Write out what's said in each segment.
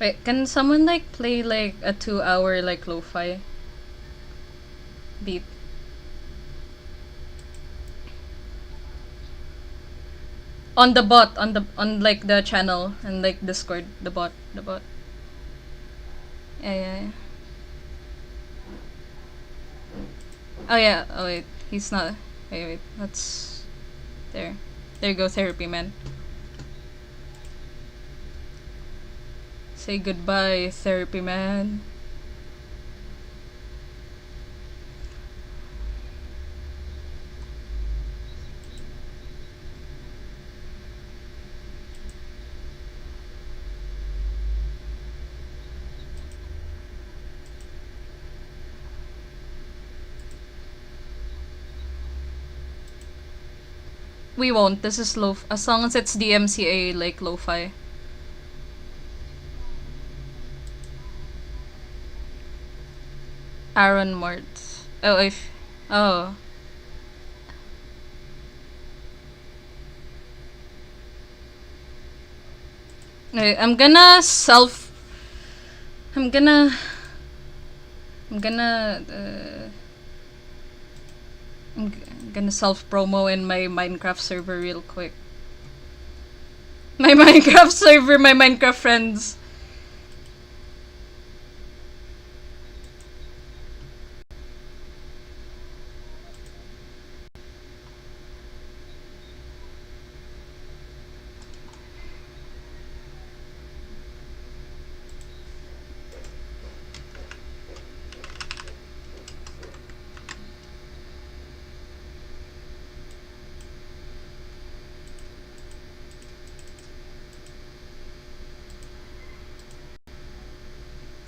Wait, can someone like play like a 2 hour like lo-fi beat? On the bot, on like the channel and like Discord, the bot. Yeah. Oh yeah. Oh wait, he's not. Wait. That's there. There you go, therapy man. Say goodbye, therapy man. We won't. This is lo. As long as it's DMCA like lo-fi. Aaron Mort. Oh if. Oh. Okay, I'm gonna self. I'm gonna. I'm gonna. I'm gonna self promo in my Minecraft server real quick. My Minecraft server, my Minecraft friends.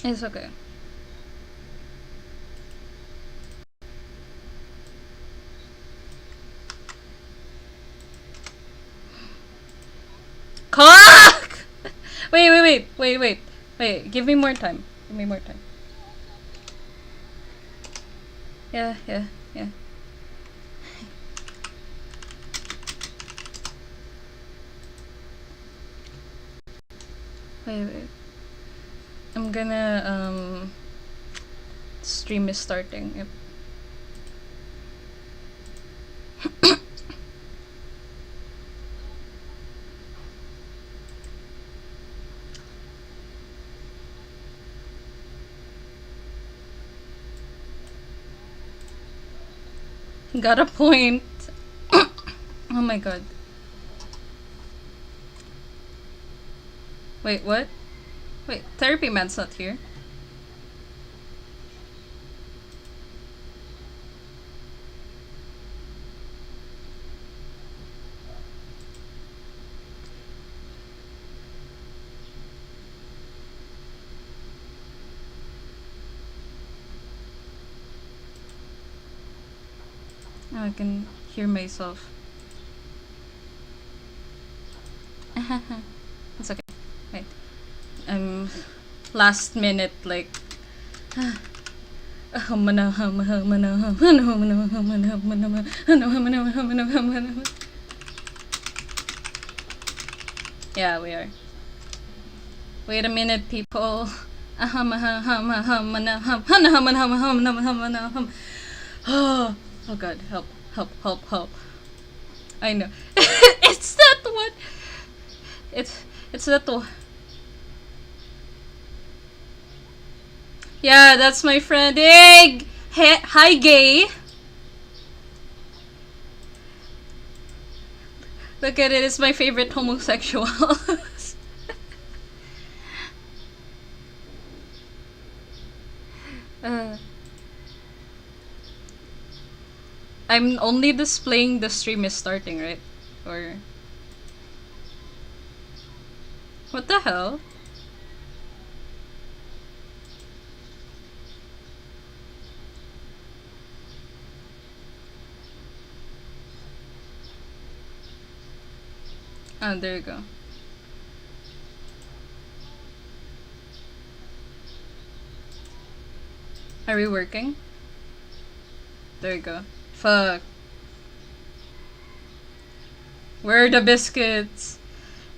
It's okay. Cock! Wait. Give me more time. Give me more time. Yeah. Wait. I'm gonna stream is starting. Yep. Got a point. Oh my god. Wait, what? Wait, therapy man's not here. Oh, I can hear myself. It's okay. Wait. Last minute like yeah, we are. Wait a minute, people. Oh god, help. I know. It's that one. It's that one. Yeah, that's my friend. Hey, hi, gay. Look at it. It's my favorite homosexual. uh, I'm only displaying the stream is starting, right? Or what the hell? Oh, there you go. Are we working? There you go. Fuck. Where are the biscuits?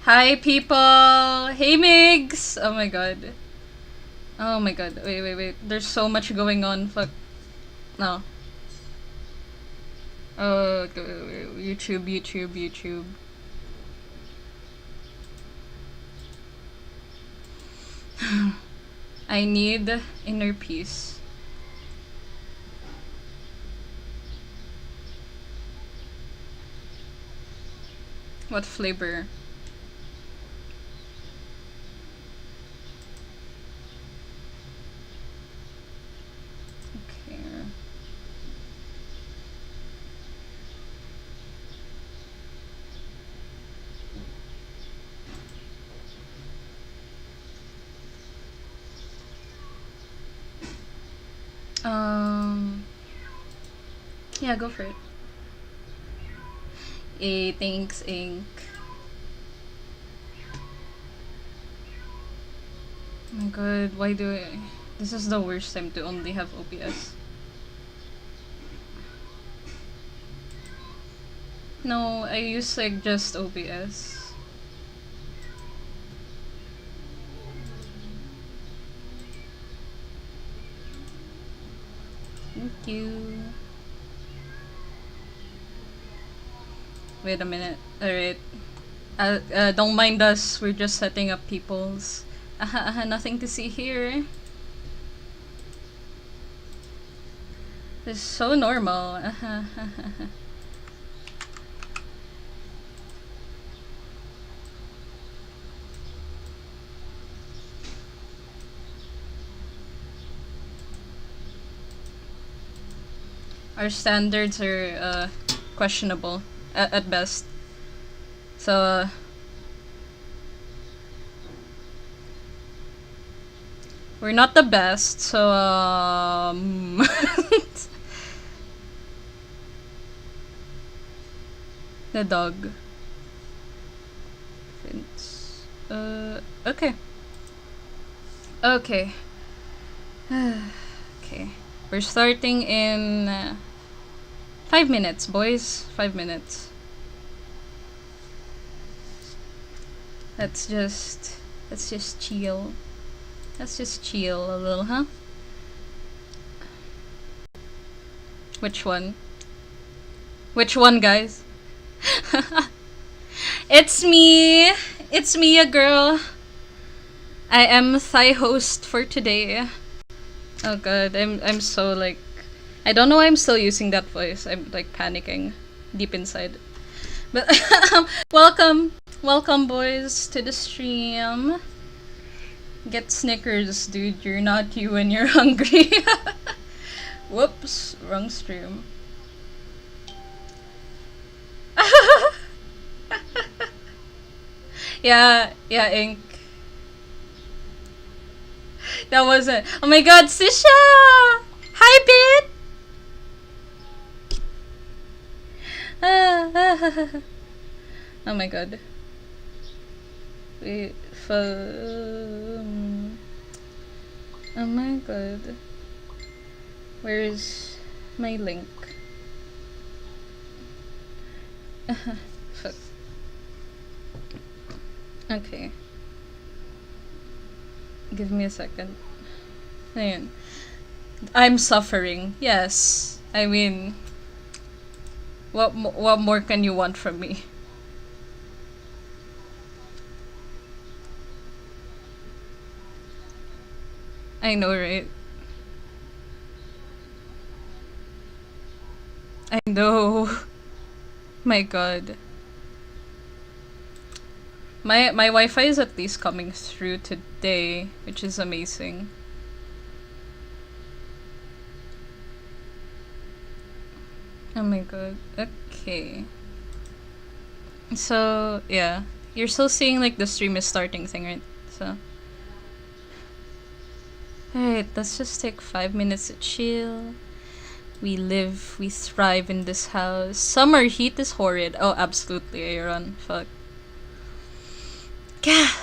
Hi, people! Hey, Migs! Oh my god. Oh my god. Wait. There's so much going on. Fuck. No. Oh, YouTube. I need inner peace. What flavor? Okay. Yeah, go for it. Thanks, Ink. Oh my god, why do I... This is the worst time to only have OBS. No, I use like just OBS. Thank you. Wait a minute. Alright. Don't mind us. We're just setting up people's. Nothing to see here. It's so normal. Our standards are questionable at best. So we're not the best. So the dog. Vince. Okay. Okay. Okay. We're starting in 5 minutes, boys. 5 minutes. Let's just chill. Let's just chill a little, huh? Which one? Which one, guys? It's me, a girl. I am Thai host for today. Oh god, I'm so like, I don't know why I'm still using that voice. I'm like panicking deep inside. But welcome boys to the stream. Get Snickers, dude. You're not you when you're hungry. Whoops, wrong stream. yeah, Ink. That wasn't. Oh my god, Sisha! Hi, Bit! Oh my god. Wait, oh my god. Where is my link? Fuck. Okay. Give me a second. Ayan. I'm suffering. Yes. I mean, what more can you want from me? I know, right? I know. My god. My Wi-Fi is at least coming through today, which is amazing. Oh my god. Okay. So, yeah. You're still seeing like the stream is starting thing, right? So. Alright, let's just take 5 minutes to chill. We live, we thrive in this house. Summer heat is horrid. Oh, absolutely, Aaron. Fuck. Gah!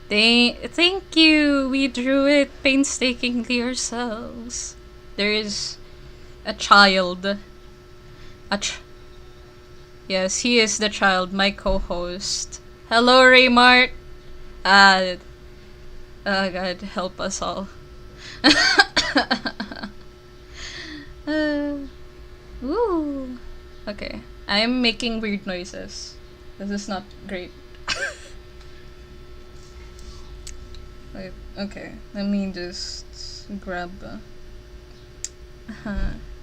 Thank you! We drew it painstakingly ourselves. There is a child. Yes, he is the child, my co-host. Hello, Raymart. Uh, God, help us all. uh, Woo. Okay, I'm making weird noises. This is not great. Wait, okay, let me just grab.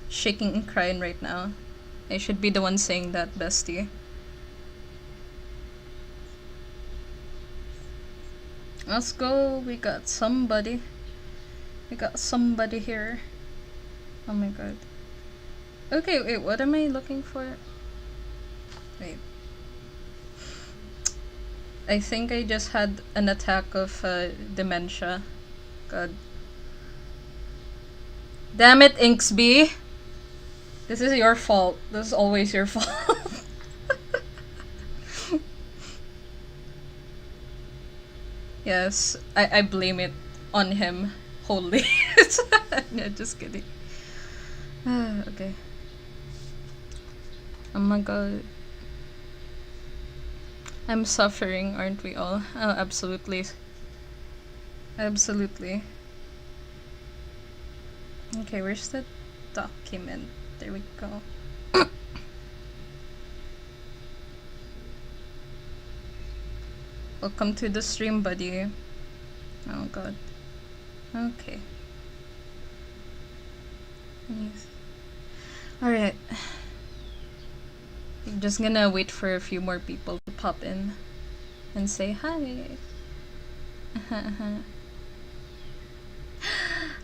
Shaking and crying right now. I should be the one saying that, bestie. Let's go. We got somebody. We got somebody here. Oh my god. Okay, wait, what am I looking for? Wait. I think I just had an attack of dementia. God. Damn it, Inksby! This is your fault. This is always your fault. Yes, I blame it on him wholly. No, just kidding. Okay. Oh my god. I'm suffering, aren't we all? Oh, absolutely. Absolutely. Okay, where's the document? There we go. Welcome to the stream, buddy. Oh god. Okay. Yes. Alright. I'm just gonna wait for a few more people to pop in and say hi.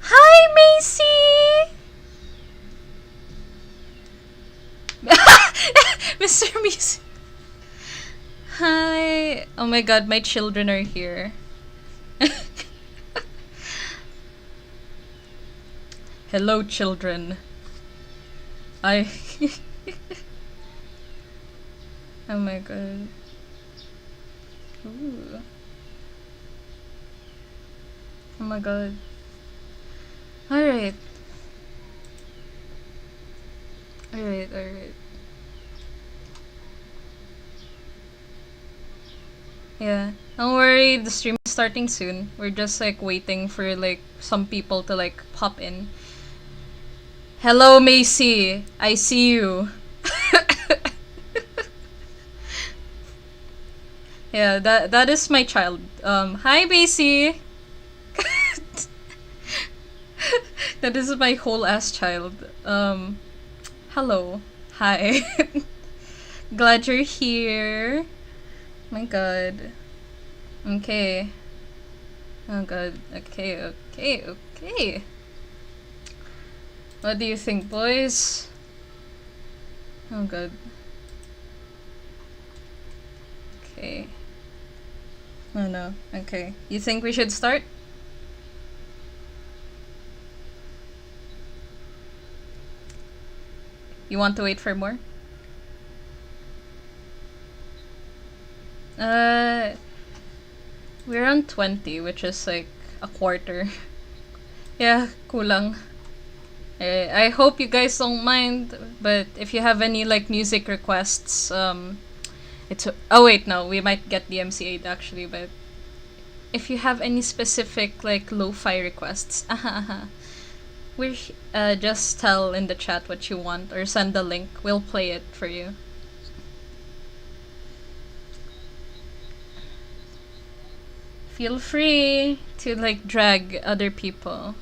Hi, Macy! Mr. Macy. Hi. Oh my god, my children are here. Hello, children. I. Oh my god. Ooh. Oh my god. Alright. Alright. Yeah. Don't worry, the stream is starting soon. We're just like waiting for like some people to like pop in. Hello, Macy. I see you. Yeah, that is my child. Hi, Macy. That is my whole ass child. Hello. Hi. Glad you're here. My god. Okay. Oh god. Okay. What do you think, boys? Oh god. Okay. Oh no. Okay. You think we should start? You want to wait for more? We're on 20, which is like a quarter. Yeah, kulang. I hope you guys don't mind, but if you have any like music requests, it's oh wait, no, we might get the MC8 actually, but if you have any specific like lo-fi requests, we just tell in the chat what you want or send the link. We'll play it for you. Feel free to like drag other people.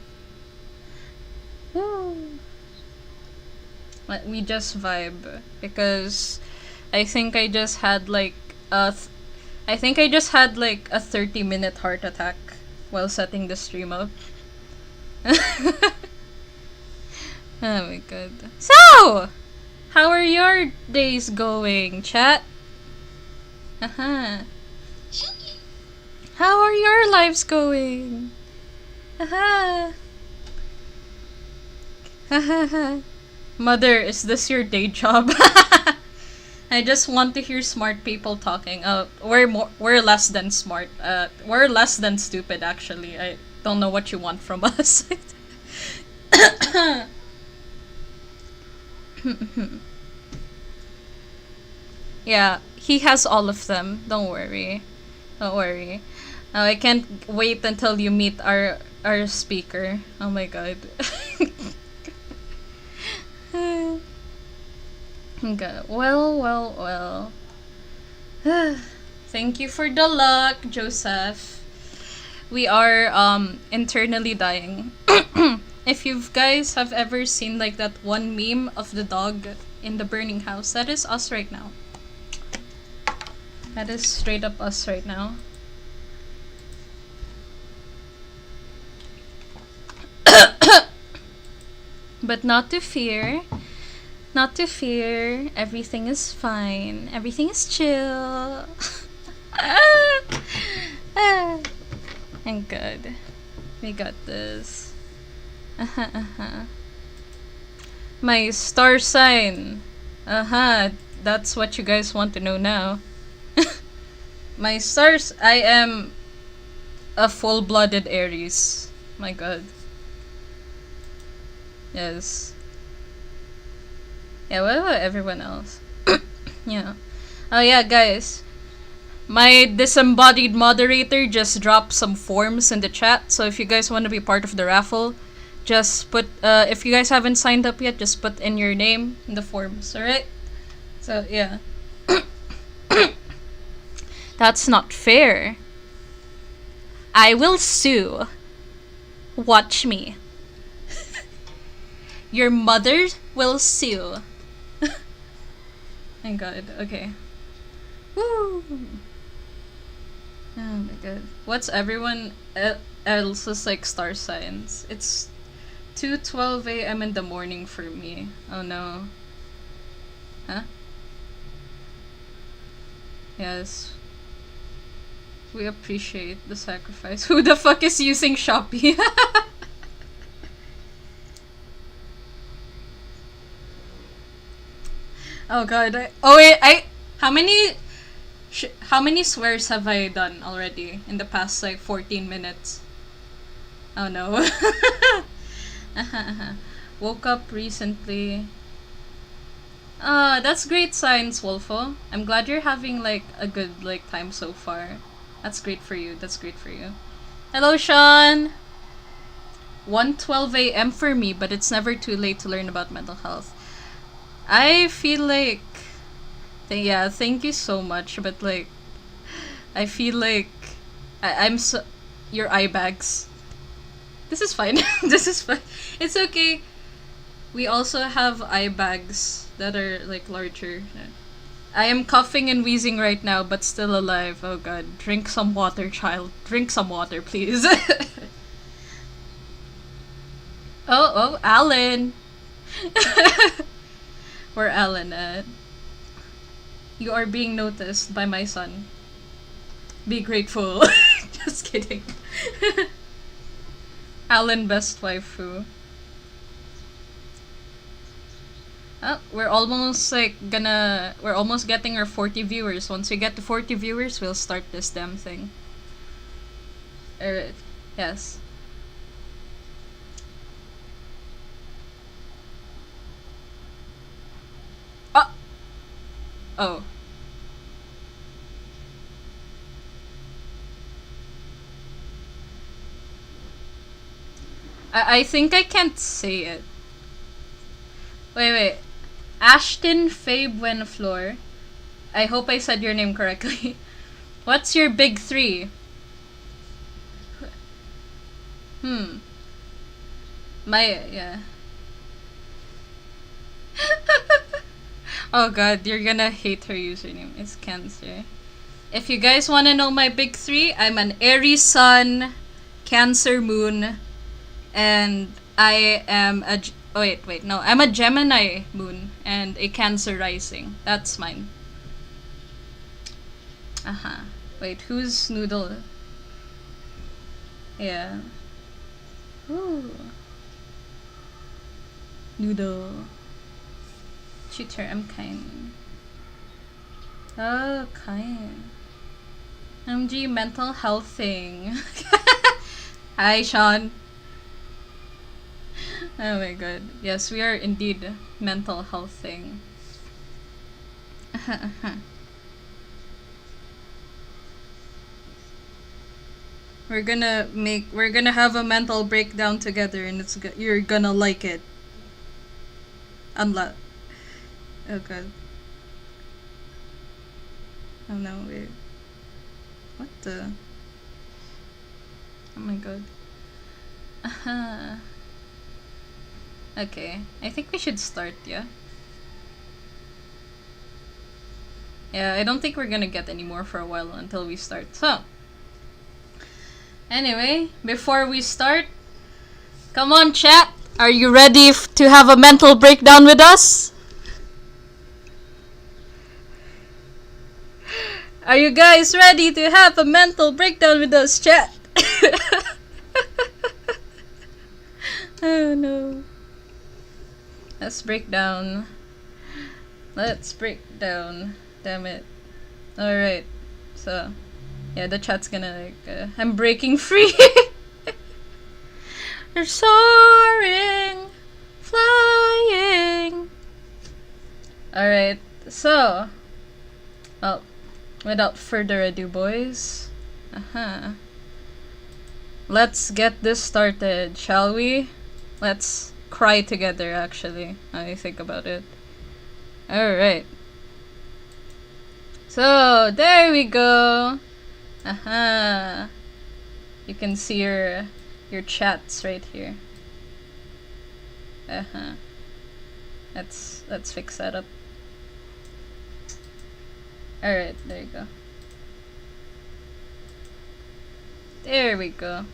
Woo. We just vibe because I think I just had like a 30-minute heart attack while setting the stream up. Oh my god. So, how are your days going, chat? How are your lives going? Mother, is this your day job? I just want to hear smart people talking. We're less than smart. We're less than stupid actually. I don't know what you want from us. Yeah, he has all of them. Don't worry. Don't worry. I can't wait until you meet our speaker. Oh my god. Okay. Well. Thank you for the luck, Joseph. We are internally dying. If you guys have ever seen like that one meme of the dog in the burning house, that is us right now. That is straight up us right now. But not to fear. Not to fear. Everything is fine. Everything is chill. And good. We got this. My star sign. That's what you guys want to know now. My stars. I am a full-blooded Aries. My god. Yes. Yeah, what about everyone else? Yeah. Oh yeah, guys. My disembodied moderator just dropped some forms in the chat, so if you guys want to be part of the raffle, just put, if you guys haven't signed up yet, just put in your name in the forms, alright? So, yeah. That's not fair. I will sue. Watch me. Your mother will sue. Thank God. Okay. Woo! Oh my god. What's everyone else's like star signs? It's 2:12 a.m. in the morning for me. Oh no. Huh? Yes. We appreciate the sacrifice. Who the fuck is using Shopee? Oh god. How many how many swears have I done already in the past like 14 minutes? Oh no. Woke up recently. That's great signs, Wolfo. I'm glad you're having like a good like time so far. That's great for you. That's great for you. Hello, Sean. 1:12 a.m. for me, but it's never too late to learn about mental health. I feel like yeah, thank you so much, but like I feel like I'm so your eye bags. This is fine. This is fine. It's okay. We also have eye bags that are like larger. I am coughing and wheezing right now, but still alive. Oh god. Drink some water, child. Drink some water, please. Oh, Alan. Where Alan at? You are being noticed by my son. Be grateful. Just kidding. Alan, best waifu. Oh, we're almost getting our 40 viewers. Once we get to 40 viewers, we'll start this damn thing. Yes. Oh. I think I can't say it. Wait. Ashton Faye Buenaflor. I hope I said your name correctly. What's your big three? Yeah. Oh god, you're gonna hate her username. It's Cancer. If you guys wanna know my big three, I'm an Aries Sun, Cancer Moon, and I am a... Oh, wait, no. I'm a Gemini Moon and a Cancer Rising. That's mine. Wait, who's Noodle? Yeah. Ooh. Noodle. Tutor, I'm kind. Oh, kind. MG mental health thing. Hi, Sean. Oh my god. Yes, we are indeed mental health thing. We're gonna have a mental breakdown together, and you're gonna like it. Unless, oh god, oh no, wait, what the? Oh my god. Okay, I think we should start, yeah? Yeah, I don't think we're gonna get any more for a while until we start, so. Anyway, before we start, come on chat, are you ready to have a mental breakdown with us? Are you guys ready to have a mental breakdown with us, chat? Oh no. Let's break down. Let's break down. Damn it. Alright. So, yeah, the chat's gonna like, I'm breaking free. You're soaring, flying. Alright, so, well, without further ado, boys. Let's get this started, shall we? Let's cry together, actually. I think about it. Alright. So, there we go. You can see your chats right here. Let's fix that up. Alright, there you go. There we go.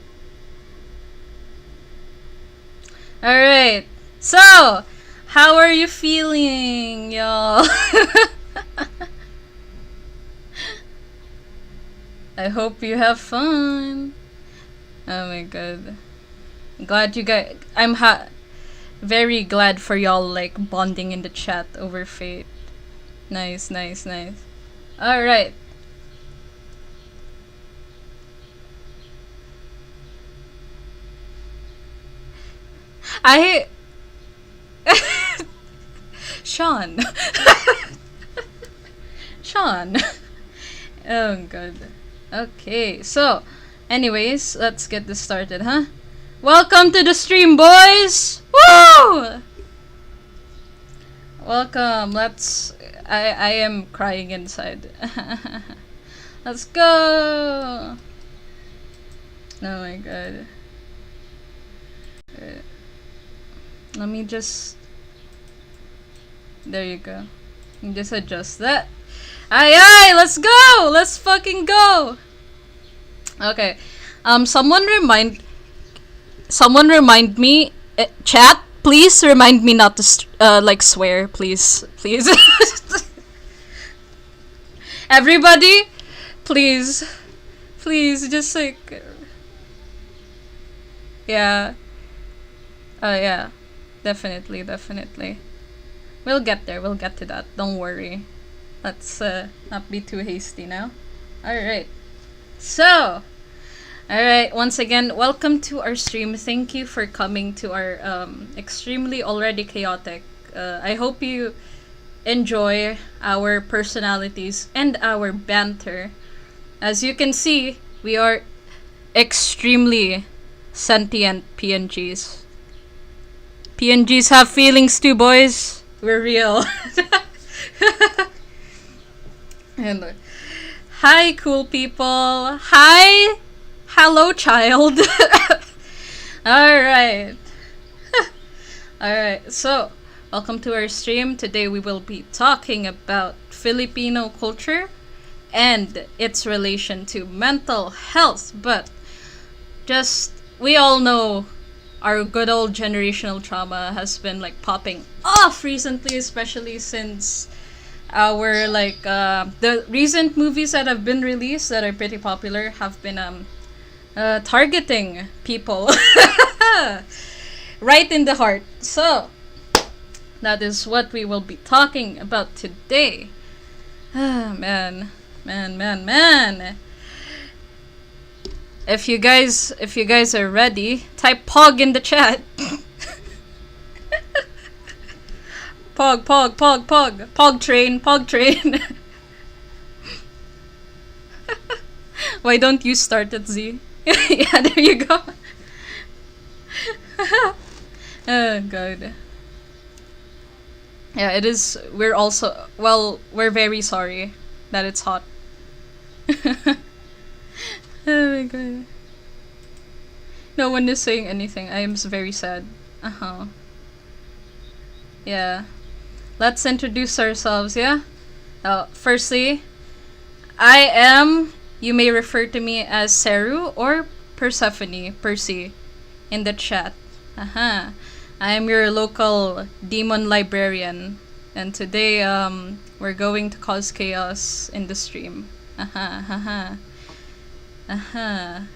Alright, so, how are you feeling, y'all? I hope you have fun. Oh my god. Glad you guys, very glad for y'all like bonding in the chat over Fate. Nice, nice, nice. Alright. Sean. Sean. Oh god. Okay, so anyways, let's get this started, huh? Welcome to the stream, boys! Woo! Welcome. I am crying inside. Let's go. Oh my god. Let me just, there you go. Just adjust that. Aye, let's go! Let's fucking go! Okay. Someone remind me, chat, please remind me not to, like, swear, please. Please. Everybody, please. Please, just like, yeah. Yeah. Definitely, definitely. We'll get there, we'll get to that, don't worry. Let's not be too hasty now. Alright. So, alright, once again, welcome to our stream. Thank you for coming to our extremely already chaotic. I hope you enjoy our personalities and our banter. As you can see, we are extremely sentient PNGs. PNGs have feelings too, boys. We're real. And hi, cool people. Hi. Hello, child. Alright. Alright, so welcome to our stream. Today we will be talking about Filipino culture and its relation to mental health. But just, we all know our good old generational trauma has been like popping off recently, especially since our like the recent movies that have been released that are pretty popular have been targeting people right in the heart. So that is what we will be talking about today. Man. If you guys are ready, type POG in the chat. Pog train. Why don't you start it, Z? Yeah, there you go. Oh god. Yeah, it is. We're also, well, we're very sorry that it's hot. Oh my god. No one is saying anything. I am very sad. Uh huh. Yeah. Let's introduce ourselves, yeah? Firstly, I am, you may refer to me as Seru or Persephone, Percy, in the chat. Aha. I am your local demon librarian. And today, we're going to cause chaos in the stream. Aha, aha. Aha.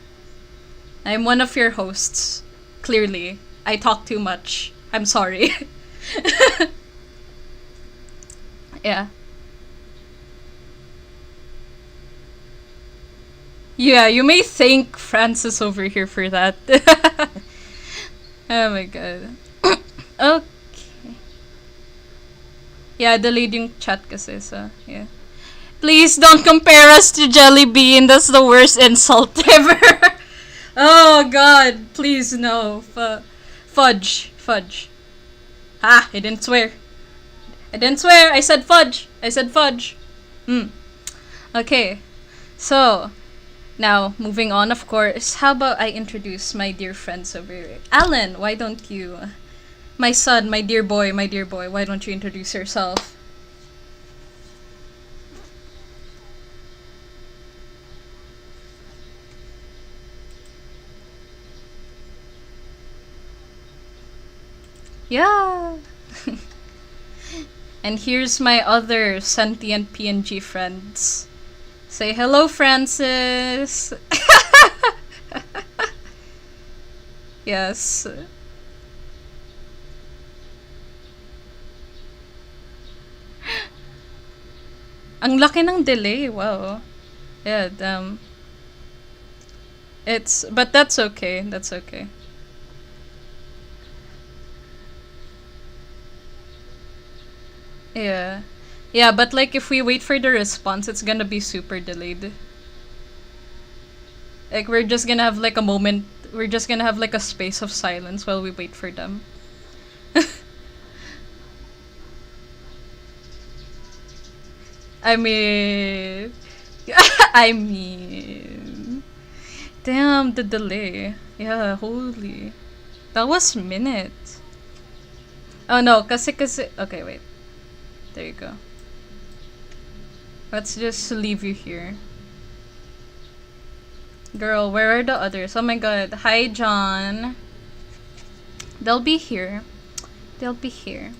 I'm one of your hosts. Clearly. I talk too much. I'm sorry. Yeah. Yeah, you may thank Francis over here for that. Oh my god. Okay. Yeah, delete yung chat kasi, so, yeah. Please don't compare us to Jelly Bean. That's the worst insult ever. Oh god, please no. Fudge. Fudge. Ah, I didn't swear. I didn't swear. I said fudge. I said fudge. Okay. So, now, moving on, of course, how about I introduce my dear friends over here? Alan, why don't you? My son, my dear boy, why don't you introduce yourself? Yeah. And here's my other sentient PNG friends. Say hello, Francis. Yes. Ang laki ng delay. Wow. Yeah, but that's okay. That's okay. Yeah. Yeah, but like if we wait for the response, it's gonna be super delayed. Like we're just gonna have like a moment, we're just gonna have like a space of silence while we wait for them. I mean, I mean, damn the delay. Yeah, holy, that was minutes. Oh no, kasi. Okay, wait. There you go. Let's just leave you here. Girl, where are the others? Oh my god. Hi, John. They'll be here. They'll be here.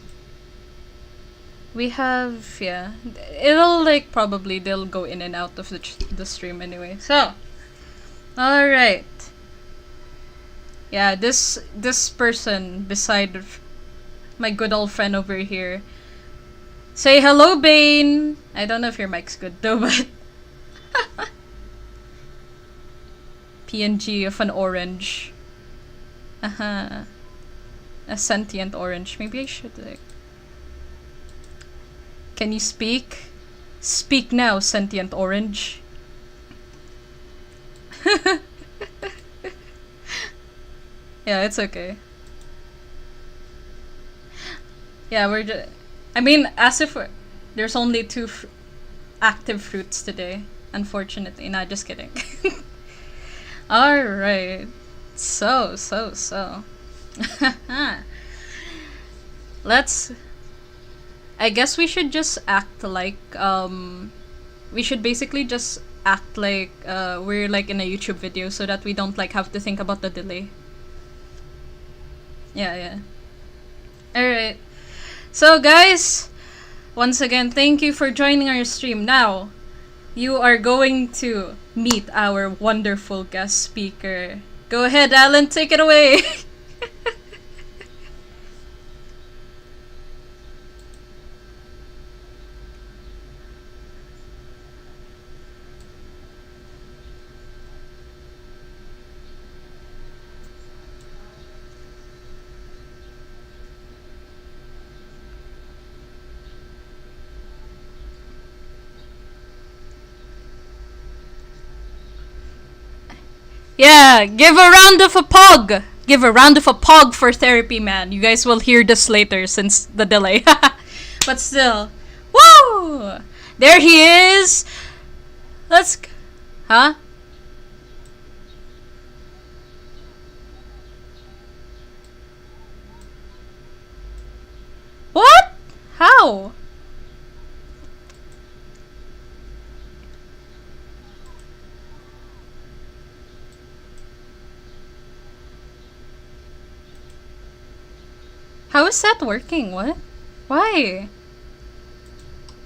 We have, yeah. It'll like probably they'll go in and out of the stream anyway. So, all right. Yeah, this person beside my good old friend over here. Say hello, Bane. I don't know if your mic's good though, but PNG of an orange. Uh-huh. A sentient orange. Maybe I should like. Can you speak? Speak now, sentient orange. Yeah, it's okay. Yeah, we're just. I mean, as if there's only two active fruits today. Unfortunately, not just kidding. All right. So. Let's. I guess we should just act like we should basically just act like we're like in a YouTube video so that we don't like have to think about the delay. Yeah. Alright. So guys, once again, thank you for joining our stream. Now, you are going to meet our wonderful guest speaker. Go ahead, Alan, take it away. Yeah, give a round of a pog. Give a round of a pog for therapy, man. You guys will hear this later since the delay. But still, woo! There he is. Let's, huh? What? How? How is that working? What? Why?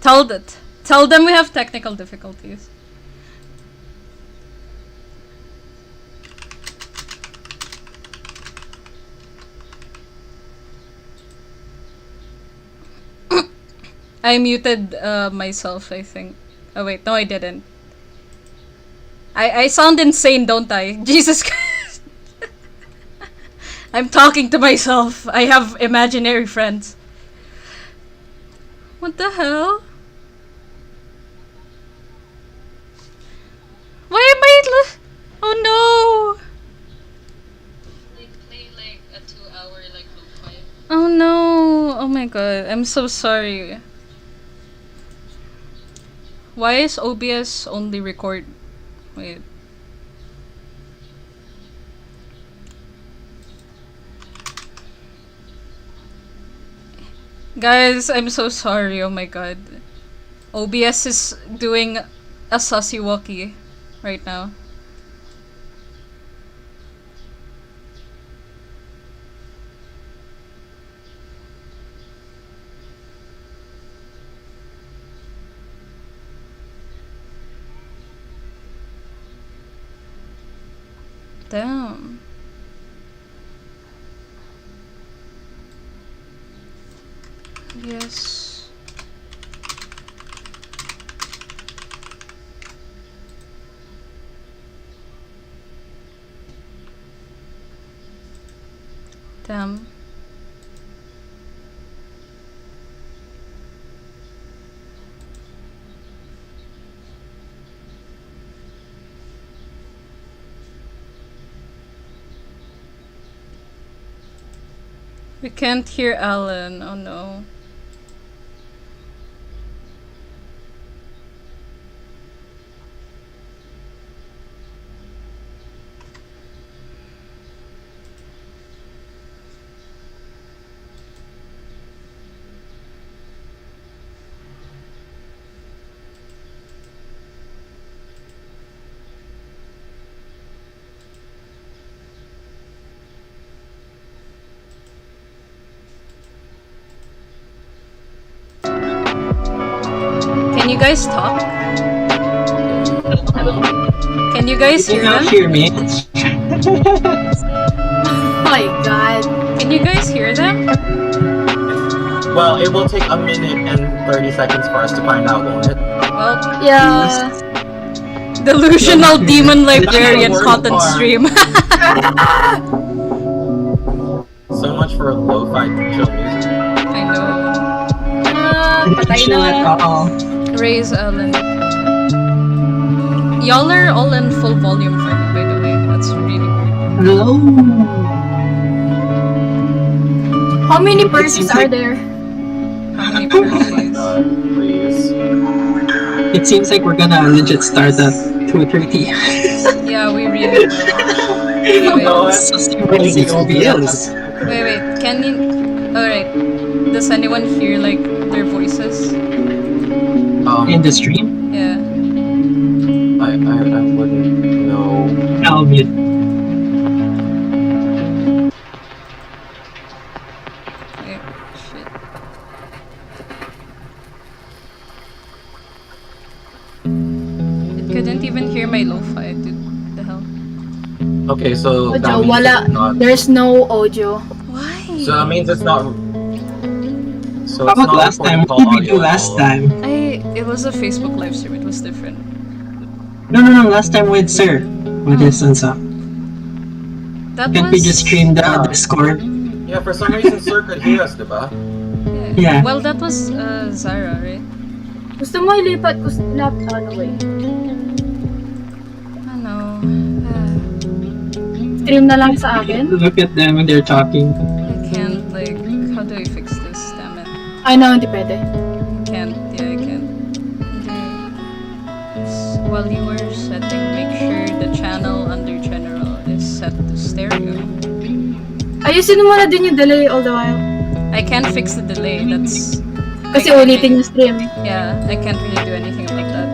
Tell them we have technical difficulties. I muted myself, I think. Oh wait, no I didn't. I sound insane, don't I? Jesus Christ. I'm talking to myself. I have imaginary friends. What the hell? Why am I oh no! Play like a 2-hour like lo-fi. Oh no! Oh my god, I'm so sorry. Why is OBS only record? Wait. Guys, I'm so sorry. Oh my god. OBS is doing a sussy walkie right now. Damn. Yes. Damn. We can't hear Alan. Oh no. Can you guys talk? Can you guys hear them? Hear me? Oh my god. Can you guys hear them? Well, it will take a minute and 30 seconds for us to find out, won't it? Well, Yeah. delusional demon librarian content stream. So much for lo-fi chill music. I know. Patay na. Raise Alan. Y'all are all in full volume for me, by the way. That's really weird. Hello. How many persons are there? How many persons? Please. It seems like we're gonna legit start at 2:30. Yeah, we really will. You know what? Crazy OBS. Wait. Can you... Alright. Does anyone hear, like, their voices? In the stream. Yeah. I wouldn't know. I'll mute. Wait, shit. It couldn't even hear my lo-fi, dude. What the hell? Okay, so that Audio, means wala. it's not. There's no audio. Why? So that means it's not. So How it's about not last time? recording What did we do audio at last all. time? It was a Facebook live stream. It was different. No. Last time with Sir. With his up. That Can't was... we just stream the Yeah. Discord? Yeah, for some reason Sir could hear us, diba? Yeah. Well, that was Zara, right? Gusto mo ilipat ko sa laptop? Ano, wait. Ano? stream na lang sa akin. Look at them when they're talking. I can't, like, how do I fix this? Damn it. Ay, no, hindi pwede. Can't, yeah, I can't. While you are setting, make sure the channel under general is set to stereo. Ayusin mo na din yung delay all the while. I can't fix the delay, that's... Kasi ulitin yung stream eh. Yeah, I can't really do anything about that.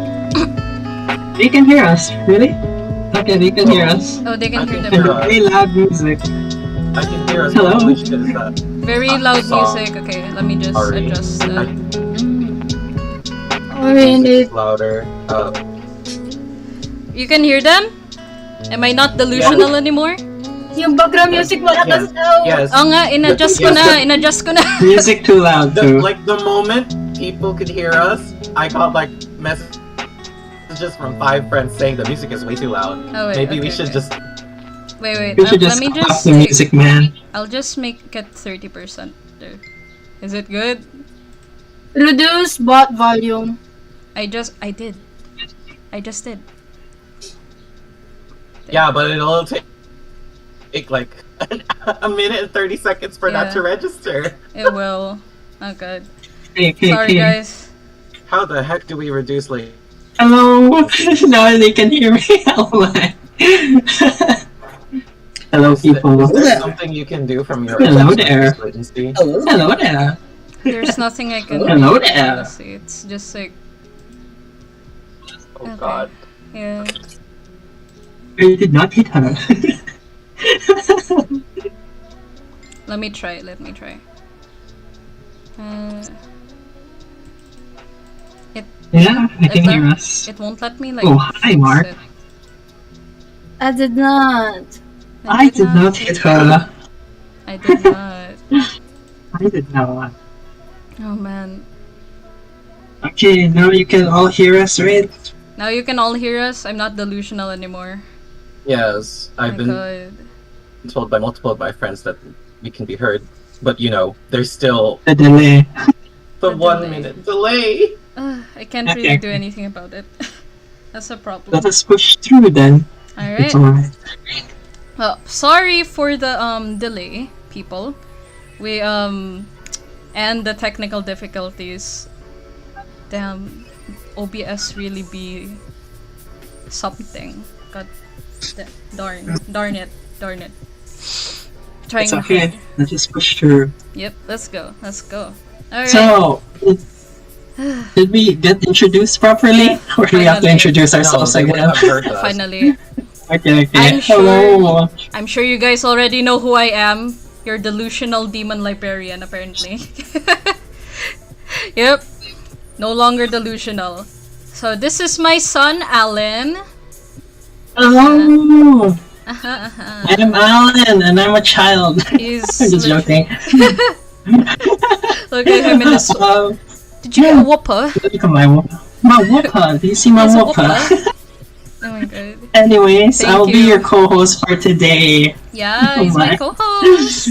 They can hear us, really? Okay, they can hear us. Oh, they can I hear can them. hear us. Very loud music. I can hear us. Hello? Which is that? Very loud music. Okay, let me just Sorry. adjust that. I mean, Music's louder. You can hear them? Am I not delusional anymore? yung background music malakas daw. Yes. Oo nga, inadjust ko na. Music too loud too. The moment people could hear us, I got like messages from 5 friends saying the music is way too loud. Oh, wait, Maybe we okay, should okay. just. Wait, We should let just me stop just the music, man. I'll just make it 30% there. Is it good? Reduce bot volume. I just did. Yeah, but it'll take like a minute and 30 seconds for that Yeah. to register. It will. Oh god. Okay, Sorry guys. How the heck do we reduce like? Hello. Now they can hear me. Oh my. Hello, people. Is there something you can do from your Hello there. latency? Hello there. There's nothing I can do. Hello there. Honestly. It's just like Oh Okay. god. yeah. I did not hit her. Let me try. Yeah, I can Is hear that- us. It won't let me like Oh, hi, fix Mark. it. I did not. I did not hit her. I did not. I did not. Oh man. Okay, now you can all hear us, right? Now you can all hear us. I'm not delusional anymore. Yes, I've My been god. told by multiple of my friends that we can be heard, but you know, there's still The delay. the The 1 delay. minute delay. I can't Okay. really do anything about it. That's a problem. Let us push through then. Alright. It's alright. Well, sorry for the delay, people. We and the technical difficulties. Damn, OBS really be something. God darn it. Trying It's okay. hard. Let's just push through. Yep, let's go. Alright. So, did we get introduced properly? Or do we have to Finally. introduce No, ourselves they would again? have heard us. Finally. Okay. I'm Hello. I'm sure you guys already know who I am. Your delusional demon librarian, apparently. Yep. No longer delusional. So this is my son, Alan. Hello. I'm Alan, and I'm a child. He's I'm just joking. Look at him in his. Did you get a whopper? Look at my whopper. Do you see my There's a whopper? Oh my god. Anyways, Thank I'll be you. your co-host for today. Yeah, Oh he's my my. co-host.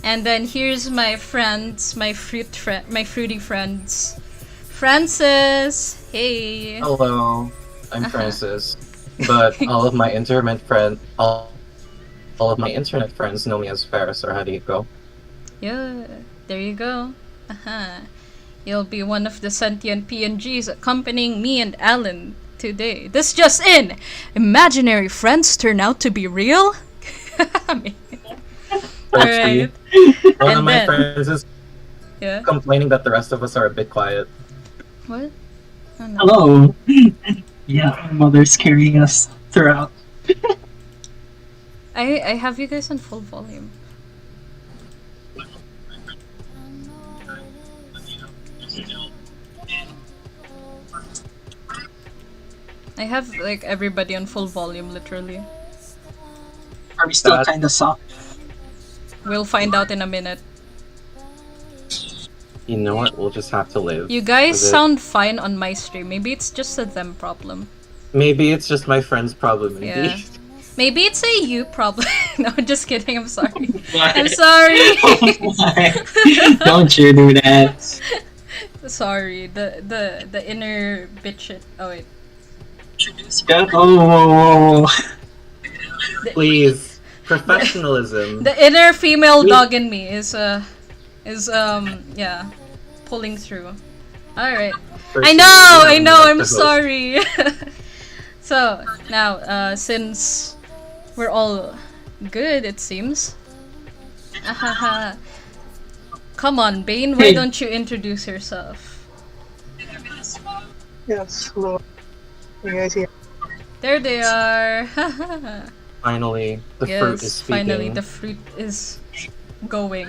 And then here's my friends, my fruity friends. Francis, hey. Hello, I'm Francis, but all of my internet friends know me as Ferris or Hadico. Yeah, there you go. You'll be one of the sentient PNGs accompanying me and Alan today. This just in! Imaginary friends turn out to be real? Alright. One And of my then- friends is Yeah. complaining that the rest of us are a bit quiet. What? Oh, no. Hello. Yeah, our mother's carrying us throughout. I have you guys on full volume. I have like everybody on full volume, literally. Are we still That- kind of soft? We'll find out in a minute. You know what? We'll just have to live. You guys with it. sound fine on my stream. Maybe it's just a them problem. Maybe it's just my friend's problem. Maybe. Yeah. Maybe it's a you problem. No, just kidding. I'm sorry. I'm sorry. Don't you do that. Sorry. The inner bitch shit. Oh wait. Yeah. Oh, whoa, whoa, whoa. Please. Professionalism. The inner female dog in me is yeah, pulling through. All right. I know. I'm sorry. So now, since we're all good, it seems. Come on, Bane. Why don't you introduce yourself? Yes, hello. You guys here? There they are. Finally, the fruit is speaking. Finally, the fruit is going.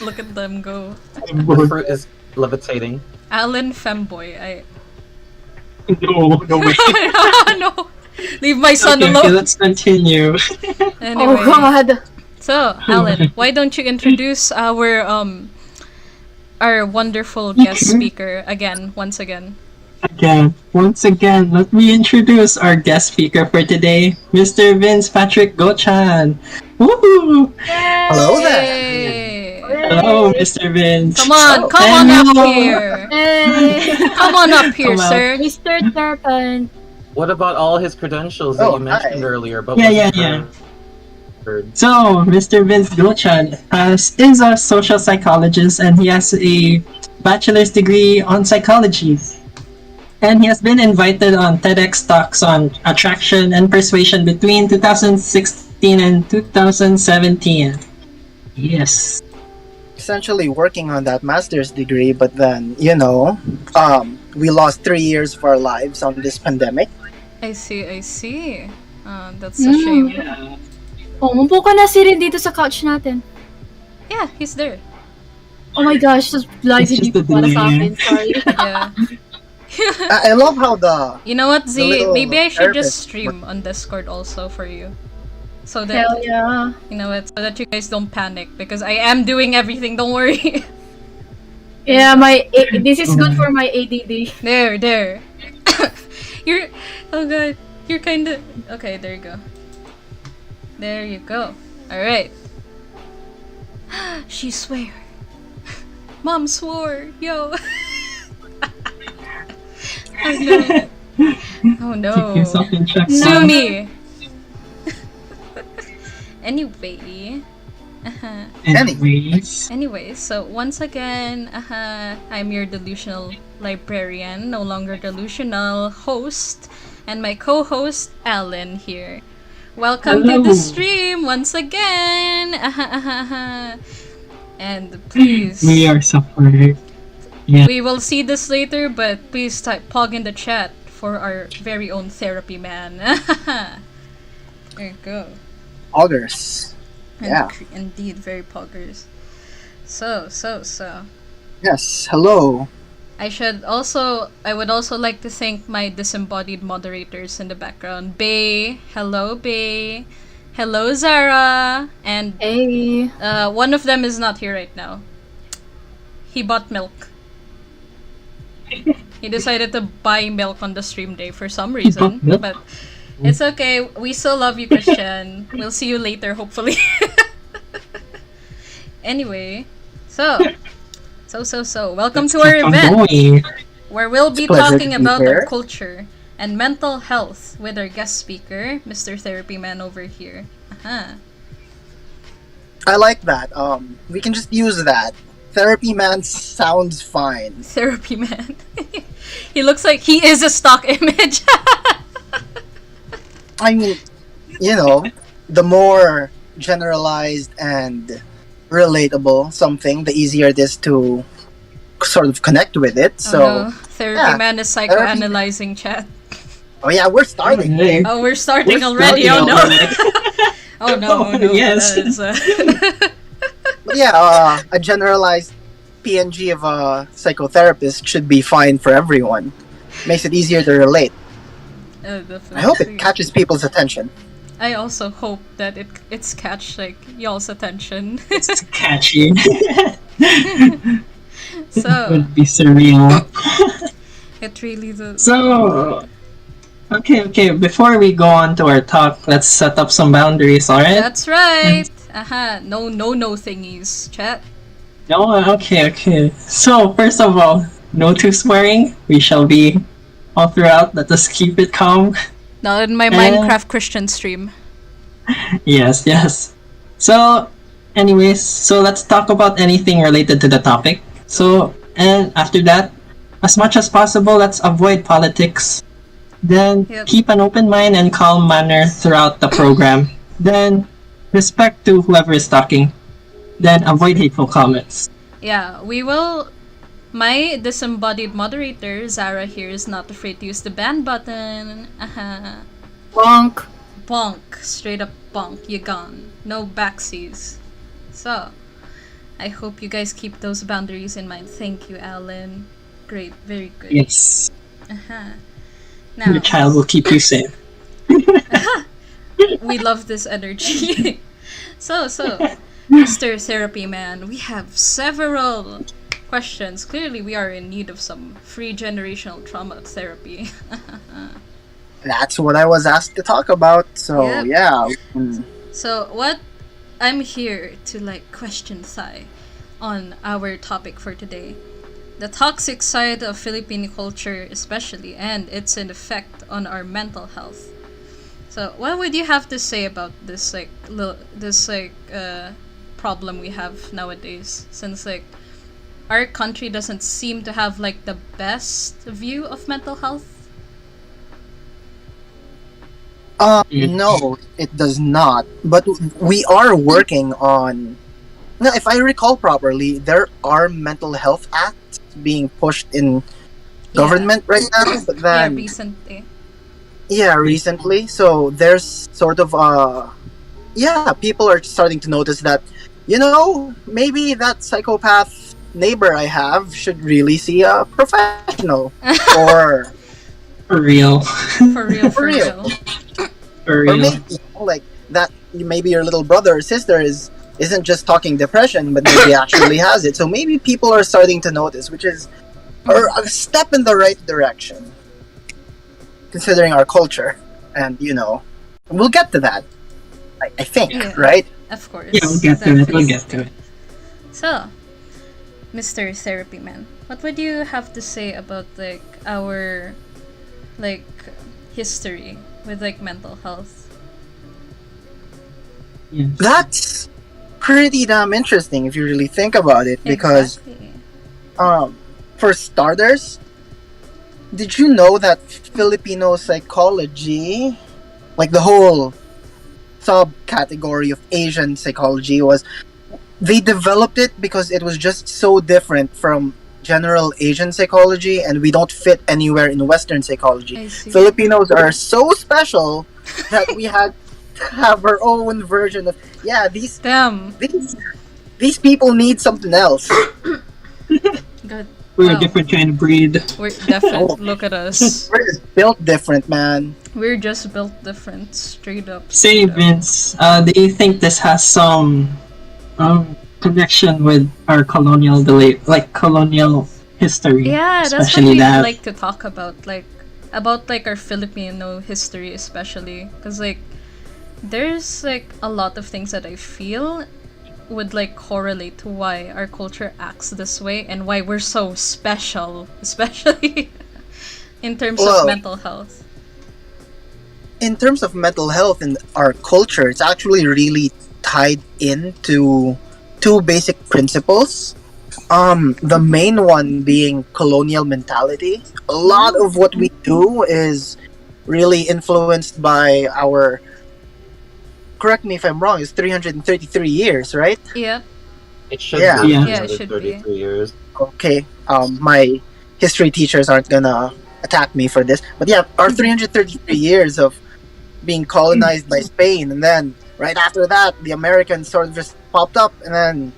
Look at them go. The fruit is levitating. Alan Femboy. No way. No. Leave my son Okay, alone. let's continue. Anyway, Oh god. so Alan, why don't you introduce our wonderful guest speaker once again? Once again, let me introduce our guest speaker for today, Mr. Vince Patrick Gochan. Woohoo! Hello there. Yay. Hello, Mr. Vince. Come on up Hello. here. Hey, Come on up here, Come out. sir. Mr. Tarpan. What about all his credentials that you mentioned earlier? But Yeah. heard? So, Mr. Vince Gochan is a social psychologist and he has a bachelor's degree on psychology. And he has been invited on TEDx talks on attraction and persuasion between 2016 and 2017. Yes. Essentially working on that master's degree, but then, we lost 3 years of our lives on this pandemic. I see. That's a shame. Yeah. Oh, mumpo ka na si Rin dito sa couch natin. Yeah, he's there. Oh my gosh, just live It's just dito a para sa delay. akin. Sorry. Yeah. I love how the You know what, Z? little Maybe I should just therapist stream on Discord also for you. So that Hell yeah. you know what, so that you guys don't panic because I am doing everything. Don't worry. Yeah, this is good for my ADD. There. You're oh god. You're kinda okay. There you go. There you go. All right. She swear. Mom swore. Yo. Oh no. Keep yourself in check. No. Sue me. Anyway. Anyways. So once again, I'm your delusional librarian, no longer delusional host, and my co-host Alan here. Welcome to the Hello. stream once again. And please, We are suffering. Yeah. we will see this later, but please type POG in the chat for our very own therapy man. There you go. augers. Yeah. Indeed, very poggers. So. Yes, hello. I would also like to thank my disembodied moderators in the background. Bay, hello Bay. Hello Zara. And Hey. one of them is not here right now. He bought milk. He decided to buy milk on the stream day for some reason. milk? But it's okay. We still love you, Christian. We'll see you later, hopefully. Anyway, so. Welcome to our event, where we'll be It's a pleasure talking to be about here. our culture and mental health with our guest speaker, Mr. Therapy Man over here. I like that. We can just use that. Therapy man sounds fine. Therapy Man. He looks like he is a stock image. I mean, the more generalized and relatable something, the easier it is to sort of connect with it. So, Oh no. Therapy yeah. Man is psychoanalyzing chat. oh yeah, we're starting. Oh, we're starting We're already. starting Oh no. already. Oh no. Yes. That is, But yeah, a generalized PNG of a psychotherapist should be fine for everyone. Makes it easier to relate. definitely. I hope it catches people's attention. I also hope that it's catch like y'all's attention. It's catchy. So It would be surreal. it really does. So, okay. Before we go on to our talk, let's set up some boundaries, alright? That's right. No thingies, chat. No, okay. So, first of all, no too swearing. We shall be all throughout. Let us keep it calm. Not in my And- Minecraft Christian stream. Yes, yes. So, anyways, so let's talk about anything related to the topic. So, and after that, as much as possible, let's avoid politics. Then Yep. keep an open mind and calm manner throughout the program. Then respect to whoever is talking. Then avoid hateful comments. Yeah, we will. My disembodied moderator, Zara, here is not afraid to use the ban button. Bonk. Bonk. Straight up bonk. You gone. No backsies. So, I hope you guys keep those boundaries in mind. Thank you, Alan. Great. Very good. Yes, Now, your child will keep you safe. we love this energy. so, Mr. Therapy Man, we have several questions. Clearly, we are in need of some free generational trauma therapy. That's what I was asked to talk about. So Yep. yeah. So, what I'm here to question Sai on our topic for today. The toxic side of Filipino culture especially, and its an effect on our mental health. So, what would you have to say about this problem we have nowadays, since our country doesn't seem to have the best view of mental health? No, it does not. But we are working on. Now, if I recall properly, there are mental health acts being pushed in government right now. But Yeah, then, recently. yeah, recently. So there's sort of people are starting to notice that, maybe that psychopath neighbor I have should really see a professional, or For real. For real, for For real. real. For or real. maybe like that. Maybe your little brother or sister isn't just talking depression, but maybe actually has it. So maybe people are starting to notice, which is a step in the right direction, considering our culture. And we'll get to that. I think, Yeah. right? Of course. Yeah, we'll get to it. We'll Definitely. get to it. So, Mr. Therapy Man, what would you have to say about our history with mental health? Yes. That's pretty damn interesting if you really think about it. Because, Exactly. for starters, did you know that Filipino psychology, the whole subcategory of Asian psychology, they developed it because it was just so different from general Asian psychology, and we don't fit anywhere in Western psychology. I see. Filipinos are so special that we had to have our own version of these Damn. these people need something else. Good. We're Wow. a different kind of breed. We're different. Look at us. We're just built different, man. We're just built different. Straight up. Say, straight up. Vince, do you think this has some connection with our colonial colonial history? Yeah, that's what especially we that. like to talk about. About our Filipino history, especially. Because, there's, a lot of things that I feel would, correlate to why our culture acts this way and why we're so special, especially in terms of Well, mental health. in terms of mental health in our culture, it's actually really tied into two basic principles. The main one being colonial mentality. A lot of what we do is really influenced by our, correct me if I'm wrong, it's 333 years, right? Yep. It should Yeah. be Yeah. Yeah, it should be. 33 years. Okay. My history teachers aren't gonna attack me for this, but yeah, our 333 years of being colonized by Spain, and then right after that, the Americans sort of just popped up, and then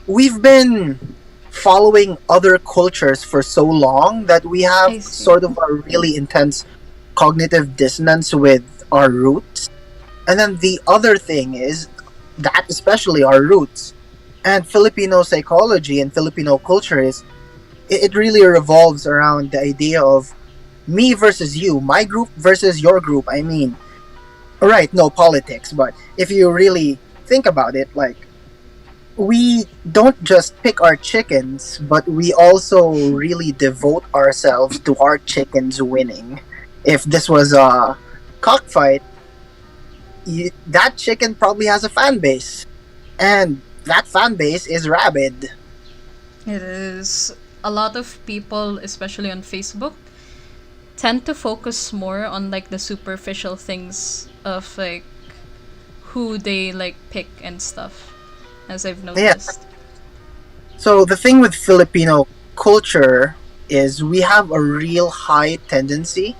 we've been following other cultures for so long that we have I see. sort of a really intense cognitive dissonance with our roots. And then the other thing is that, especially our roots and Filipino psychology and Filipino culture, it really revolves around the idea of me versus you, my group versus your group. I mean, right, no politics, but if you really think about it, we don't just pick our chickens, but we also really devote ourselves to our chickens winning. If this was a cockfight, that chicken probably has a fan base, and that fan base is rabid. It is. A lot of people, especially on Facebook, tend to focus more on like the superficial things of like who they like pick and stuff, as I've Yeah. noticed. So the thing with Filipino culture is we have a real high tendency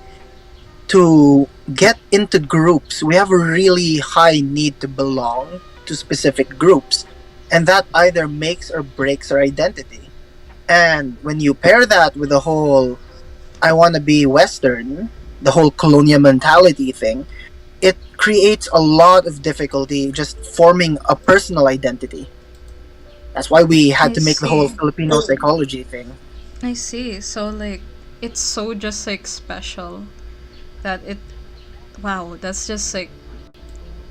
to get into groups. We have a really high need to belong to specific groups, and that either makes or breaks our identity. And when you pair that with the whole I want to be Western, the whole colonial mentality thing, it creates a lot of difficulty just forming a personal identity. That's why we had I to make the whole see. Filipino psychology thing. I see. So like it's so just like special that it wow, that's just like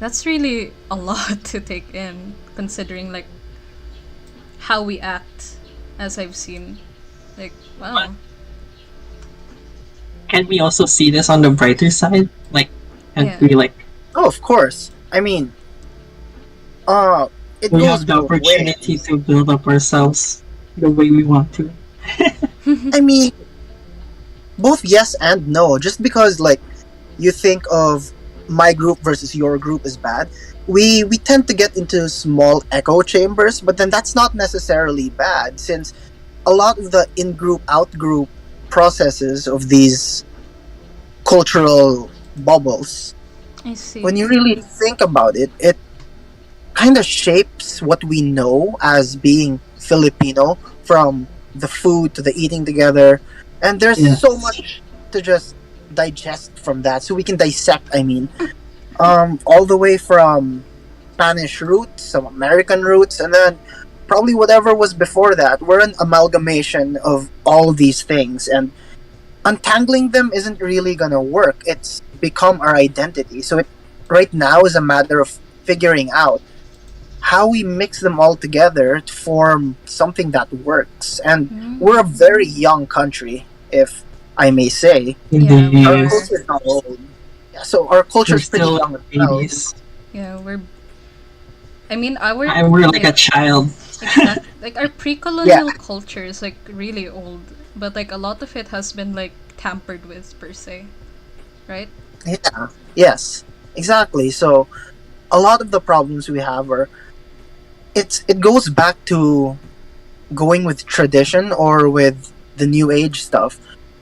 that's really a lot to take in considering like how we act as I've seen. Like wow. Can we also see this on the brighter side? Like, and Yeah. we like Oh, of course. I mean, it we goes have the both opportunity ways. to build up ourselves the way we want to. I mean, both yes and no. Just because like you think of my group versus your group is bad, we tend to get into small echo chambers, but then that's not necessarily bad since a lot of the in-group out-group processes of these cultural bubbles, I see. when you really think about it, it kind of shapes what we know as being Filipino, from the food to the eating together. And there's Yes. so much to just digest from that. So we can dissect, I mean, all the way from Spanish roots, some American roots, and then probably whatever was before that. We're an amalgamation of all these things. And untangling them isn't really gonna work. It's become our identity. So it right now is a matter of figuring out how we mix them all together to form something that works. And we're a very young country, if I may say. In Yeah, the Our we're- culture is not old. Yeah, so our culture we're is pretty still young as well. babies. Yeah, we're I mean our And we're like a child. like our pre-colonial culture is like really old, but like a lot of it has been like tampered with per se, right? Yeah. Yes. Exactly. So a lot of the problems we have are it goes back to going with tradition or with the new age stuff,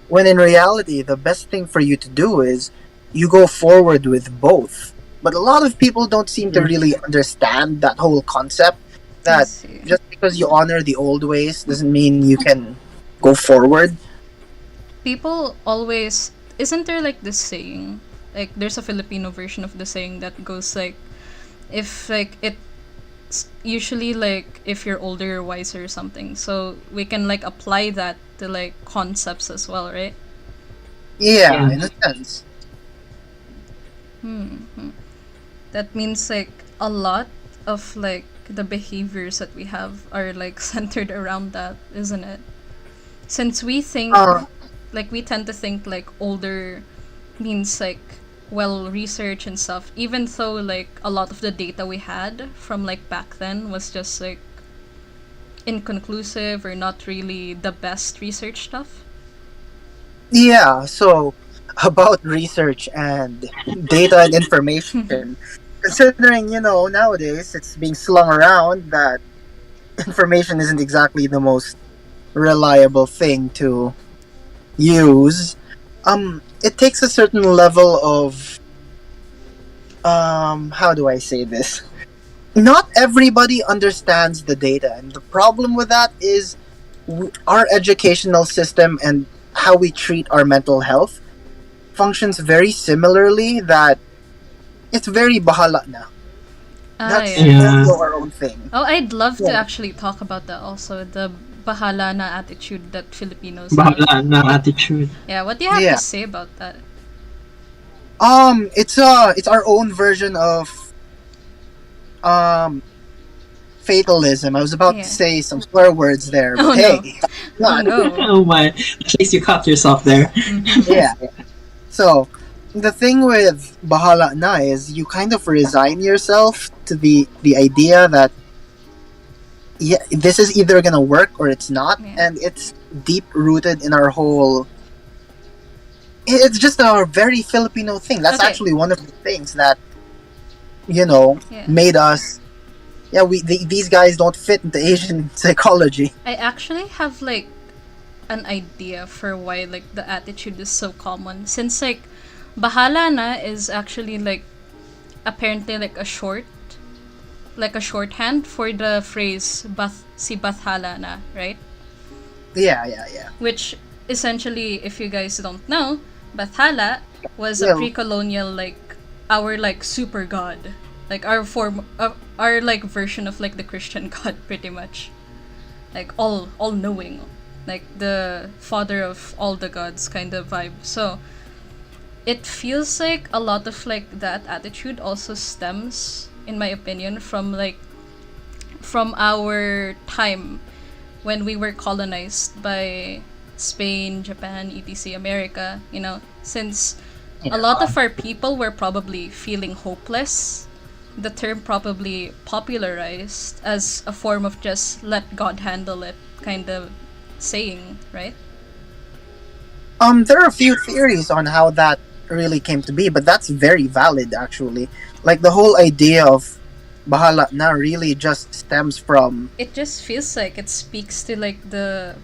when in reality the best thing for you to do is you go forward with both. But a lot of people don't seem to really understand that whole concept, I that see. just because you honor the old ways doesn't mean you can go forward. People always isn't there like this saying, like there's a Filipino version of the saying that goes like if like it's usually like if you're older you're wiser or something, so we can like apply that to like concepts as well, right? Yeah, Yeah. in a sense. That means like a lot of like the behaviors that we have are like centered around that, isn't it? Since we think like we tend to think like older means like well research and stuff, even though like a lot of the data we had from like back then was just like inconclusive or not really the best research stuff. Yeah, so about research and data and information, considering, nowadays it's being slung around that information isn't exactly the most reliable thing to use, it takes a certain level of, how do I say this? Not everybody understands the data, and the problem with that is our educational system and how we treat our mental health functions very similarly, that it's very bahala na. That's Yeah. also our own thing. Oh, I'd love to Yeah. actually talk about that also, the bahala na attitude that Filipinos have. Bahala na attitude. Yeah, what do you have Yeah. to say about that? It's our own version of fatalism. I was about Yeah. to say some swear words there, but Oh, no. hey, Oh no. Oh my! At least you caught yourself there. yeah. So, the thing with Bahala Na is you kind of resign yourself to the idea that yeah, this is either gonna work or it's not, Yeah. and it's deep rooted in our whole. It's just a very Filipino thing. That's Okay. actually one of the things that you know Yeah. made us. Yeah, these guys don't fit into Asian psychology. I actually have like an idea for why like the attitude is so common. Since like bahala na is actually like apparently like a shorthand for the phrase si bathala na, right? Yeah. Which essentially, if you guys don't know, Bathala was a Yeah. pre-colonial like our like super god, like our form of our like version of like the Christian god, pretty much, like all knowing, like the father of all the gods kind of vibe. So it feels like a lot of like that attitude also stems, in my opinion, from our time when we were colonized by Spain, Japan, etc., America, since a lot of our people were probably feeling hopeless, the term probably popularized as a form of just let God handle it kind of saying, right? There are a few theories on how that really came to be, but that's very valid actually. Like the whole idea of bahala na really just stems from It just feels like it speaks to like the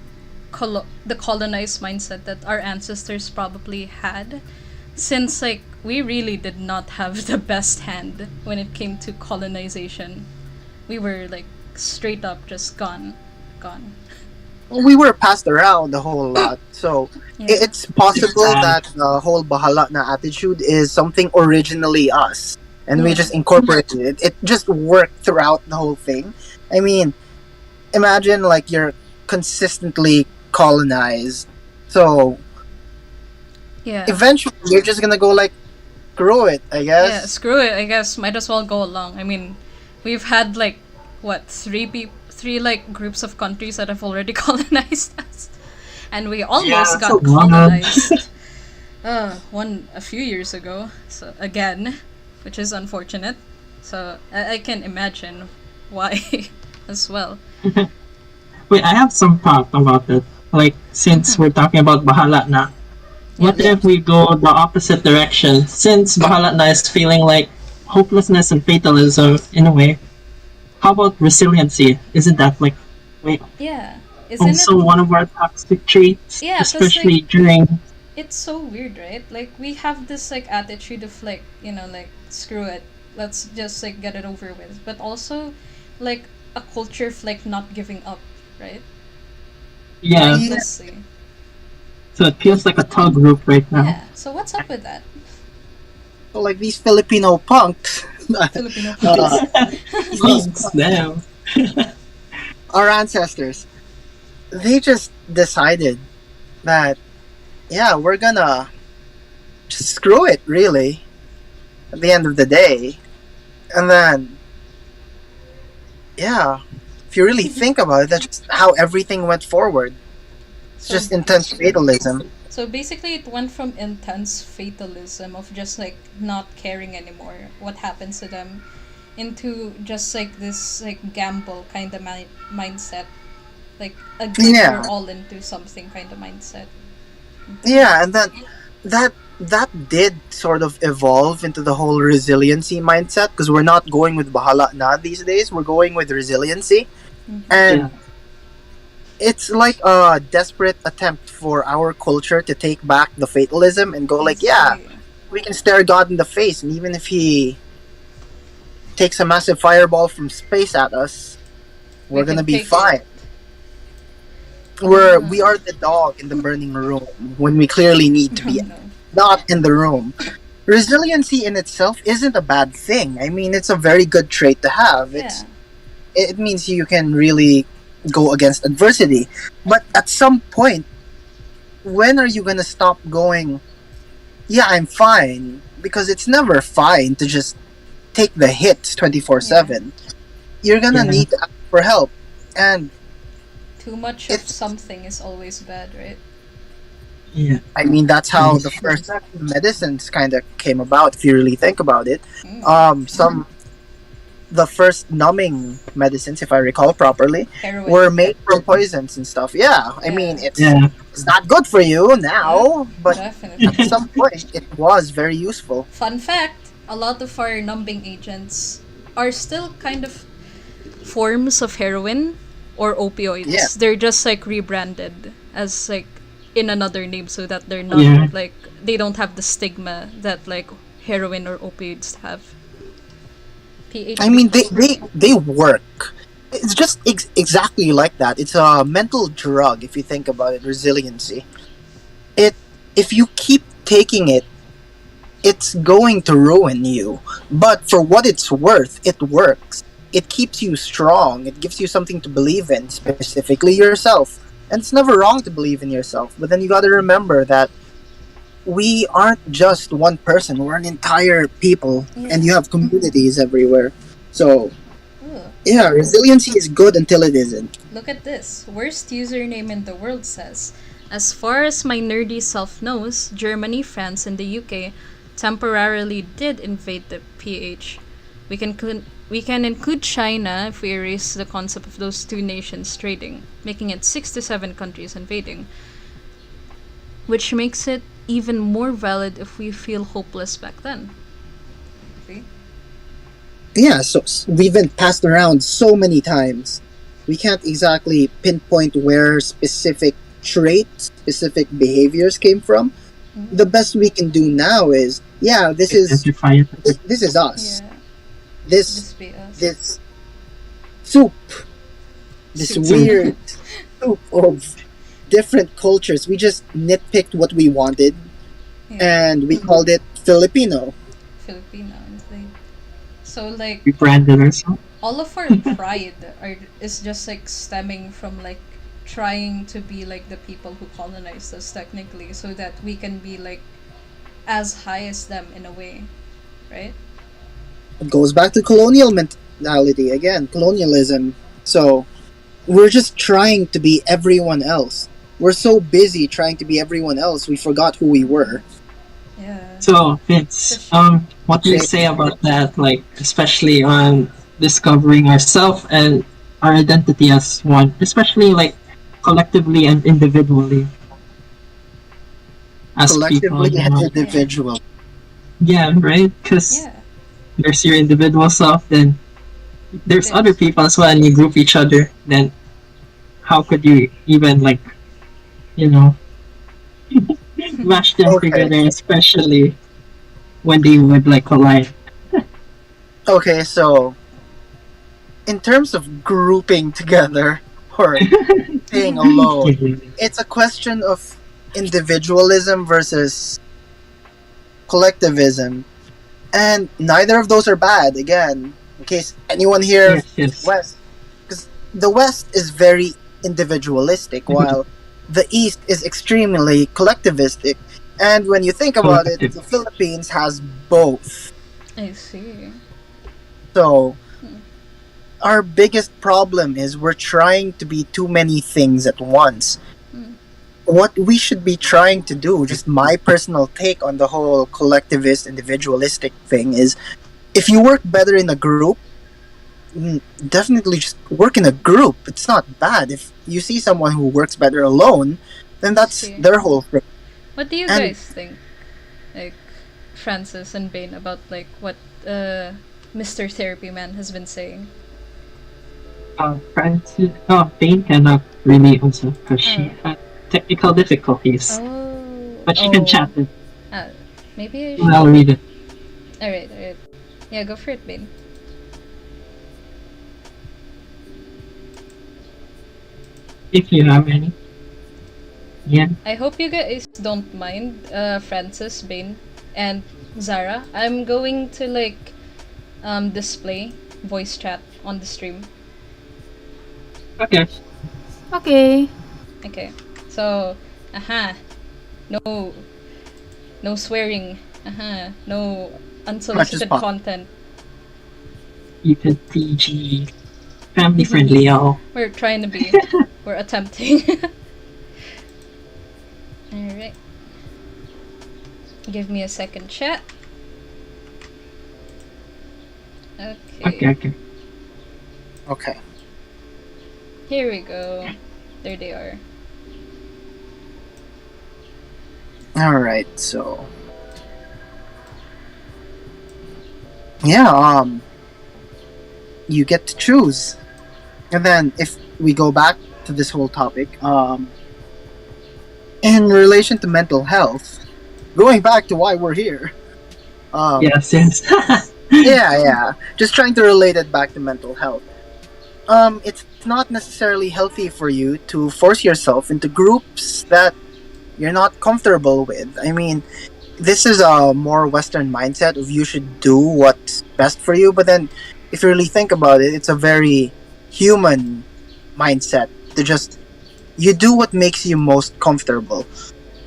colonized mindset that our ancestors probably had, since like we really did not have the best hand when it came to colonization. We were like straight up just gone. we were passed around a whole lot. So Yeah. it's possible that the whole bahala na attitude is something originally us, and we Yeah. just incorporated it. It just worked throughout the whole thing. I mean, imagine like you're consistently colonized, so Yeah. eventually you're just gonna go like, screw it, I guess. Yeah, screw it, I guess. Might as well go along. I mean, we've had like what, three like groups of countries that have already colonized us. And we almost that's got a lot. colonized one a few years ago. So again, which is unfortunate. So I can imagine why as well. Wait, I have some thought about it. Like, since we're talking about bahala na, what Yeah. if we go the opposite direction? Since bahala na is feeling like hopelessness and fatalism in a way, how about resiliency? Isn't that like, wait, Yeah. Isn't also it? one of our toxic traits? Yeah, 'cause, especially like, during. It's so weird, right? Like we have this like attitude of like, like screw it. Let's just like get it over with. But also like a culture of like not giving up, right? Yeah, Yeah. Let's see. so it feels like a tug group right now. Yeah. So what's up with that? So like these Filipino punks, Filipino Thanks, damn. our ancestors, they just decided that yeah, we're gonna just screw it really at the end of the day. And then yeah, if you really think about it, that's just how everything went forward. It's So- just intense fatalism. So basically, it went from intense fatalism of just like not caring anymore what happens to them, into just like this like gamble kind of mindset, like a give Yeah. your all into something kind of mindset. Yeah, and then that did sort of evolve into the whole resiliency mindset, because we're not going with bahala na these days, we're going with resiliency. And Yeah. it's like a desperate attempt for our culture to take back the fatalism and go like, yeah, we can stare God in the face, and even if he takes a massive fireball from space at us, we're We gonna can be take fine. We are the dog in the burning room when we clearly need to be No. not in the room. Resiliency in itself isn't a bad thing. I mean, it's a very good trait to have. Yeah. It means you can really go against adversity. But at some point, when are you gonna stop going, yeah, I'm fine? Because it's never fine to just take the hits 24/7. You're gonna Yeah. need to ask for help. And Too much of It's- something is always bad, right? Yeah. I mean, that's how the first medicines kind of came about. If you really think about it, the first numbing medicines, if I recall properly, Heroin. were made from poisons and stuff. Yeah, I mean, Yeah. it's not good for you now, but Definitely. at some point, it was very useful. Fun fact, a lot of our numbing agents are still kind of forms of heroin or opioids. Yeah. They're just like rebranded as like in another name so that they're not Yeah. like they don't have the stigma that like heroin or opioids have. PH. I mean, they work. It's just exactly like that. It's a mental drug if you think about it. Resiliency. It if you keep taking it, it's going to ruin you. But for what it's worth, it works. It keeps you strong. It gives you something to believe in, specifically yourself. And it's never wrong to believe in yourself. But then you got to remember that we aren't just one person. We're an entire people, and you have communities everywhere. So, Ugh. yeah, resiliency is good until it isn't. Look at this. Worst username in the world says, as far as my nerdy self knows, Germany, France, and the UK temporarily did invade the PH. We can include China if we erase the concept of those two nations trading, making it 6 to 7 countries invading. Which makes it even more valid if we feel hopeless back then. See? Yeah, so we've been passed around so many times. We can't exactly pinpoint where specific traits, specific behaviors came from. The best we can do now is, this is us. Yeah. This Be us. this soup, this weird soup of different cultures. We just nitpicked what we wanted, and we called it Filipino. Filipino. So like We branded ourselves. all of our pride is just like stemming from like trying to be like the people who colonized us technically, so that we can be like as high as them in a way, right? It goes back to colonial mentality again, colonialism. So we're just trying to be everyone else. We're so busy trying to be everyone else, we forgot who we were. Yeah. So, Vince, what do you say about that? Like, especially on discovering ourselves and our identity as one, especially like collectively and individually. As Collectively people, and individual. Yeah, right? Because there's your individual self, then there's other people as well, and you group each other. Then how could you even like, mash them together, especially when they would like collide? Okay, so in terms of grouping together or staying alone, it's a question of individualism versus collectivism, and neither of those are bad. Again, in case anyone here West, because the West is very individualistic while the East is extremely collectivistic. And when you think about it, the Philippines has both. I see. So our biggest problem is we're trying to be too many things at once. What we should be trying to do, just my personal take on the whole collectivist, individualistic thing, is if you work better in a group, definitely just work in a group. It's not bad. If you see someone who works better alone, then that's their whole thing. What do you guys think, like Francis and Bane, about like what Mr. Therapy Man has been saying? Bane cannot really answer because she had technical difficulties. But she can chat it. Maybe I should. I'll read it. Alright. Yeah, go for it, Bane. If you have any. Yeah. I hope you guys don't mind, Francis, Bane, and Zara. I'm going to like display voice chat on the stream. Okay. Okay. So, no swearing. No unsolicited content. Keep it PG. Family friendly, y'all. We're trying to be. We're attempting. Alright. Give me a second, chat. Okay, Okay. okay. Okay. Here we go. There they are. All right. So yeah, you get to choose, and then if we go back to this whole topic, in relation to mental health, going back to why we're here. Yes, yes. Yeah. Just trying to relate it back to mental health. It's not necessarily healthy for you to force yourself into groups that you're not comfortable with. I mean, this is a more Western mindset of you should do what's best for you, but then if you really think about it, it's a very human mindset to just you do what makes you most comfortable.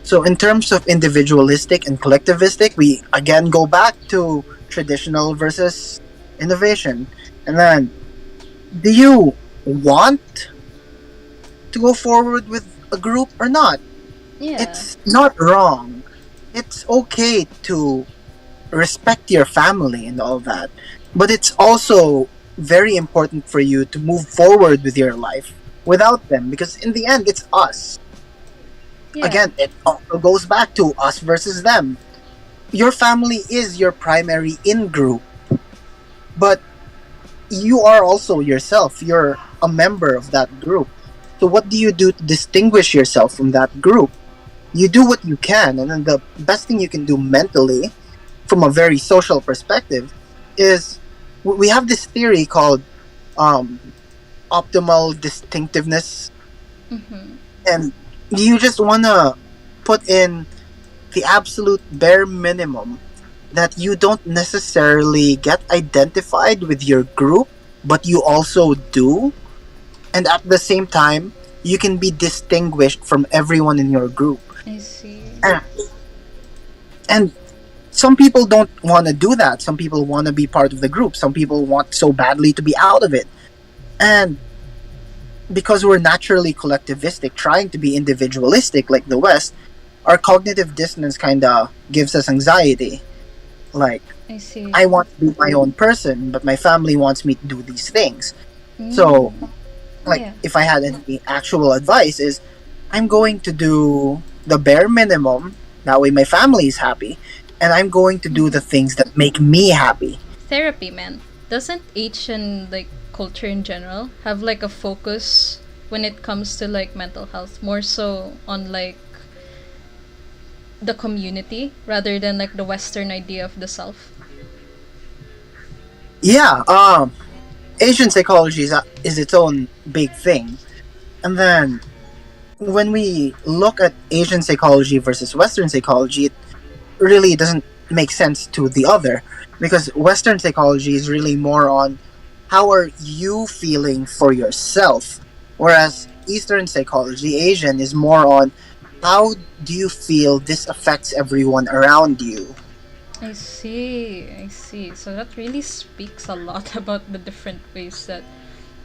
So in terms of individualistic and collectivistic, we again go back to traditional versus innovation. And then do you want to go forward with a group or not? Yeah. It's not wrong. It's okay to respect your family and all that. But it's also very important for you to move forward with your life without them because in the end it's us. Yeah. Again, it also goes back to us versus them. Your family is your primary in group, but you are also yourself. You're a member of that group. So what do you do to distinguish yourself from that group? You do what you can, and then the best thing you can do mentally, from a very social perspective, is we have this theory called um, optimal distinctiveness, Mm-hmm. and you just wanna put in the absolute bare minimum that you don't necessarily get identified with your group, but you also do, and at the same time, you can be distinguished from everyone in your group. I see. And, and some people don't want to do that. Some people want to be part of the group. Some people want so badly to be out of it. And because we're naturally collectivistic, trying to be individualistic like the West, our cognitive dissonance kind of gives us anxiety. Like, I see. I want to be my own person, but my family wants me to do these things. So, like, Yeah. if I had any actual advice, is I'm going to do the bare minimum. That way, my family is happy, and I'm going to do the things that make me happy. Therapy, man. Doesn't Asian like culture in general have like a focus when it comes to like mental health, more so on like the community rather than like the Western idea of the self? Yeah, Asian psychology is its own big thing, and then when we look at Asian psychology versus Western psychology, it really doesn't make sense to the other because Western psychology is really more on how are you feeling for yourself, whereas Eastern psychology, Asian, is more on how do you feel this affects everyone around you. I see, I see. So that really speaks a lot about the different ways that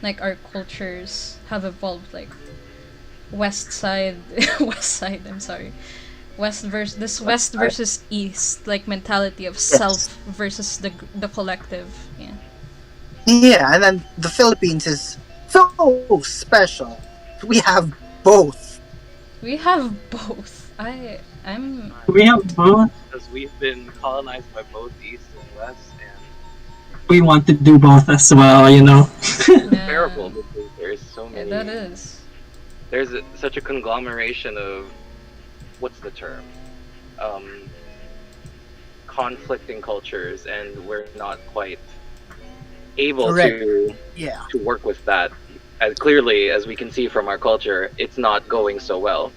like our cultures have evolved, like west side west side, I'm sorry. West versus east like mentality of self versus the collective. Yeah. Yeah, and then the Philippines is so special. We have both. We have both. I'm We have both. Because we've been colonized by both East and West, and We want to do both as well, you know. yeah, terrible because there's so yeah, many. that is. There's such a conglomeration of what's the term? Conflicting cultures, and we're not quite able Correct. to Yeah. work with that. As clearly as we can see from our culture, it's not going so well.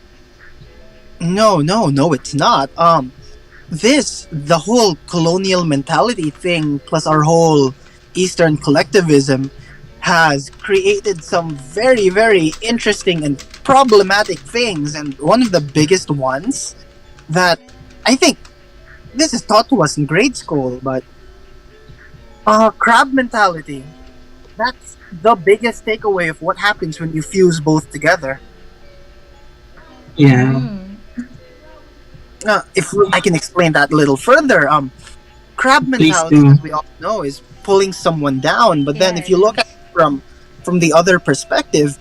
No, it's not. The whole colonial mentality thing, plus our whole Eastern collectivism, has created some very, very interesting and problematic things. And one of the biggest ones that I think this is taught to us in grade school, but crab mentality. That's the biggest takeaway of what happens when you fuse both together. Yeah. Mm. If I can explain that a little further, crab Please mentality, do. as we all know, is pulling someone down. But then, Yeah, if it you look at is. it from the other perspective,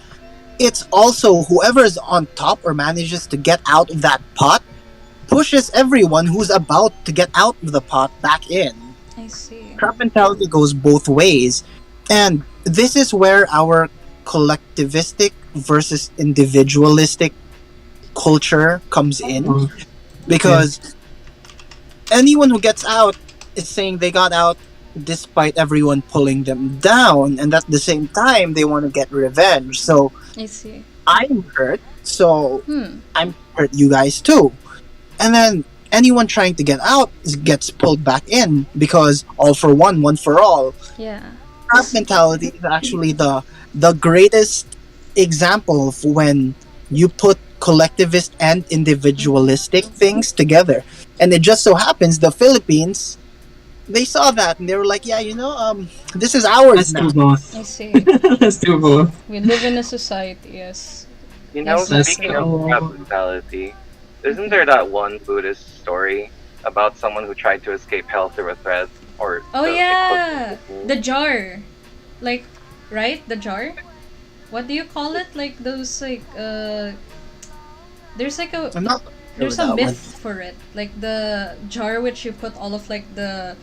it's also whoever's on top or manages to get out of that pot pushes everyone who's about to get out of the pot back in. I see. Crab mentality goes both ways, and this is where our collectivistic versus individualistic culture comes in, Oh, yeah. because anyone who gets out is saying they got out despite everyone pulling them down, and at the same time they want to get revenge. So I see. I'm hurt, so Hmm. I'm hurt you guys too. And then anyone trying to get out gets pulled back in, because all for one for all. Yeah. Crab mentality is actually the greatest example of when you put collectivist and individualistic things together. And it just so happens the Philippines, they saw that and they were like, yeah, this is ours Let's now. do both. I see. Let's do both. We live in a society, yes. You know, Yes, Let's speaking sir. of crab go. mentality, isn't there that one Buddhist story about someone who tried to escape hell through a thread? Or Oh the yeah, equivalent? the jar, like, right? The jar. What do you call it? Like those there's like a I'm not sure there's with a that one. myth for it. Like the jar which you put all of like the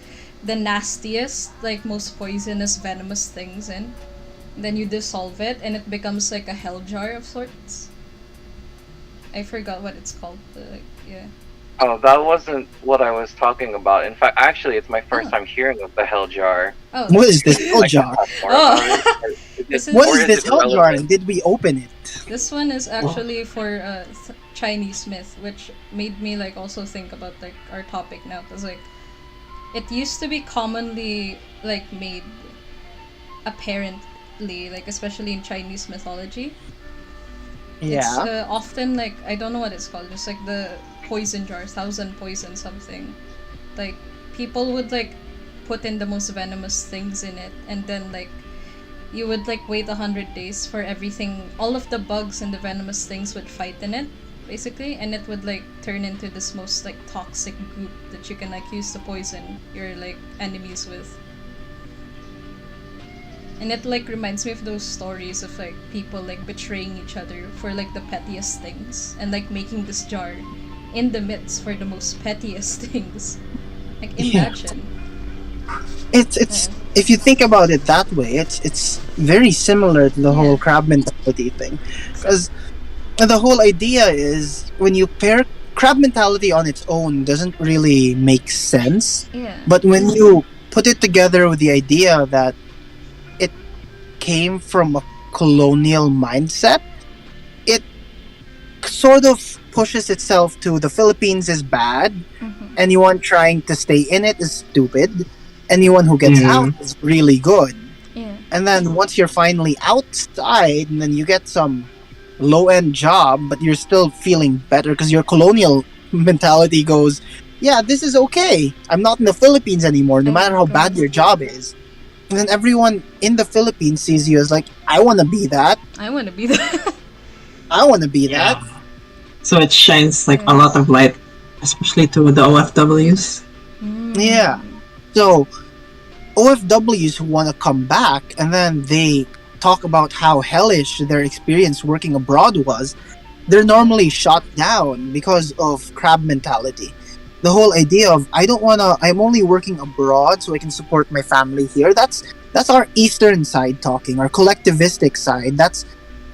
nastiest, like most poisonous, venomous things in. Then you dissolve it and it becomes like a hell jar of sorts. I forgot what it's called. But, like, yeah. Oh, that wasn't what I was talking about. In fact, actually, it's my first Oh. time hearing of the hell jar. Oh. What is this hell I can jar? talk more Oh. about it, or This is- What or is this it hell jar, relevant? and did we open it? This one is actually for Chinese myth, which made me like also think about like our topic now, because like it used to be commonly like made apparently, like especially in Chinese mythology. It's Yeah. often like I don't know what it's called, just like the poison jar, thousand poison something. Like people would like put in the most venomous things in it, and then like you would like wait 100 days for everything, all of the bugs and the venomous things would fight in it, basically, and it would like turn into this most like toxic goop that you can like use to poison your like enemies with. And it like reminds me of those stories of like people like betraying each other for like the pettiest things, and like making this jar in the midst for the most pettiest things. Like Yeah. imagine. It's if you think about it that way, it's very similar to the whole crab mentality thing, because the whole idea is when you pair crab mentality on its own doesn't really make sense, Yeah. but when you put it together with the idea that it came from a colonial mindset, it sort of pushes itself to the Philippines is bad, Mhm. anyone trying to stay in it is stupid, anyone who gets Yeah. out is really good. Yeah. And then once you're finally outside, and then you get some low end job, but you're still feeling better because your colonial mentality goes, yeah, this is okay. I'm not in the Philippines anymore, no Oh my matter how bad God. your job is. And then everyone in the Philippines sees you as like, I want to be that. I want to be that. I want to be that. So it shines like a lot of light, especially to the OFWs. Yeah. So OFWs who want to come back and then they talk about how hellish their experience working abroad was, they're normally shot down because of crab mentality. The whole idea of I'm only working abroad so I can support my family here. That's our Eastern side talking, our collectivistic side. That's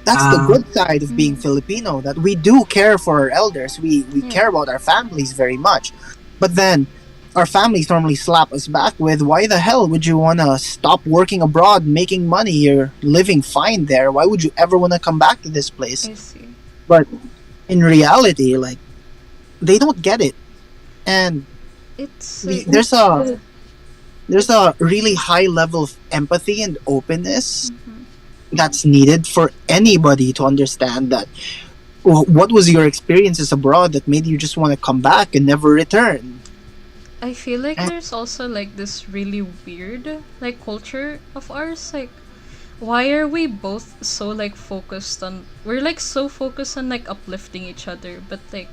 the good side of being Filipino, that we do care for our elders. We care about our families very much. But then our families normally slap us back with, why the hell would you want to stop working abroad, making money? You're living fine there. Why would you ever want to come back to this place? I see. But in reality, like, they don't get it. And It's there's a really high level of empathy and openness that's needed for anybody to understand that what was your experiences abroad that made you just want to come back and never return. I feel like there's also like this really weird like culture of ours. Like, why are we both so like focused on? We're like so focused on like uplifting each other, but like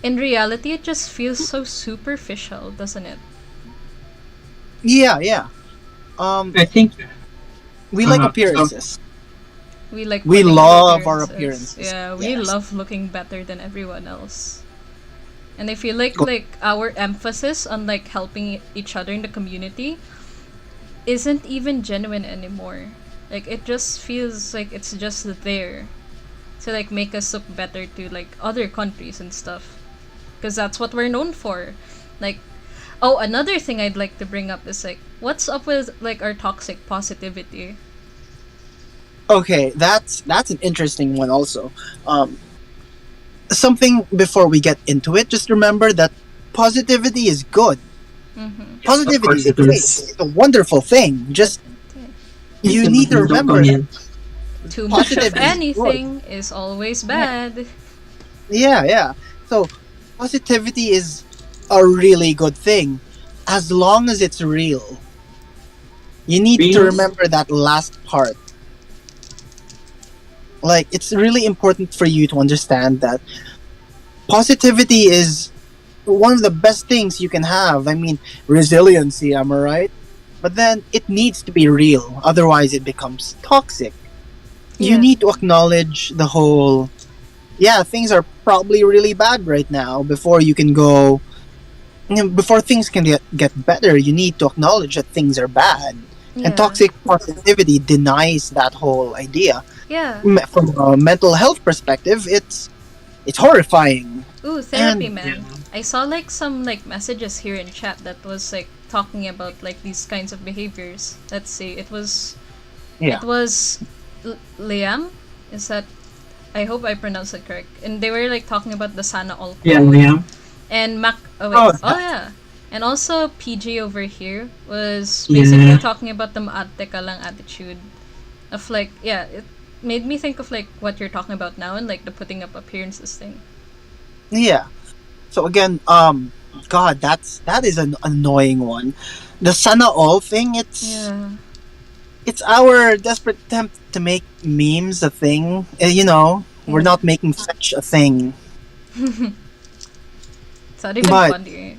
in reality, it just feels so superficial, doesn't it? Yeah. I think We like so appearances. We like We putting up love our appearances. appearances. Yeah, we Yes. love looking better than everyone else. And I feel like Go- our emphasis on like helping each other in the community isn't even genuine anymore. Like it just feels like it's just there to like make us look better to like other countries and stuff. Because that's what we're known for. Like, oh, another thing I'd like to bring up is like, what's up with like our toxic positivity? Okay, that's an interesting one also. Something before we get into it, just remember that positivity is good. Mm-hmm. Positivity of course is it great. is. It's a wonderful thing. Just you need to remember that. Too much of Positivity is anything is always bad. Yeah. So positivity is a really good thing as long as it's real. You need to Real? remember that last part. Like it's really important for you to understand that positivity is one of the best things you can have. I mean, resiliency, am I right? But then it needs to be real, otherwise it becomes toxic. You Yeah. need to acknowledge the whole yeah, things are probably really bad right now before you can go before things can get better, you need to acknowledge that things are bad. Yeah. And toxic positivity denies that whole idea. Yeah. From a mental health perspective, it's horrifying. Ooh, therapy, And- man. I saw like some like messages here in chat that was like talking about like these kinds of behaviors. Let's see. It was Yeah. Liam. Is that? I hope I pronounced it correct. And they were like talking about the Sana All Yeah, quote. Liam. And Mac. Oh wait. Oh, Oh yeah. And also PG over here was basically Yeah. talking about the maate ka lang attitude of like yeah. It made me think of like what you're talking about now and like the putting up appearances thing. Yeah. So again, God, that is an annoying one. The Sana All thing, Yeah. it's our desperate attempt to make memes a thing. You know, we're Yeah. not making such a thing. It's not even But- funny.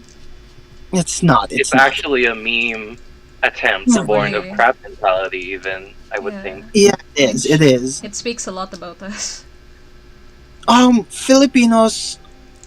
It's not. It's not. actually a meme attempt No born of way. crab mentality, even, I would Yeah. think. Yeah, it is. It is. It speaks a lot about us. Filipinos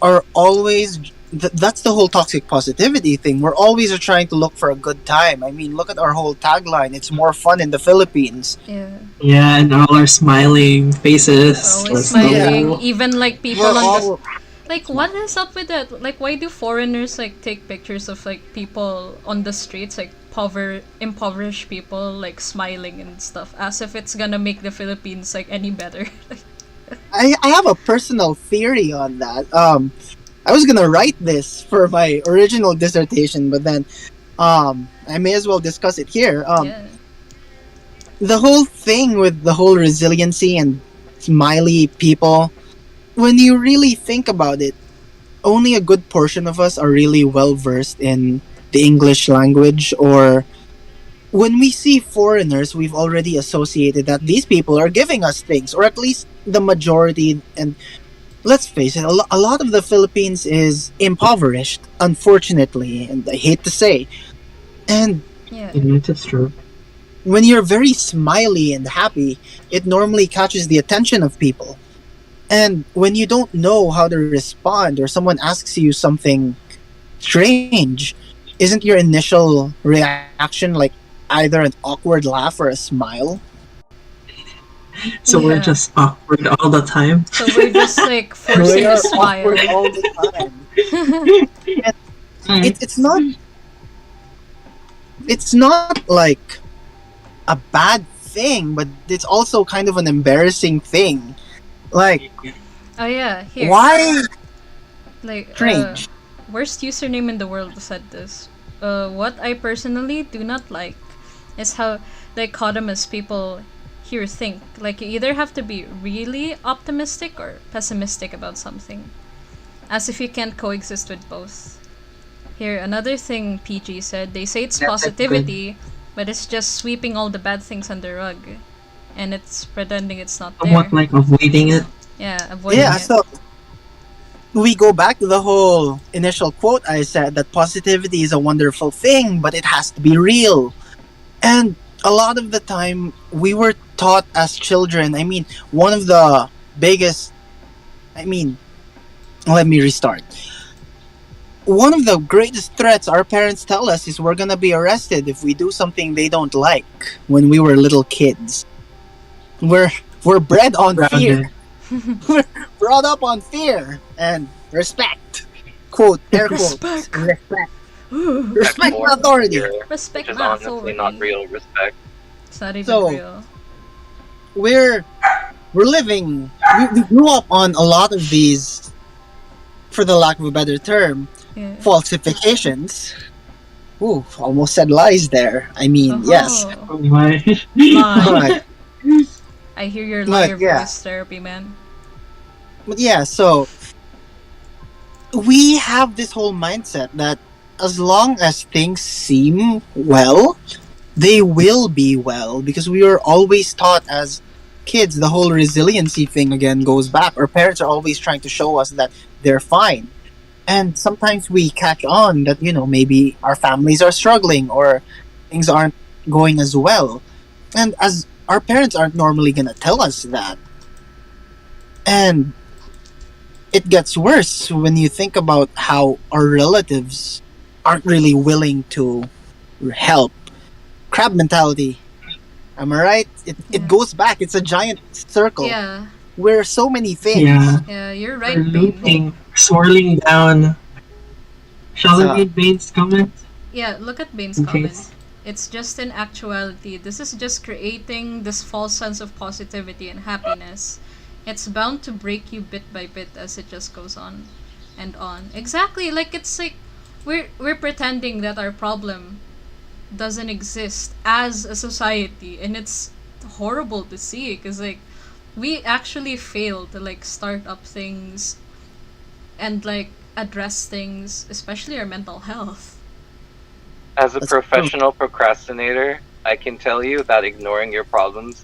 are always. That's the whole toxic positivity thing. We're always trying to look for a good time. I mean, look at our whole tagline. It's more fun in the Philippines. Yeah. Yeah, and all our smiling faces. We're always Let's smiling. go. Even like people We're on all. the like what is up with that? Like why do foreigners like take pictures of like people on the streets, like impoverished people like smiling and stuff as if it's gonna make the Philippines like any better. I have a personal theory on that. I was gonna write this for my original dissertation, but then, I may as well discuss it here. Yeah. The whole thing with the whole resiliency and smiley people, when you really think about it, only a good portion of us are really well versed in the English language, or when we see foreigners, we've already associated that these people are giving us things, or at least the majority. And let's face it, a lot of the Philippines is impoverished, unfortunately, and I hate to say. And Yeah. Yeah, that's true. when you're very smiley and happy, it normally catches the attention of people. And when you don't know how to respond, or someone asks you something strange, isn't your initial reaction like either an awkward laugh or a smile? So we're Yeah. just awkward all the time. So we're just like forcing We a are smile. awkward all the time. It's not like a bad thing, but it's also kind of an embarrassing thing. Like, Oh yeah, here. why Like strange? worst username in the world said this. What I personally do not like is how dichotomous people here think. Like you either have to be really optimistic or pessimistic about something, as if you can't coexist with both. Here, another thing PG said. They say it's Yeah, that's positivity, but it's just sweeping all the bad things under the rug, and it's pretending it's not there. Somewhat like avoiding it. Yeah, avoiding Yeah, it. so we go back to the whole initial quote I said that positivity is a wonderful thing, but it has to be real. And a lot of the time, we were taught as children. I mean, one of the biggest. I mean, let me restart. One of the greatest threats our parents tell us is we're gonna be arrested if we do something they don't like when we were little kids. We're we're bred on Grounded. fear. We're brought up on fear and respect. Quote, air quotes. Respect. Respect. Ooh. Respect more authority. fear, Respect which is my honestly authority. not real respect. It's not even So- real. We're living. We grew up on a lot of these, for the lack of a better term, Yeah. falsifications. Ooh, almost said lies there. I mean, yes. Oh, Oh my. Lie. But, I hear your But, liar yeah. voice therapy, man. but yeah, so we have this whole mindset that as long as things seem well, they will be well because we are always taught as kids. The whole resiliency thing again goes back. Our parents are always trying to show us that they're fine. And sometimes we catch on that, maybe our families are struggling or things aren't going as well. And as our parents aren't normally going to tell us that. And it gets worse when you think about how our relatives aren't really willing to help. Crab mentality. Am I right? Yeah. It goes back. It's a giant circle. Yeah, Where so many things. Yeah. yeah, you're We're right, Bane. looping, swirling down. Shall So- I read Bane's comment? Yeah, look at Bane's Okay. comment. It's just in actuality, this is just creating this false sense of positivity and happiness. It's bound to break you bit by bit as it just goes on and on. Exactly, like it's like we're pretending that our problem doesn't exist as a society, and it's horrible to see because like we actually fail to like start up things and like address things, especially our mental health. As a That's true. professional procrastinator, I can tell you that ignoring your problems,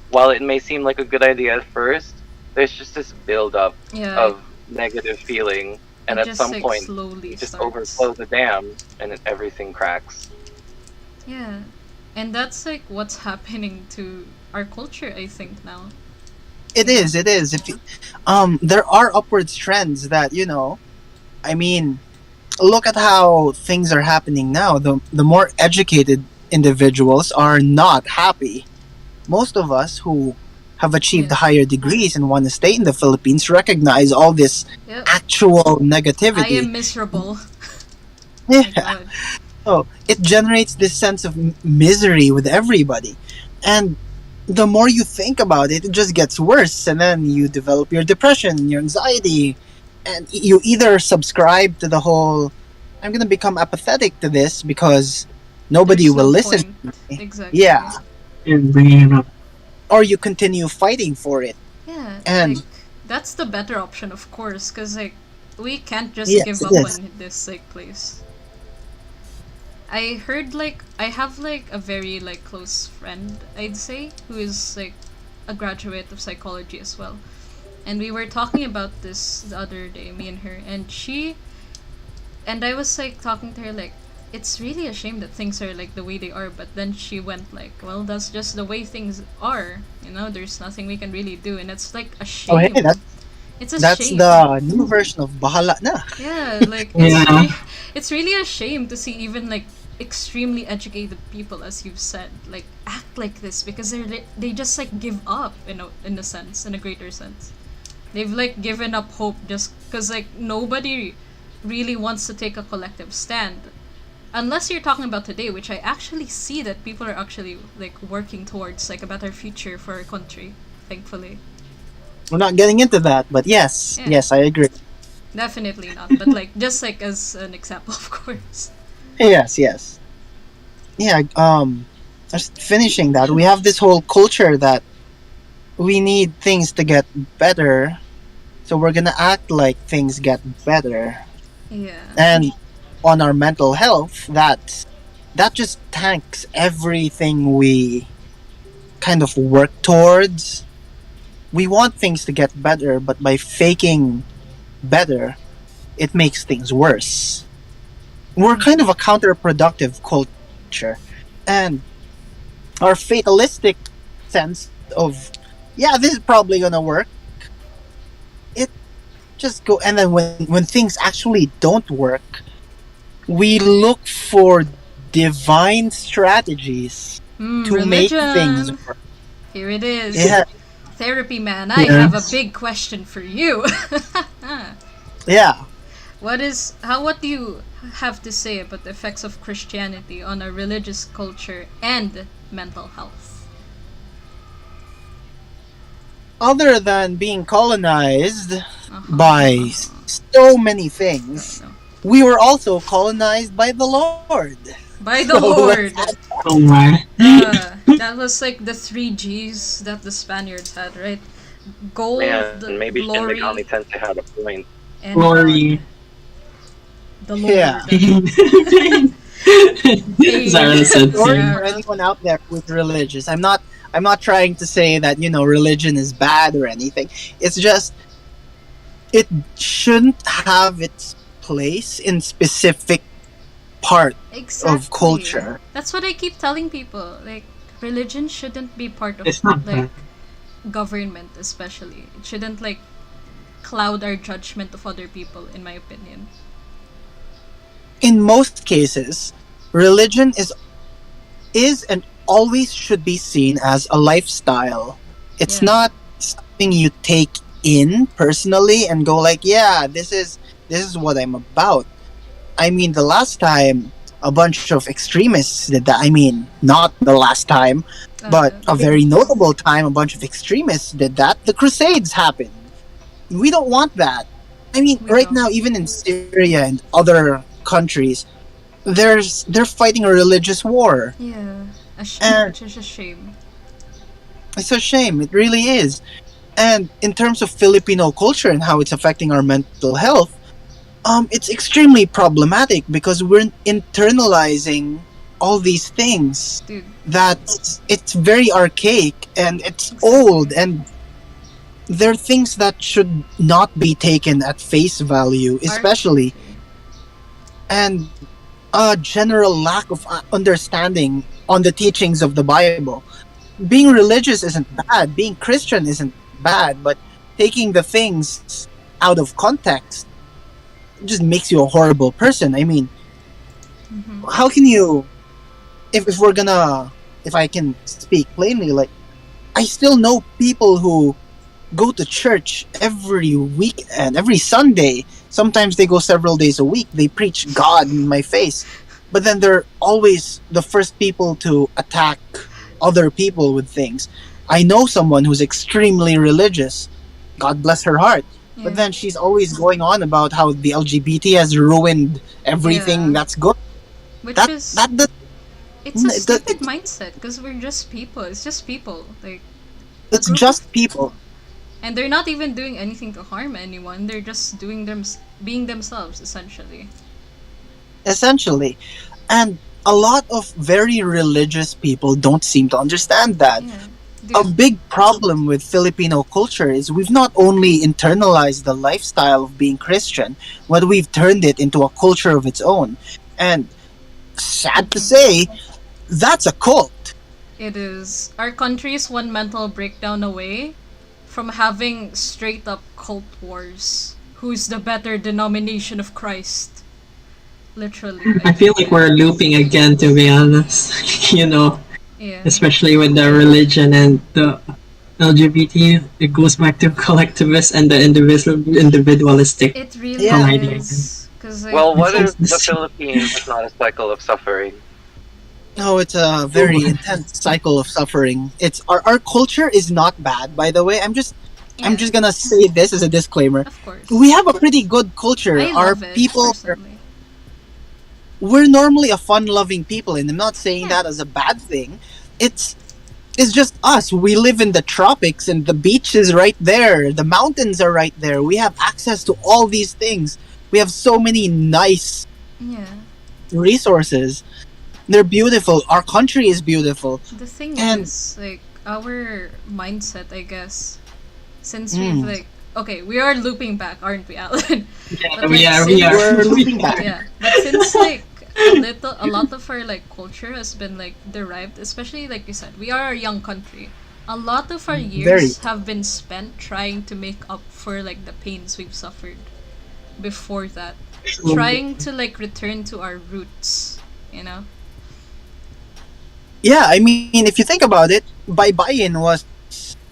while it may seem like a good idea at first, there's just this build-up Yeah, of negative feeling, and it at just some like point, slowly you just starts. overflow the dam, and then everything cracks. Yeah, and that's like what's happening to our culture, I think now. It is. If you, there are upwards trends that I mean, look at how things are happening now. The more educated individuals are not happy. Most of us who have achieved Yeah. higher degrees and want to stay in the Philippines recognize all this Yep. actual I negativity. am miserable. Yeah. My God. So it generates this sense of misery with everybody. And the more you think about it, it just gets worse. And then you develop your depression, your anxiety. And you either subscribe to the whole, I'm going to become apathetic to this because nobody There's will no listen point. to me. Exactly. Yeah. And bringing it up. Or you continue fighting for it. Yeah, And- like that's the better option, of course, because like we can't just Yes, give it up is. on this like place. I heard like I have like a very like close friend, I'd say, who is like a graduate of psychology as well, and we were talking about this the other day, me and her, and I was like talking to her like it's really a shame that things are like the way they are, but then she went like, well, that's just the way things are, there's nothing we can really do, and it's like a shame. Oh, hey, It's a that's shame. the new version of Bahala na. Yeah, like Yeah. it's really a shame to see even like extremely educated people, as you've said, like act like this because they just like give up in a sense, in a greater sense. They've like given up hope just because like nobody really wants to take a collective stand. Unless you're talking about today, which I actually see that people are actually like working towards like a better future for our country, thankfully. We're not getting into that, but yes, Yeah. yes, I agree. Definitely not, but like just like as an example, of course. Yes. Yeah, just finishing that, we have this whole culture that we need things to get better, so we're gonna act like things get better. Yeah. And on our mental health, that just tanks everything we kind of work towards. We want things to get better, but by faking better, it makes things worse. We're kind of a counterproductive culture, and our fatalistic sense of, yeah, this is probably gonna work, it just go. And then when things actually don't work, we look for divine strategies to make things Religion. work. Here it is. Yeah, Therapy man, I Yeah. have a big question for you. yeah. What do you have to say about the effects of Christianity on our religious culture and mental health? Other than being colonized Uh-huh. by so many things, No. we were also colonized by the Lord. By the So, Lord. Oh my. That was like the 3 Gs that the Spaniards had, right? Gold, Man, maybe Shin glory, Megami Tensei had a point. and Glory. God. The Lord. Yeah. Zara said Sorry Yeah. for anyone out there who's religious. I'm not trying to say that, religion is bad or anything. It's just it shouldn't have its place in specific part Exactly. of culture. That's what I keep telling people. Like, religion shouldn't be part of It's not like government, especially. It shouldn't like cloud our judgment of other people, in my opinion. In most cases, religion is and always should be seen as a lifestyle. It's Yeah. not something you take in personally and go like, yeah, this is what I'm about. I mean, the last time a bunch of extremists did that, I mean, not the last time, but a very notable time a bunch of extremists did that, the Crusades happened. We don't want that. I mean, We right don't. now, even in Syria and other countries, they're fighting a religious war. Yeah, And- which is a shame. It's a shame. It really is. And in terms of Filipino culture and how it's affecting our mental health, it's extremely problematic because we're internalizing all these things Dude, that it's very archaic and it's Exactly. old, and they're things that should not be taken at face value, especially, and a general lack of understanding on the teachings of the Bible. Being religious isn't bad, being Christian isn't bad, but taking the things out of context just makes you a horrible person. I mean, Mhm. how can you, if we're gonna, if I can speak plainly, like, I still know people who go to church every weekend, every Sunday. Sometimes they go several days a week. They preach God in my face, but then they're always the first people to attack other people with things. I know someone who's extremely religious. God bless her heart. Yeah. But then she's always going on about how the LGBT has ruined everything Yeah. that's good. Which That is that does, it's a it- stupid mindset because we're just people. It's just people. Like, it's group just of people. and they're not even doing anything to harm anyone. They're just being themselves, essentially. Essentially. And a lot of very religious people don't seem to understand that. Yeah. A Dude, big problem with Filipino culture is we've not only internalized the lifestyle of being Christian, but we've turned it into a culture of its own. And sad to say, that's a cult. it is. Our country is one mental breakdown away from having straight up cult wars. Who's the better denomination of Christ? Literally. I feel like we're looping again, to be honest. Yeah. Especially with the religion and the LGBT, it goes back to collectivist and the individualistic. It really Yeah. is. Cause like, Well, what It's if the also- Philippines is not a cycle of suffering? No, it's a very intense cycle of suffering. It's our culture is not bad, by the way. I'm just gonna say this as a disclaimer. Of course. We have a pretty good culture. I Our love it, people personally. we're normally a fun-loving people, and I'm not saying Yeah. that as a bad thing. It's just us. We live in the tropics, and the beach is right there. The mountains are right there. We have access to all these things. We have so many nice Yeah. resources. They're beautiful. Our country is beautiful. The thing And- is, like, our mindset, I guess, since Mm. we've, like, okay, we are looping back, aren't we, Alan? Yeah, But, we like, are. We since- are. We're looping back. Yeah, but since like a lot of our like culture has been like derived, especially like you said, we are a young country. A lot of our years have been spent trying to make up for like the pains we've suffered before that, trying to like return to our roots, you know. Yeah, I mean, if you think about it, buy-in was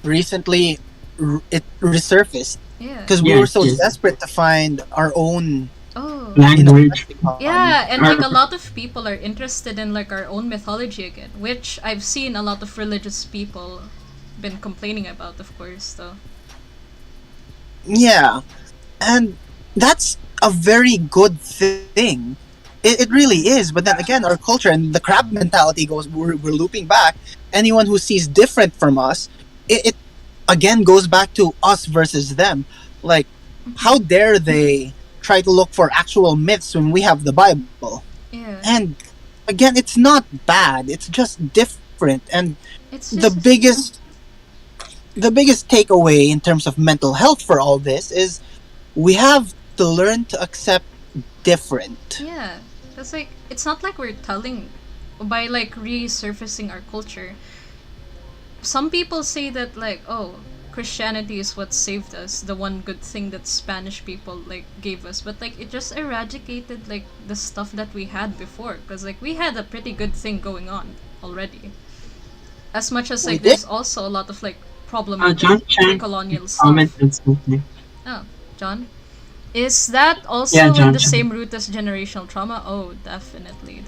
recently it resurfaced Yeah. because we were so Yes. desperate to find our own Oh. Language. Yeah, and like Our- a lot of people are interested in like our own mythology again, which I've seen a lot of religious people been complaining about, of course, though. Yeah, and that's a very good thing. It really is. But then again, our culture and the crab mentality goes, we're looping back. Anyone who sees different from us, it again goes back to us versus them. Like, how dare they try to look for actual myths when we have the Bible? Yeah. And again, it's not bad. It's just different. And It's the just biggest takeaway in terms of mental health for all this is we have to learn to accept different. yeah. That's like it's not like we're telling by like resurfacing our culture. Some people say that like, oh, Christianity is what saved us, the one good thing that Spanish people like gave us, but like it just eradicated like the stuff that we had before, because like we had a pretty good thing going on already. As much as like We did. there's also a lot of like problem with John Chang colonial stuff. commented something. Oh, John? Is that also Yeah, in John the Chang. same root as generational trauma? Oh, definitely.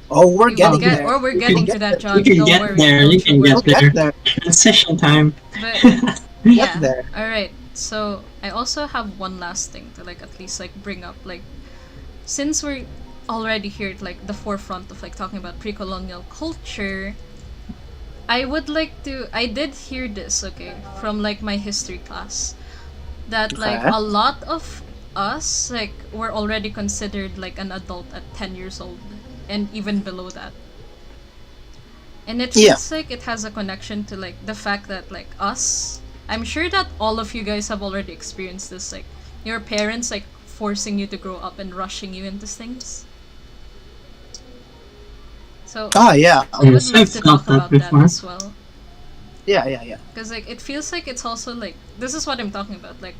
Oh, we're We will getting get, there. or we're We getting can to get that, there. John. You can Don't get worry. there, Don't you can worry. get We'll there. get there. Transition time. But Get yeah. there. All right. So I also have one last thing to like at least like bring up, like since we're already here at like the forefront of like talking about pre-colonial culture, I would like to. I did hear this, okay, from like my history class, that like Okay. a lot of us like were already considered like an adult at 10 years old and even below that. And it Yeah. feels like it has a connection to like the fact that like us, I'm sure that all of you guys have already experienced this, like your parents like forcing you to grow up and rushing you into things. So Ah, yeah. I would Yes, love I've to felt talk that about that before. as well. Yeah. Because like it feels like it's also like this is what I'm talking about. Like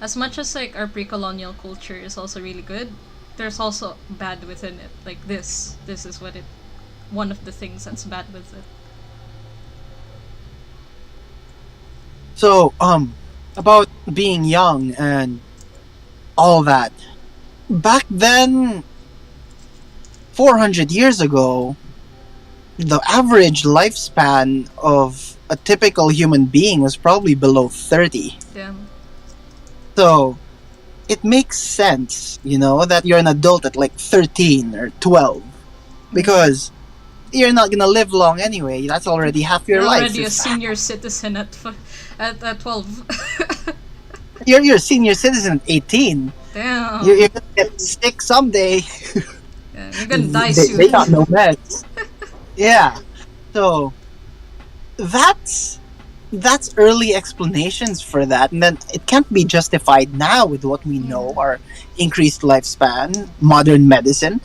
as much as like our pre-colonial culture is also really good, there's also bad within it. Like this is what it one of the things that's bad with it. So, about being young and all that. Back then, 400 years ago, the average lifespan of a typical human being was probably below 30. Damn. So, it makes sense, that you're an adult at like 13 or 12. Because you're not gonna live long anyway. That's already half your You're life. already a senior citizen at 12. You're a senior citizen at 18. Damn. You're gonna get sick someday. Yeah, you're gonna die they, soon. they got no meds. Yeah. So that's early explanations for that, and then it can't be justified now with what we know, our increased lifespan, modern medicine,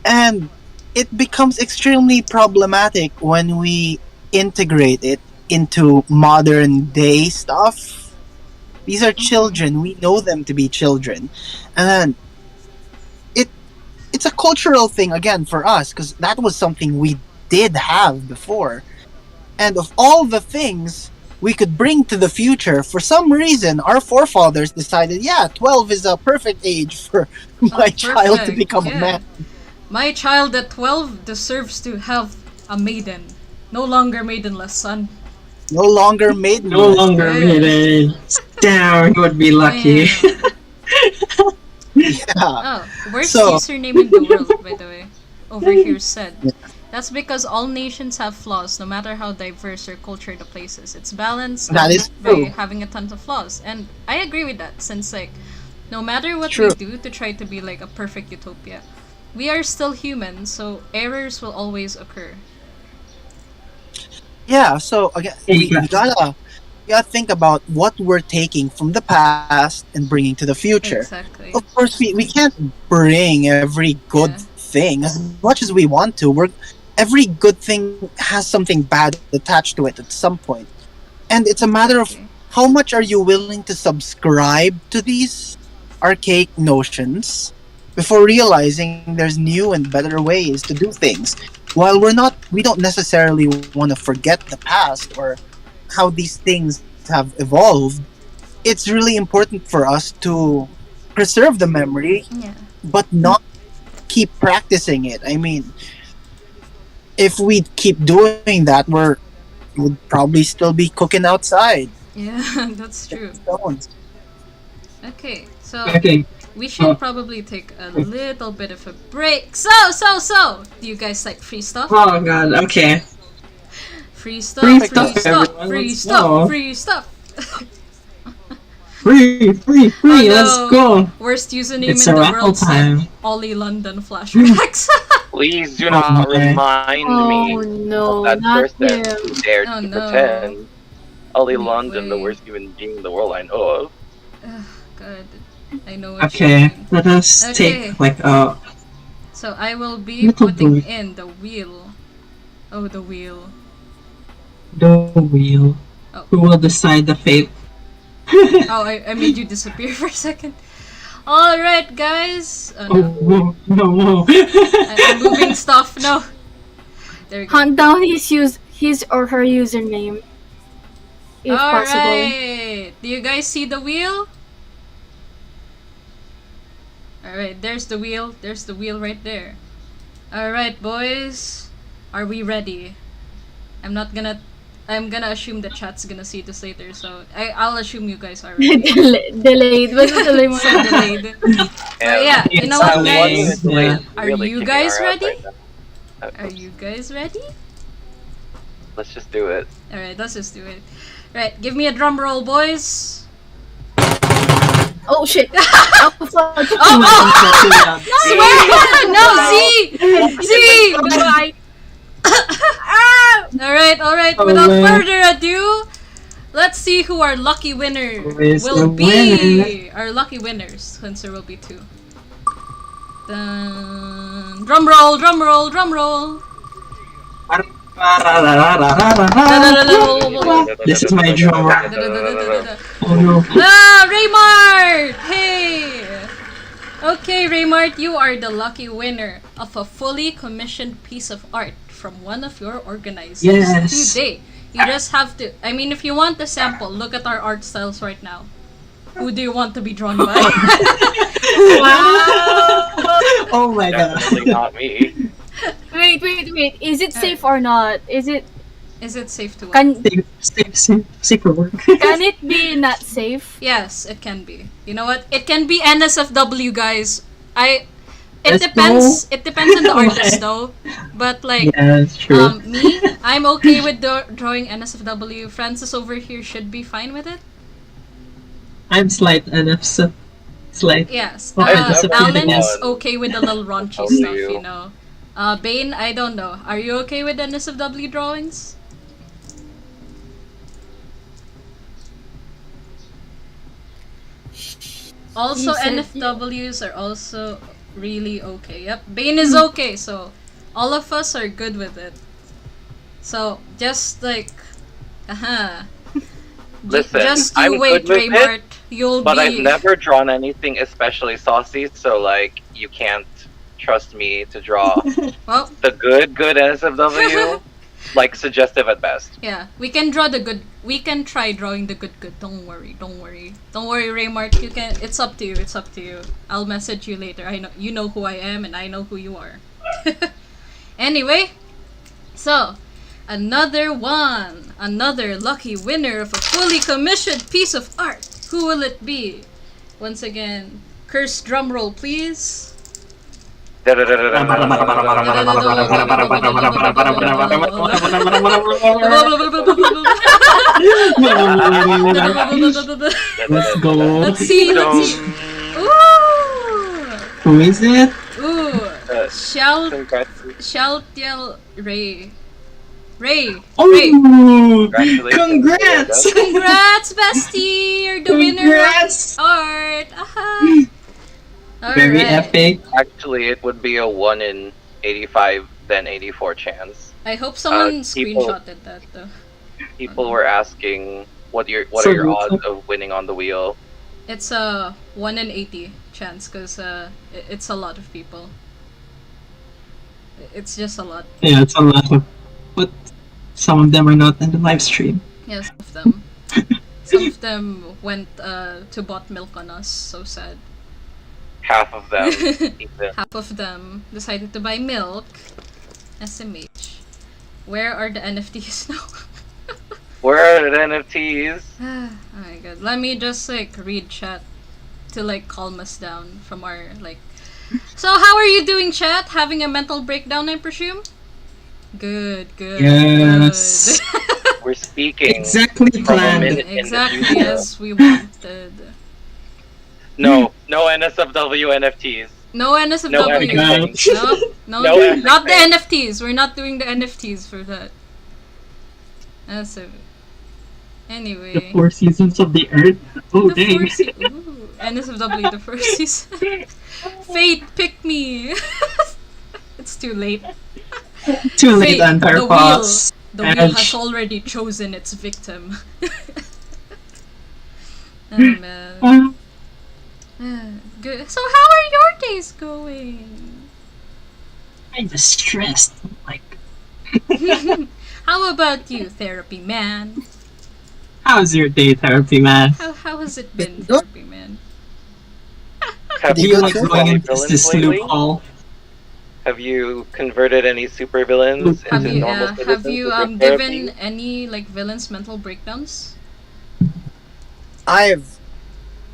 and it becomes extremely problematic when we integrate it into modern day stuff. These are children. We know them to be children, and then it's a cultural thing again for us because that was something we did have before. And of all the things we could bring to the future, for some reason, our forefathers decided, 12 is a perfect age for my child to perfect, become yeah. a man. My child at 12 deserves to have a maiden. No longer maidenless, son. No longer made. No longer Yeah. made. Damn, you would be lucky. Damn. Yeah. Oh, worst So- username in the world, by the way. Over here said. That's because all nations have flaws, no matter how diverse or cultured the place is. It's balanced That is by true. having a ton of flaws. And I agree with that, since like no matter what True. we do to try to be like a perfect utopia, we are still human, so errors will always occur. Yeah, so again, Hey, we gotta gotta think about what we're taking from the past and bringing to the future. Exactly. Of course, we can't bring every good Yeah. thing as much as we want to. Every good thing has something bad attached to it at some point. And it's a matter of Exactly. how much are you willing to subscribe to these archaic notions before realizing there's new and better ways to do things. While we don't necessarily want to forget the past or how these things have evolved, it's really important for us to preserve the memory Yeah. but not keep practicing it. I mean, if we keep doing that, would probably still be cooking outside. Yeah, that's true. Stones. Okay, so Okay. we should probably take a little bit of a break. So, do you guys like free stuff? Oh god, okay. Free stuff, Free free stuff, stuff, everyone, free let's stuff, go. free stuff. Free, Oh, no. let's go. Worst username It's in a the raffle world. time. Ollie London flashbacks. Please do not Okay. remind me Oh no, of that not person him. who dared Oh, to no. pretend. Ollie Wait, London, the wait. worst human being in the world I know of. Ugh, God, I know what you Okay, mean. let us Okay. take like a So I will be Little putting boy. in the wheel. Oh, the wheel. the wheel. Oh. Who will decide the fate? Oh, I made you disappear for a second. Alright, guys. Oh, Oh, no. whoa, no, whoa. I'm moving stuff. No. There we go. Hunt down his or her username. If possible. Alright. Do you guys see the wheel? Alright, there's the wheel. There's the wheel right there. Alright, boys. Are we ready? I'm gonna assume the chat's gonna see this later, so I'll assume you guys are ready. Delayed. Mas tuloy mo. So delayed. But yeah, you know It's what, delayed. guys? Yeah. Are Really you kicking guys our ass ready? right now. Are you guys ready? Let's just do it. Alright, let's just do it. Right, give me a drum roll, boys. Oh shit. Oh fuck. Swear! No, see! See! Bye. Alright, Oh, without man. further ado, let's see who our lucky winner Who is will the be. Our lucky winners, since there will be two. Dun. Drum roll, drum roll, drum roll. This is my drummer. Oh no. Ah, Raymart! Hey! Okay, Raymart, you are the lucky winner of a fully commissioned piece of art from one of your organizers Yes. today. You just have to, I mean, if you want the sample, look at our art styles right now. Who do you want to be drawn by? Oh my god. Definitely not me. Wait. Is it safe or not? Is it Is it safe to watch? Safe for work. can it be not safe? Yes, it can be. You know what? It can be NSFW, guys. It Let's depends. go. It depends on the Okay. artist, though. But like, Yeah, it's true. me, I'm okay with drawing NSFW. Francis over here should be fine with it. I'm slight enough, so slight. Yes. Oh, I've never Alan drawn is okay with the little raunchy NSFW. stuff, you know. Bane, I don't know. Are you okay with NSFW drawings? Also, He said NFWs are also really okay. Yep, Bane is okay, so all of us are good with it. So, just like, Listen, just you I'm wait, good with it, Raymart. You'll But be. I've never drawn anything especially saucy, so like you can't trust me to draw Well, the good NSFW. Like suggestive at best. yeah, we can draw the good. We can try drawing the good. Don't worry, Raymart. You can. It's up to you. It's up to you. I'll message you later. I know you know who I am, and I know who you are. Anyway, so another lucky winner of a fully commissioned piece of art. Who will it be? Once again, curse drum roll, please. Let's go. Let's see. Ooh, Who is it? ooh. Congratulations. Shaltiel Ray. Ray! Oh, Congratulations. congrats! Congrats, bestie! You're the Congrats! winner of art! Aha! Very Alright. epic. Actually, it would be a 1 in 85, then 84 chance. I hope someone people- screenshotted that though. People were asking, what are So your good. odds of winning on the wheel? It's a 1 in 80 chance because it's a lot of people. It's just a lot. Yeah, it's a lot of. But some of them are not in the live stream. Yeah, some of them. Some of them went to bought milk on us. So sad. Half of them. even. Half of them decided to buy milk. SMH. Where are the NFTs now? Where are the NFTs? Oh my god. Let me just like read chat to like calm us down from our like. So how are you doing, chat? Having a mental breakdown, I presume? Good. Yes. Good. We're speaking Exactly from a planned. minute in the Exactly future. as we wanted. No NSFW NFTs. No NSFW. anything. No, No not the everything. NFTs. We're not doing the NFTs for that. So, anyway. The 4 seasons of the Earth. Oh, The dang. Ooh, NSFW, the first season. Fate, pick me! It's too late. Too late, Fate, Antar Fox. the wheel Edge. has already chosen its victim. Oh man. Good. So how are your days going? I'm just stressed. Like, How about you, therapy man? how's your day, therapy man? How has it been, Good. therapy man? Have Do you you good like too? going any into villains this lately? loophole? Have you converted any supervillains Have into you normal have citizens you with given therapy? any like villains mental breakdowns? I've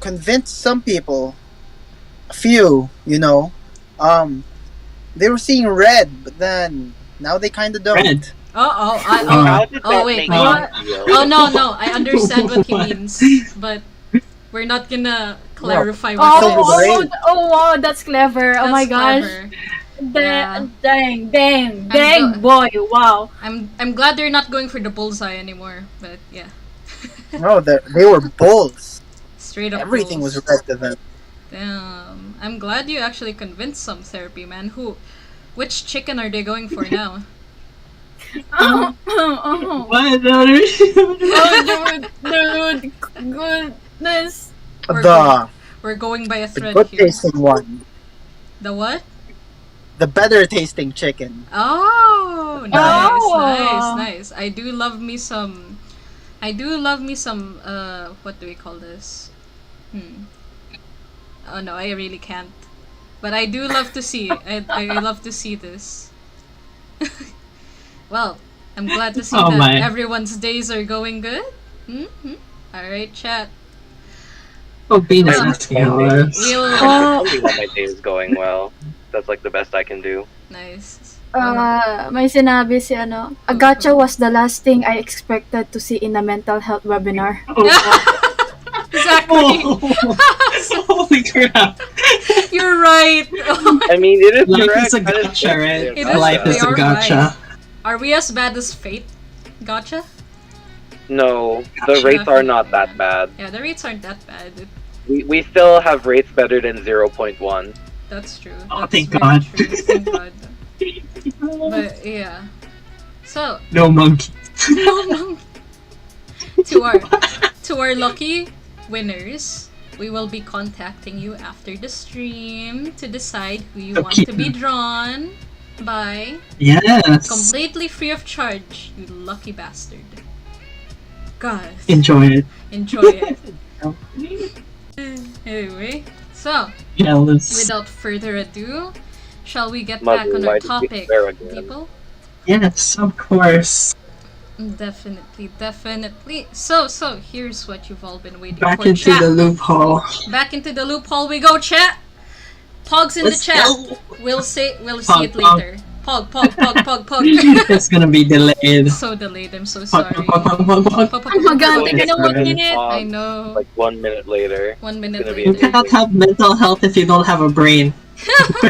convinced some people, a few, they were seeing red, but then now they kind of don't. Red. How did that wait, make what? you feel? Oh no, I understand what he What? means, but we're not gonna clarify Oh, what Silver it is. Braid. wow, that's clever. Oh my That's gosh. clever. Da- Yeah. Dang, go- boy, wow. I'm glad they're not going for the bullseye anymore, but yeah, No, they were bulls. straight up. Everything bulls. was red to them. Damn, I'm glad you actually convinced some therapy man. Which chicken are they going for now? Oh, What? dude, goodness. We're going by a The thread good here. tasting one. The what? The better tasting chicken. Oh, nice, Oh. nice. I do love me some. What do we call this? Oh no, I really can't. But I do love to see. I love to see this. Well, I'm glad to see Oh that my. everyone's days are going good. Alright, chat. Oh, Bean is Well, asking us. We'll. Tell me when my day is going well. That's like the best I can do. Nice. May sinabi si ano, a gacha was the last thing I expected to see in a mental health webinar. Exactly. Holy crap. You're right. I mean, it is Life correct. is a That is gacha, right? It gotcha. is, Life is we a are gacha. right. Are we as bad as Fate? Gotcha? No, the rates are not that bad. Yeah, the rates aren't that bad. We still have rates better than 0.1. That's true. Oh, That's thank very God. True. Thank God. But yeah. So No monkey. to our lucky winners, we will be contacting you after the stream to decide who you want to be drawn by, Yes. completely free of charge. You lucky bastard. God. Enjoy it. Enjoy it. Anyway, so Jealous. without further ado, shall we get Mother, back on why our did you topic, swear again? people? Yes, of course. Definitely. So here's what you've all been waiting Back for. into Chat. the loophole. Back into the loophole we go, chat. Pogs in Let's the chat. go. We'll see Pog, it later. Pog. It's gonna be delayed. So delayed. I'm so Pog, sorry. pog, pog, pog, pog, pog. Oh my god, Going taking a to 1 be minute. I know. Like 1 minute later. 1 minute gonna be You later. cannot have mental health if you don't have a brain.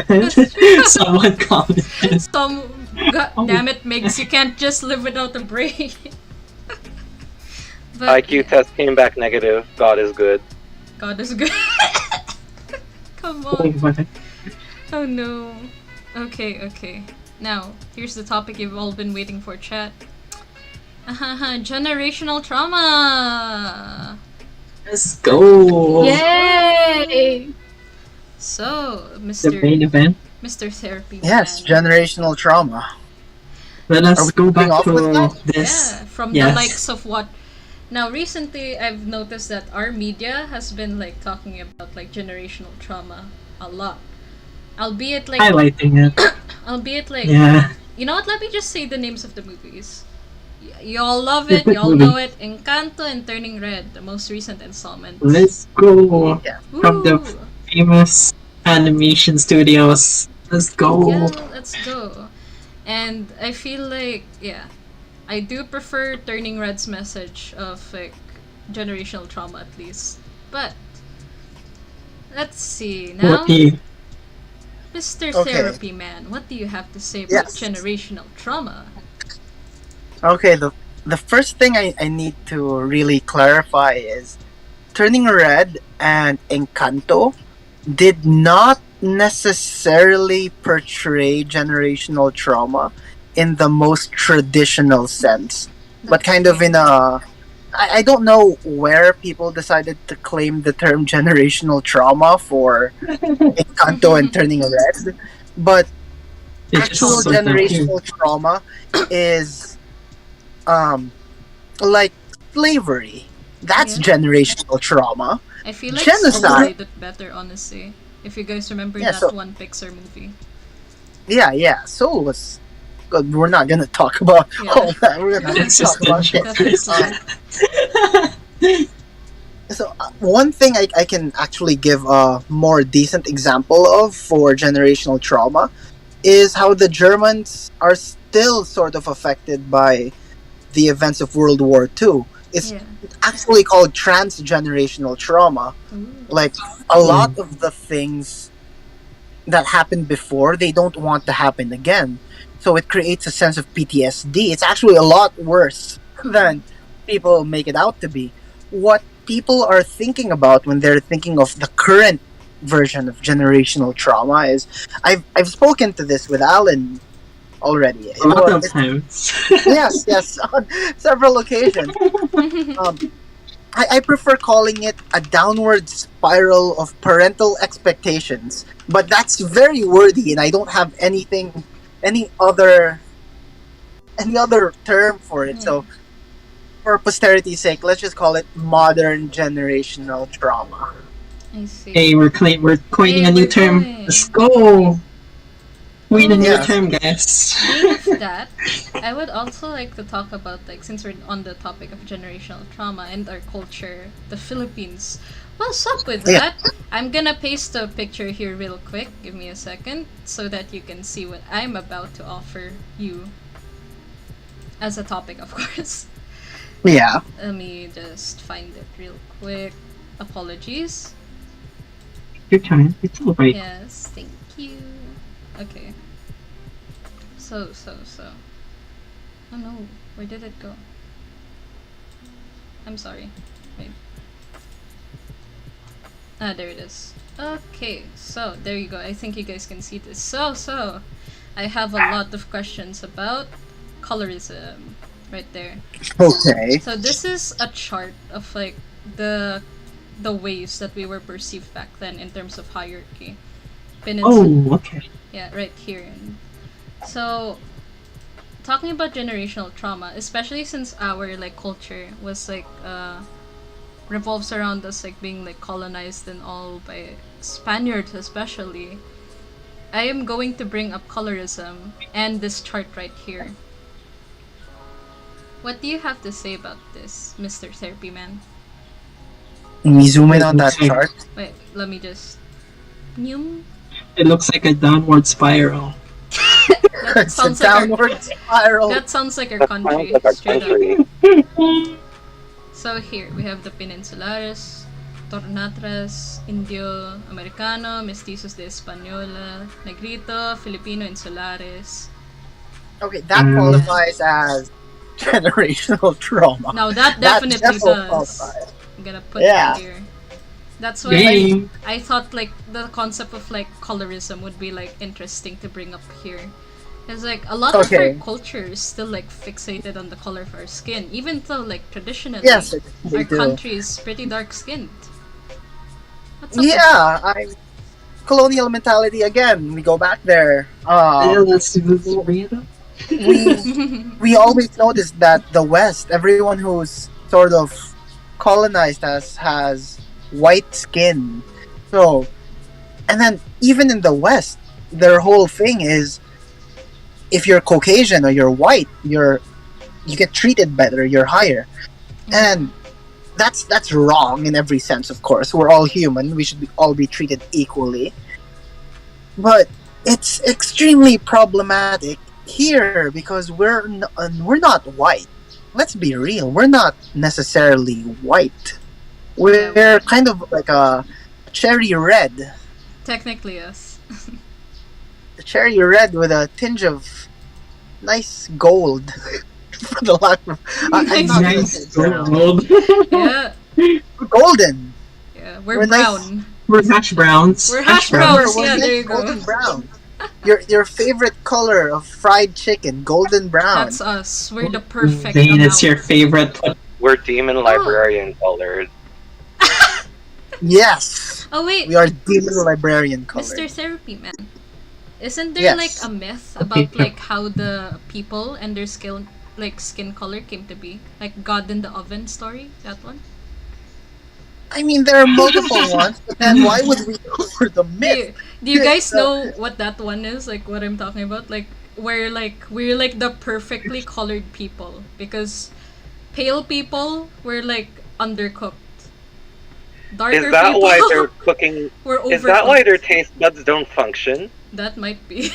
That's true. Someone commented. God damn it, Migs, you can't just live without a brain. But IQ test came back negative. God is good. God is good. Come Oh on. my. Oh no. Okay. Now, here's the topic you've all been waiting for, chat. Generational trauma! Let's go. Yay! So, The Mr. main event. Mr. Therapy Yes, Man. generational trauma. Let Are us we go back moving off with to that? this. Yeah, from Yes. the likes of what? Now, recently, I've noticed that our media has been like talking about like generational trauma a lot. Albeit like, Highlighting it. albeit like, Yeah. you know what? Let me just say the names of the movies. Y'all love it. Y'all know it. Encanto and Turning Red, the most recent installments. Let's go. Yeah. From the Woo! famous animation studios. Let's go. Yeah, let's go. And I feel like, yeah, I do prefer Turning Red's message of like generational trauma at least. But let's see now, What do you? Mr. Okay. Therapy Man, what do you have to say about Yes. generational trauma? Okay, the first thing I need to really clarify is Turning Red and Encanto did not necessarily portray generational trauma in the most traditional sense, but kind of in a. I don't know where people decided to claim the term generational trauma for Encanto and Turning Red, but It's actual just sort of generational trauma is like slavery. That's Yeah. generational trauma. I feel like Genocide. Soul did it better, honestly. If you guys remember Yeah, that so- one Pixar movie. Yeah. Soul was good. We're not gonna talk about Yeah. all that. We're gonna It's talk about existential. it. So one thing I can actually give a more decent example of for generational trauma is how the Germans are still sort of affected by the events of World War II. It's Yeah. actually called transgenerational trauma. Ooh. Like a lot of the things that happened before, they don't want to happen again. So it creates a sense of PTSD. It's actually a lot worse than people make it out to be. What people are thinking about when they're thinking of the current version of generational trauma is I've spoken to this with Alan already. A lot of times. Yes, on several occasions. I prefer calling it a downward spiral of parental expectations, but that's very wordy, and I don't have any other term for it. So, for posterity's sake, let's just call it modern generational trauma. I see. Hey, we're coining Hey, a new we're term. coining. Let's go. Coin a new Yeah. term, guys. Speaking of that, I would also like to talk about, like, since we're on the topic of generational trauma and our culture, the Philippines. What's up with Yeah. that? I'm gonna paste a picture here real quick. Give me a second so that you can see what I'm about to offer you as a topic, of course. Yeah. Let me just find it real quick. Apologies. Your time. It's alright. Yes, thank you. Okay. So. Oh no, where did it go? I'm sorry. Wait. Ah, there it is. Okay, so there you go. I think you guys can see this. So, I have a lot of questions about colorism right there. Okay. So this is a chart of like the ways that we were perceived back then in terms of hierarchy. Oh, okay. Yeah, right here. So, talking about generational trauma, especially since our like culture was like revolves around us like being like colonized and all by Spaniards especially. I am going to bring up colorism and this chart right here. What do you have to say about this, Mr. Therapy Man? We zoom in on that Okay. chart. Wait, let me just. Nyum? It looks like a downward spiral. That It's a sounds like our, downward spiral. that sounds like our That country. sounds like our Straight up. country. So here we have the Peninsulares. Tornatras, Indio, Americano, Mestizos de Española, Negrito, Filipino, Insulares. Okay, that qualifies as generational trauma. Now that That definitely definitely does. qualifies. I'm gonna put Yeah. that here. That's why Yay. I thought like the concept of like colorism would be like interesting to bring up here. Because like a lot of our Okay. culture is still like fixated on the color of our skin, even though like traditionally Yes, they our do. country is pretty dark skinned. What's up with Yeah, colonial mentality again. We go back there. Yeah, let's bring it up. We always notice that the West, everyone who's sort of colonized us, has white skin. So, and then even in the West, their whole thing is, if you're Caucasian or you're white, you get treated better. You're higher, and that's wrong in every sense. Of course, we're all human. We should all be treated equally. But it's extremely problematic here because we're not white. Let's be real. We're not necessarily white. We're kind of like a cherry red. Technically, yes. A cherry red with a tinge of nice gold. For the lack of, I'm not gonna say Nice brown. gold. Yeah, We're golden. yeah. We're We're nice. brown. We're hash browns. We're hash We're, browns. we're Yeah, nice there you go. golden brown. Your favorite color of fried chicken, golden brown. That's us. We're the perfect Zane, amount. it's your favorite. We're demon librarian colored. Yes, Oh wait, we are demon librarian color. Mr. Therapy Man. Isn't there Yes. like a myth about like how the people and their skin color came to be? Like God in the Oven story? That one? I mean, there are multiple ones, but then why would we go for the myth? Do you guys know what that one is? Like what I'm talking about? Like we're like the perfectly colored people because pale people were like undercooked. Darker Is that people why they're cooking? were overcooked. Is that why their taste buds don't function? That might be.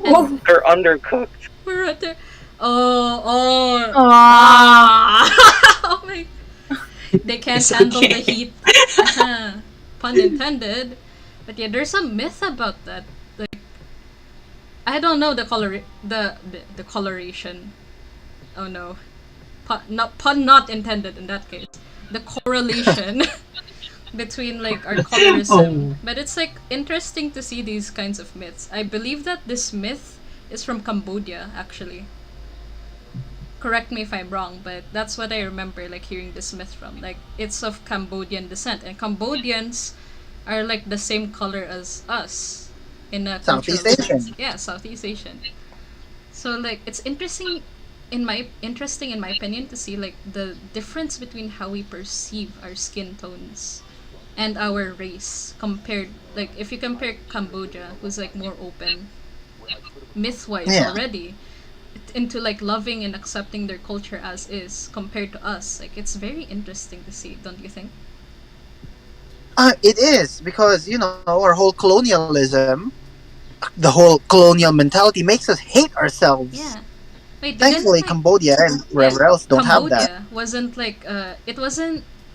Oh, They're undercooked. We're right there. Oh. ah. Oh my. They can't It's handle okay. the heat. Pun intended. But yeah, there's a myth about that. Like, I don't know the coloration. Oh no, pun not intended in that case. The correlation between like our colorism. Oh. But it's like interesting to see these kinds of myths. I believe that this myth is from Cambodia actually. Correct me if I'm wrong, but that's what I remember like hearing this myth from. Like it's of Cambodian descent, and Cambodians are like the same color as us in a Southeast cultural Asian. sense. Yeah, Southeast Asian. So like it's interesting in my opinion to see like the difference between how we perceive our skin tones and our race compared, like if you compare Cambodia, who's like more open myth-wise Yeah. already, into like loving and accepting their culture as is compared to us. Like it's very interesting to see, don't you think? It is because our whole colonialism, the whole colonial mentality makes us hate ourselves. Yeah. Wait, Thankfully, like, Cambodia and wherever else don't have that. Cambodia wasn't like it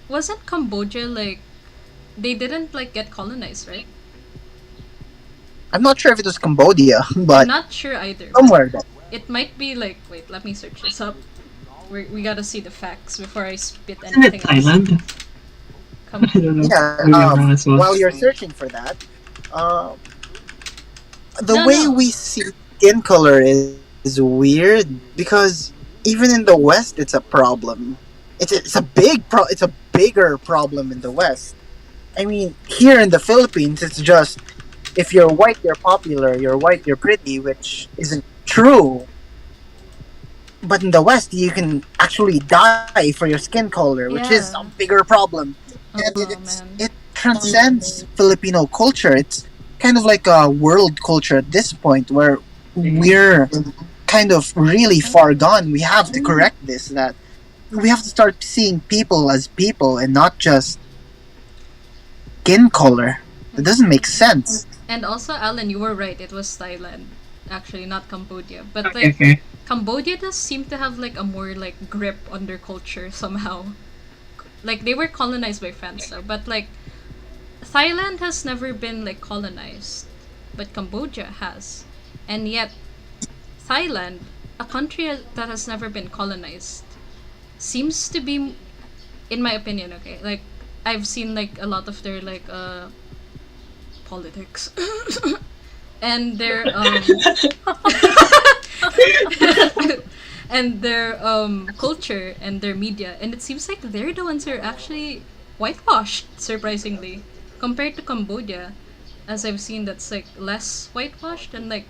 wasn't Cambodia like they didn't like get colonized, right? I'm not sure if it was Cambodia, I'm but not sure either. somewhere. It might be like, wait, let me search this up. We gotta see the facts before I spit Isn't it anything else. Thailand? I don't know. Yeah, Maybe I'm wrong as well. while you're searching for that, the No, way no. we see skin color is weird because even in the West, it's a problem. It's a bigger problem in the West. I mean, here in the Philippines, it's just if you're white, you're popular. You're white, you're pretty, which isn't true. But in the West, you can actually die for your skin color, which is a Yeah. bigger problem. And Oh, it's, man. it transcends Filipino culture. It's kind of like a world culture at this point where we're kind of really far gone. We have to correct this, that we have to start seeing people as people and not just skin color. It doesn't make sense. And also, Alan, you were right. It was Thailand, actually, not Cambodia. But Okay, like okay. Cambodia does seem to have like a more like grip on their culture somehow. like they were colonized by France, though, but like Thailand has never been like colonized, but Cambodia has, and yet Thailand, a country that has never been colonized, seems to be, in my opinion, okay, like I've seen like a lot of their like politics and their and their culture and their media, and it seems like they're the ones who are actually whitewashed, surprisingly, compared to Cambodia, as I've seen that's like less whitewashed and like,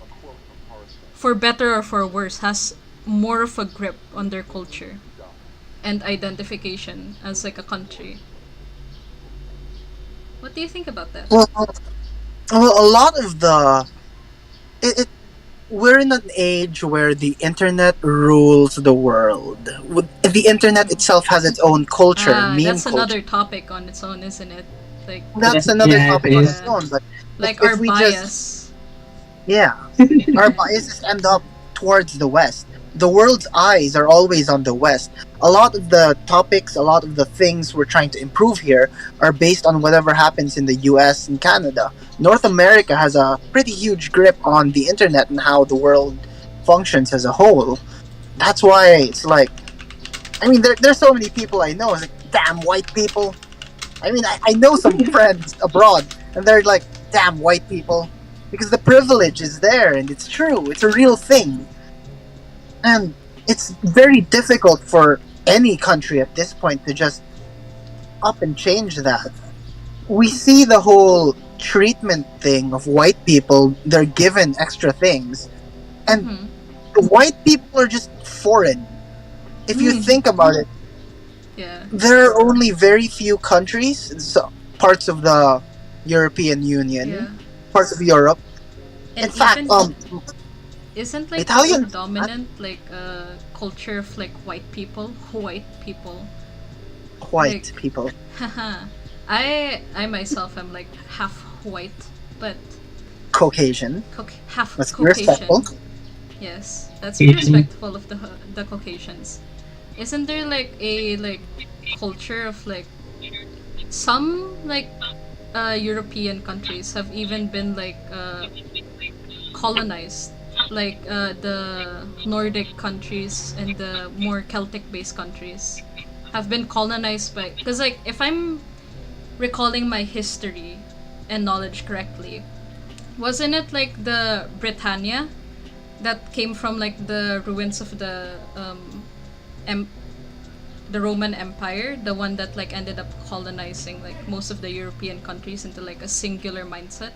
for better or for worse, has more of a grip on their culture and identification as like a country. What do you think about that? Well, a lot of it we're in an age where the internet rules the world. The internet itself has its own culture, meme That's culture. another topic on its own, isn't it? Like That's another Yeah, topic it on is. its own. But like if our we bias. just our biases end up towards the West. The world's eyes are always on the West. A lot of the topics, a lot of the things we're trying to improve here are based on whatever happens in the US and Canada. North America has a pretty huge grip on the internet and how the world functions as a whole. That's why it's like, I mean, there's so many people I know. It's like, damn white people. I mean, I know some friends abroad, and they're like, damn white people. Because the privilege is there, and it's true. It's a real thing. And it's very difficult for any country at this point to just up and change that. We see the whole treatment thing of white people, they're given extra things. And Mhm. the white people are just foreign. If you think about it, Yeah. there are only very few countries, so parts of the European Union, Yeah. parts of Europe. And In fact, even isn't like Italian- the dominant like culture of like white people, white like- people. haha. I myself am like half white, but Caucasian. half That's Caucasian. respectful. Yes, that's respectful of the Caucasians. Isn't there like a like culture of like some like European countries have even been like colonized, like the Nordic countries and the more Celtic based countries have been colonized by, because like if I'm recalling my history and knowledge correctly, wasn't it like the Britannia that came from like the ruins of the the Roman Empire, the one that like ended up colonizing like most of the European countries into like a singular mindset?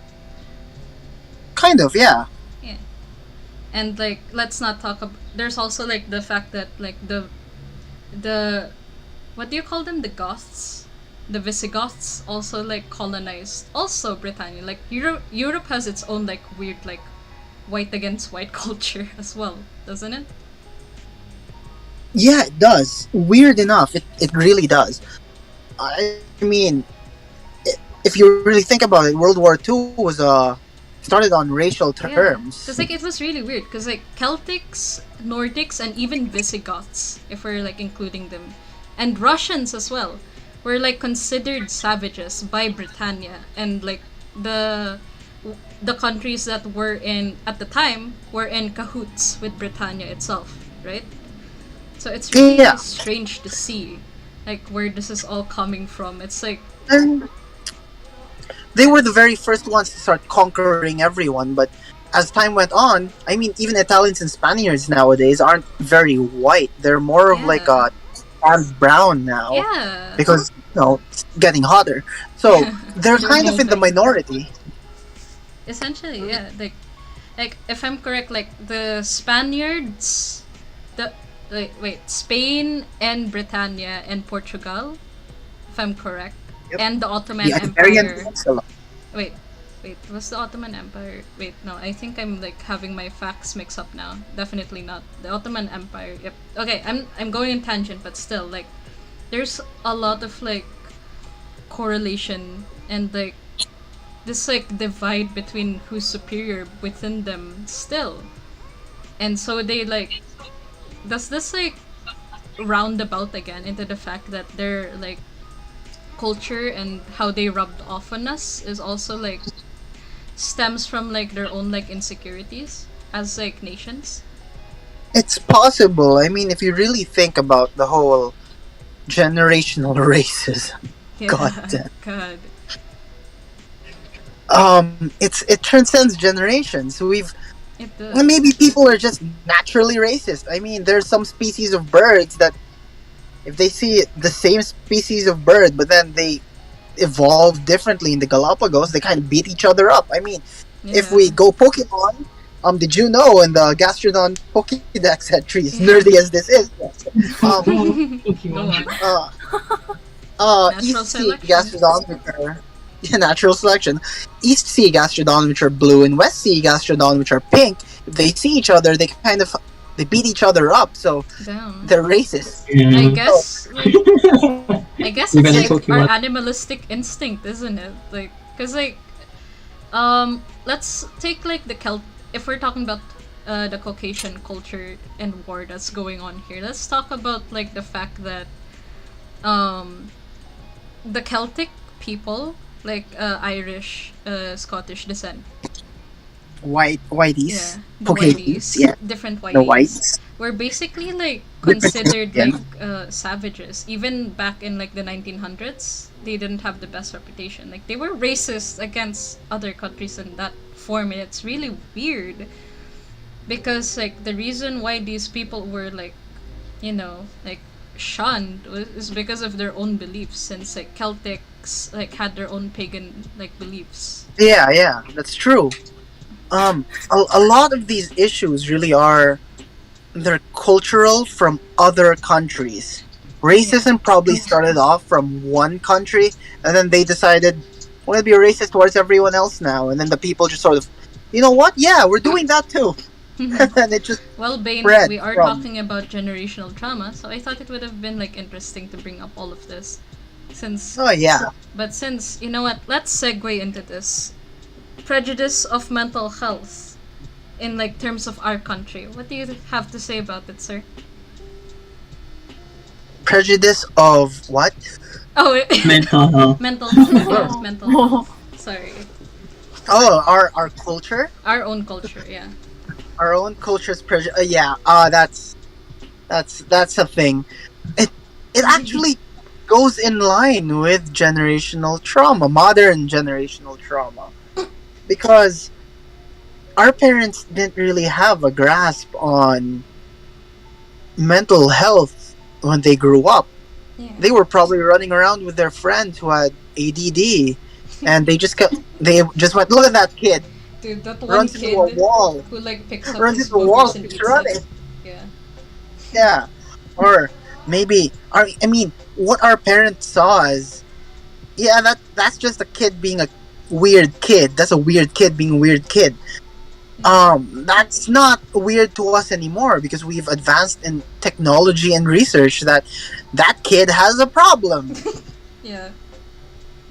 Kind of, yeah. And like let's not talk about, there's also like the fact that like the what do you call them, the Goths, the Visigoths also like colonized also Britannia. Like Europe has its own like weird like white against white culture as well, doesn't it? Yeah, it does. Weird enough, it really does. I mean, if you really think about it, World War II was started on racial terms. Because like it was really weird, because like Celtics, Nordics, and even Visigoths, if we're like including them, and Russians as well, were like considered savages by Britannia, and like the countries that were in at the time were in cahoots with Britannia itself, right? So it's really Yeah. strange to see like where this is all coming from. It's like And they were the very first ones to start conquering everyone, but as time went on, I mean, even Italians and Spaniards nowadays aren't very white. They're more of like a tan brown now. yeah. Because, it's getting hotter. So, they're kind of in the minority. Essentially, yeah. Like if I'm correct, like the Spaniards, Spain and Britannia and Portugal, if I'm correct, Yep. and the Ottoman The Iberian Empire. Peninsula. Wait, was the Ottoman Empire? Wait, no, I think I'm like having my facts mixed up now. Definitely not the Ottoman Empire. Yep. Okay, I'm going in tangent, but still, like, there's a lot of like correlation and like this like divide between who's superior within them still, and so they like does this like roundabout again into the fact that they're like culture and how they rubbed off on us is also like stems from like their own like insecurities as like nations. It's possible. I mean, if you really think about the whole generational racism, Yeah. God damn. God. It transcends generations. It does. Maybe people are just naturally racist. I mean, there's some species of birds that if they see the same species of bird, but then they evolve differently in the Galapagos, they kind of beat each other up. I mean, if we go Pokemon, did you know in the Gastrodon Pokédex entry, as nerdy as this is, Go on. Natural East Sea selection. Gastrodon, which are natural selection. East Sea Gastrodon, which are blue, and West Sea Gastrodon, which are pink. If they see each other, they beat each other up. So Damn. they're racist. I guess. I guess We're it's gonna like talk our about- animalistic instinct, isn't it? Like, cause like, let's take like the if we're talking about the Caucasian culture and war that's going on here, let's talk about like the fact that the Celtic people, like Irish, Scottish descent, Whiteys, the Caucasians, whiteys, yeah, different whiteys, the whites. were basically like Different considered skin. like savages. Even back in like the 1900s, they didn't have the best reputation. Like they were racist against other countries in that form, and it's really weird because like the reason why these people were like, like shunned is because of their own beliefs, since like Celtics like had their own pagan like beliefs. Yeah, that's true. A lot of these issues really are they're cultural from other countries. Racism probably started off from one country, and then they decided we'll be racist towards everyone else now, and then the people just sort of, you know what? Yeah, we're doing that too. And then it just Well, Bane, spread we are from- talking about generational trauma, so I thought it would have been like interesting to bring up all of this, since. Oh yeah. But since you know what, let's segue into this prejudice of mental health in like terms of our country. What do you have to say about it, sir? Prejudice of what? Oh, Mental health. mental health. Mental health. Sorry, Oh, our culture, our own culture. Yeah. our own culture's prejudice. Yeah. That's a thing. It actually goes in line with generational trauma, modern generational trauma, because our parents didn't really have a grasp on mental health when they grew up. Yeah. They were probably running around with their friends who had ADD, and they just went, look at that kid, Dude, that one runs kid into a wall, who like picks up runs his into a wall, boogers and keeps eats running. them. Yeah. Yeah. Or maybe, what our parents saw is, yeah, that's just a kid being a weird kid. That's a weird kid being a weird kid. That's not weird to us anymore because we've advanced in technology and research that kid has a problem. Yeah.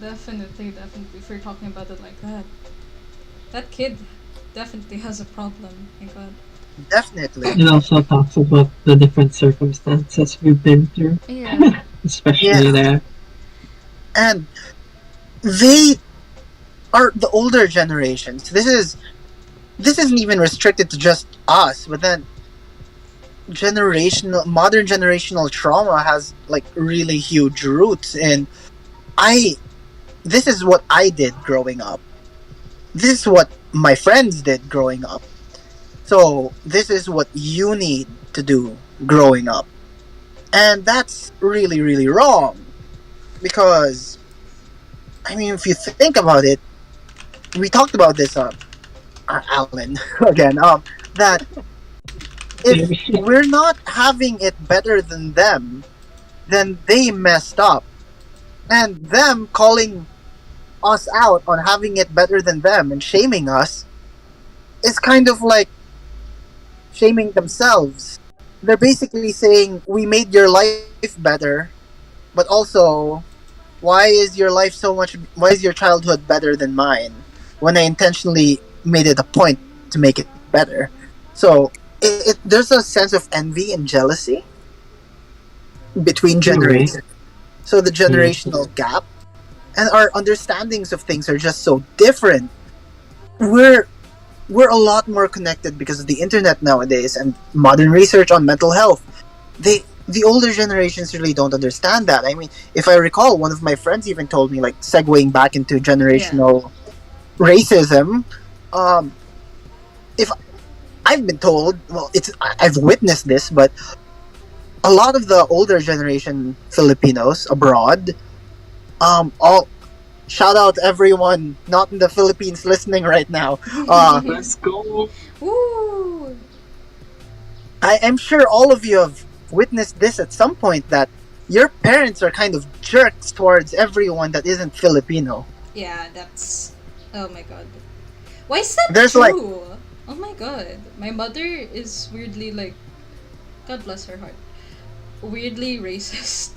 Definitely. If we're talking about it like that. That kid definitely has a problem. My god. Definitely. It also talks about the different circumstances we've been through, Yeah. especially Yeah. there. And they are the older generations. This isn't even restricted to just us, but then modern generational trauma has like really huge roots in this is what I did growing up. This is what my friends did growing up. So this is what you need to do growing up. And that's really, really wrong. Because if you think about it, we talked about this Alan again, that if we're not having it better than them, then they messed up. And them calling us out on having it better than them and shaming us is kind of like shaming themselves. They're basically saying, we made your life better, but also, why is your childhood better than mine when I intentionally made it a point to make it better? So there's a sense of envy and jealousy between generations. So the generational gap and our understandings of things are just so different. We're a lot more connected because of the internet nowadays and modern research on mental health. The older generations really don't understand that. I mean, if I recall, one of my friends even told me, like, segueing back into generational racism, if I've been told, well, I've witnessed this, but a lot of the older generation Filipinos abroad, all shout out everyone not in the Philippines listening right now. Let's go. Woo! I'm sure all of you have witnessed this at some point, that your parents are kind of jerks towards everyone that isn't Filipino. Yeah, that's. Oh my god. Why is that There's true? like- Oh my god. My mother is weirdly like. God bless her heart. Weirdly racist.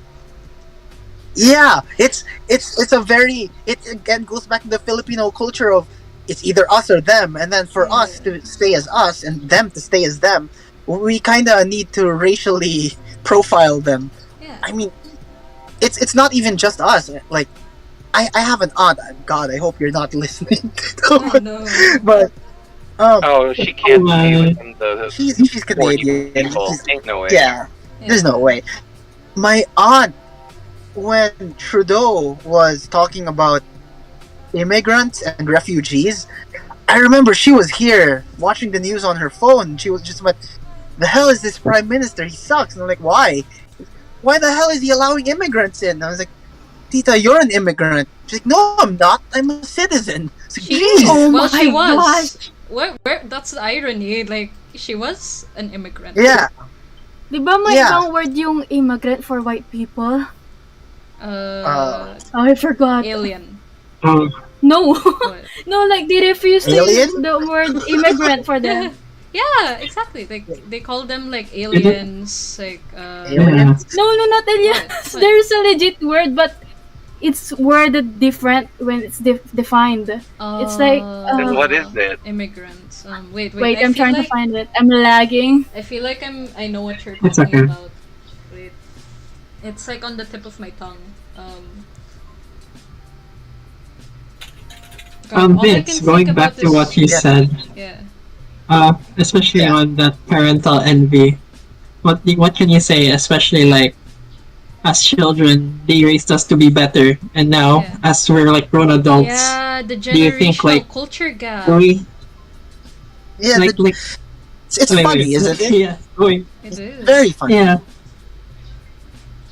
Yeah, it's a very, it again goes back to the Filipino culture of it's either us or them, and then for us to stay as us and them to stay as them, we kind of need to racially profile them. Yeah. I mean, it's not even just us. Like, I have an aunt. God, I hope you're not listening. Oh no. But Oh, she can't be my. within the she's 40 Canadian. people. She's- Ain't no way. yeah, there's no way. My aunt, when Trudeau was talking about immigrants and refugees, I remember she was here watching the news on her phone. She was just like, "The hell is this prime minister? He sucks." And I'm like, "Why? Why the hell is he allowing immigrants in?" I was like, "Tita, you're an immigrant." She's like, "No, I'm not. I'm a citizen." It's like, She "Jeez." is. Oh Well, she my was. gosh. Where? That's the irony. Like, she was an immigrant. Yeah, Di ba may Yeah. ibang word yung immigrant for white people? Uh, Oh, I forgot. alien. Oh, No. What? No, like they refuse to Alien? use the word immigrant for them. Yeah, exactly. Like they call them like aliens. Like yeah. No, not aliens. What? There's a legit word, but it's worded different when it's defined. It's like, Then what is it? Immigrants. Wait. Wait, I I'm feel trying to like, find it. I'm lagging. I feel like I know what you're It's talking okay. about. Wait. It's like on the tip of my tongue. God, all I can Vince, think going about back to is- what you Yeah. said, Yeah. especially Yeah. on that parental envy, what can you say? Especially like as children, they raised us to be better, and now Yeah. as we're like grown adults, Yeah, the do you think, generational like, culture gap. we yeah. like It's wait, funny, wait. isn't it? Yeah, going. It is. Very funny. Yeah,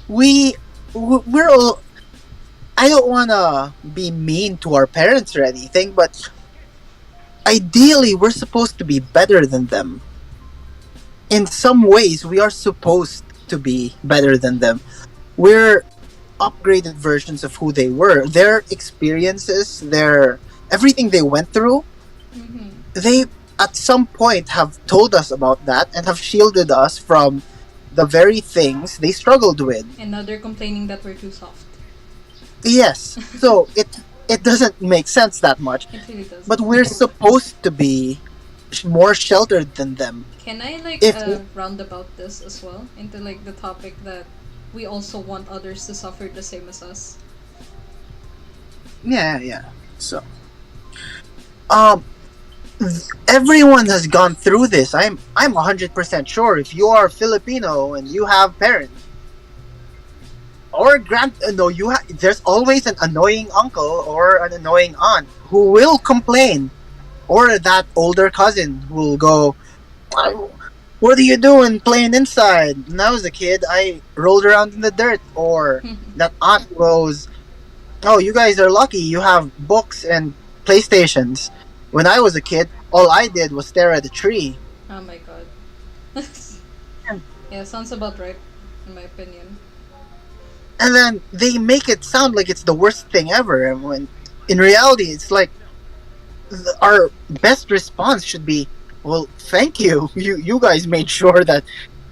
We're all. I don't want to be mean to our parents or anything, but ideally, we're supposed to be better than them. In some ways, we are supposed to be better than them. We're upgraded versions of who they were. Their experiences, their everything they went through, Mhm. they at some point have told us about that and have shielded us from the very things they struggled with. And now they're complaining that we're too soft. Yes. So it doesn't make sense that much. It really does. But we're supposed to be more sheltered than them. Can I like If- round about this as well into like the topic that we also want others to suffer the same as us? Yeah. So, everyone has gone through this. I'm 100% sure. If you are Filipino and you have parents, or there's always an annoying uncle or an annoying aunt who will complain, or that older cousin who will go, "What are you doing playing inside? When I was a kid, I rolled around in the dirt." Or that aunt goes, "Oh, you guys are lucky. You have books and PlayStations. When I was a kid, all I did was stare at a tree." Oh my god. Yeah, sounds about right, in my opinion. And then they make it sound like it's the worst thing ever. And when in reality, it's like our best response should be, "Well, thank you. You guys made sure that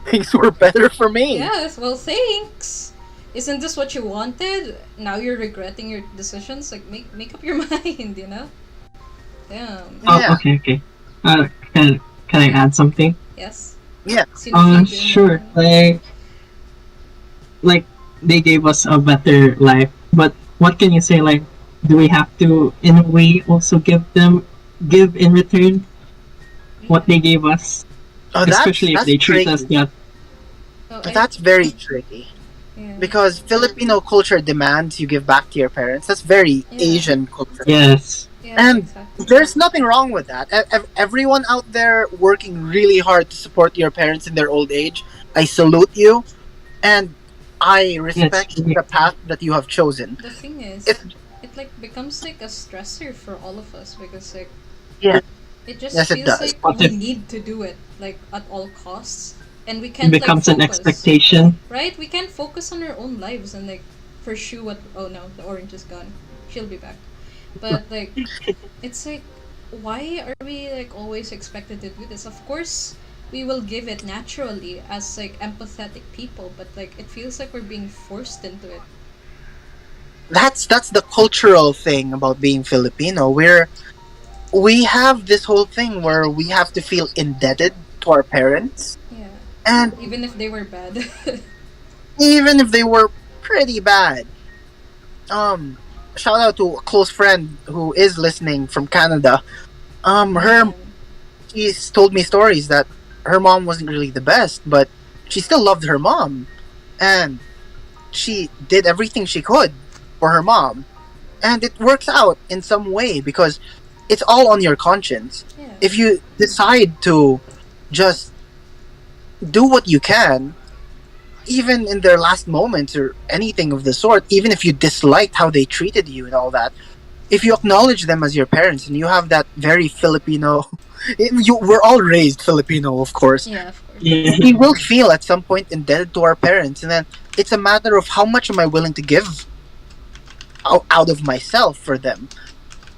things were better for me." Yes, well, thanks. Isn't this what you wanted? Now you're regretting your decisions? Like, make up your mind, you know? Damn. Oh, Yeah. okay. Can I add something? Yes? Yeah. Sure. Like they gave us a better life, but what can you say? Like, do we have to, in a way, also give in return what they gave us, Oh, especially if that's they treat us, tricky. yeah, Oh, That's very tricky yeah. because Filipino culture demands you give back to your parents. That's very Yeah. Asian culture. yes, Yeah, And exactly. there's nothing wrong with that. Everyone out there working really hard to support your parents in their old age, I salute you, and I yes, respect the path that you have chosen. The thing It, is, it like becomes like a stressor for all of us because like yeah, it just yes, it feels does. like what we if need to do it like at all costs, and we it can't like becomes an focus. expectation? Right? We can't focus on our own lives and like pursue what. Oh no, the orange is gone. She'll be back. But like, it's like, why are we like always expected to do this? Of course, we will give it naturally as like empathetic people, but like it feels like we're being forced into it. That's the cultural thing about being Filipino. We have this whole thing where we have to feel indebted to our parents, Yeah. and Even if they were bad. even if they were pretty bad. Um, Shout out to a close friend who is listening from Canada. Her Man. she's told me stories that her mom wasn't really the best, but she still loved her mom, and she did everything she could for her mom, and it works out in some way because it's all on your conscience. Yeah. If you decide to just do what you can, even in their last moments or anything of the sort, even if you disliked how they treated you and all that, if you acknowledge them as your parents and you have that very Filipino, we're all raised Filipino, of course. Yeah, of course. Yeah, We will feel at some point indebted to our parents, and then it's a matter of how much am I willing to give out of myself for them.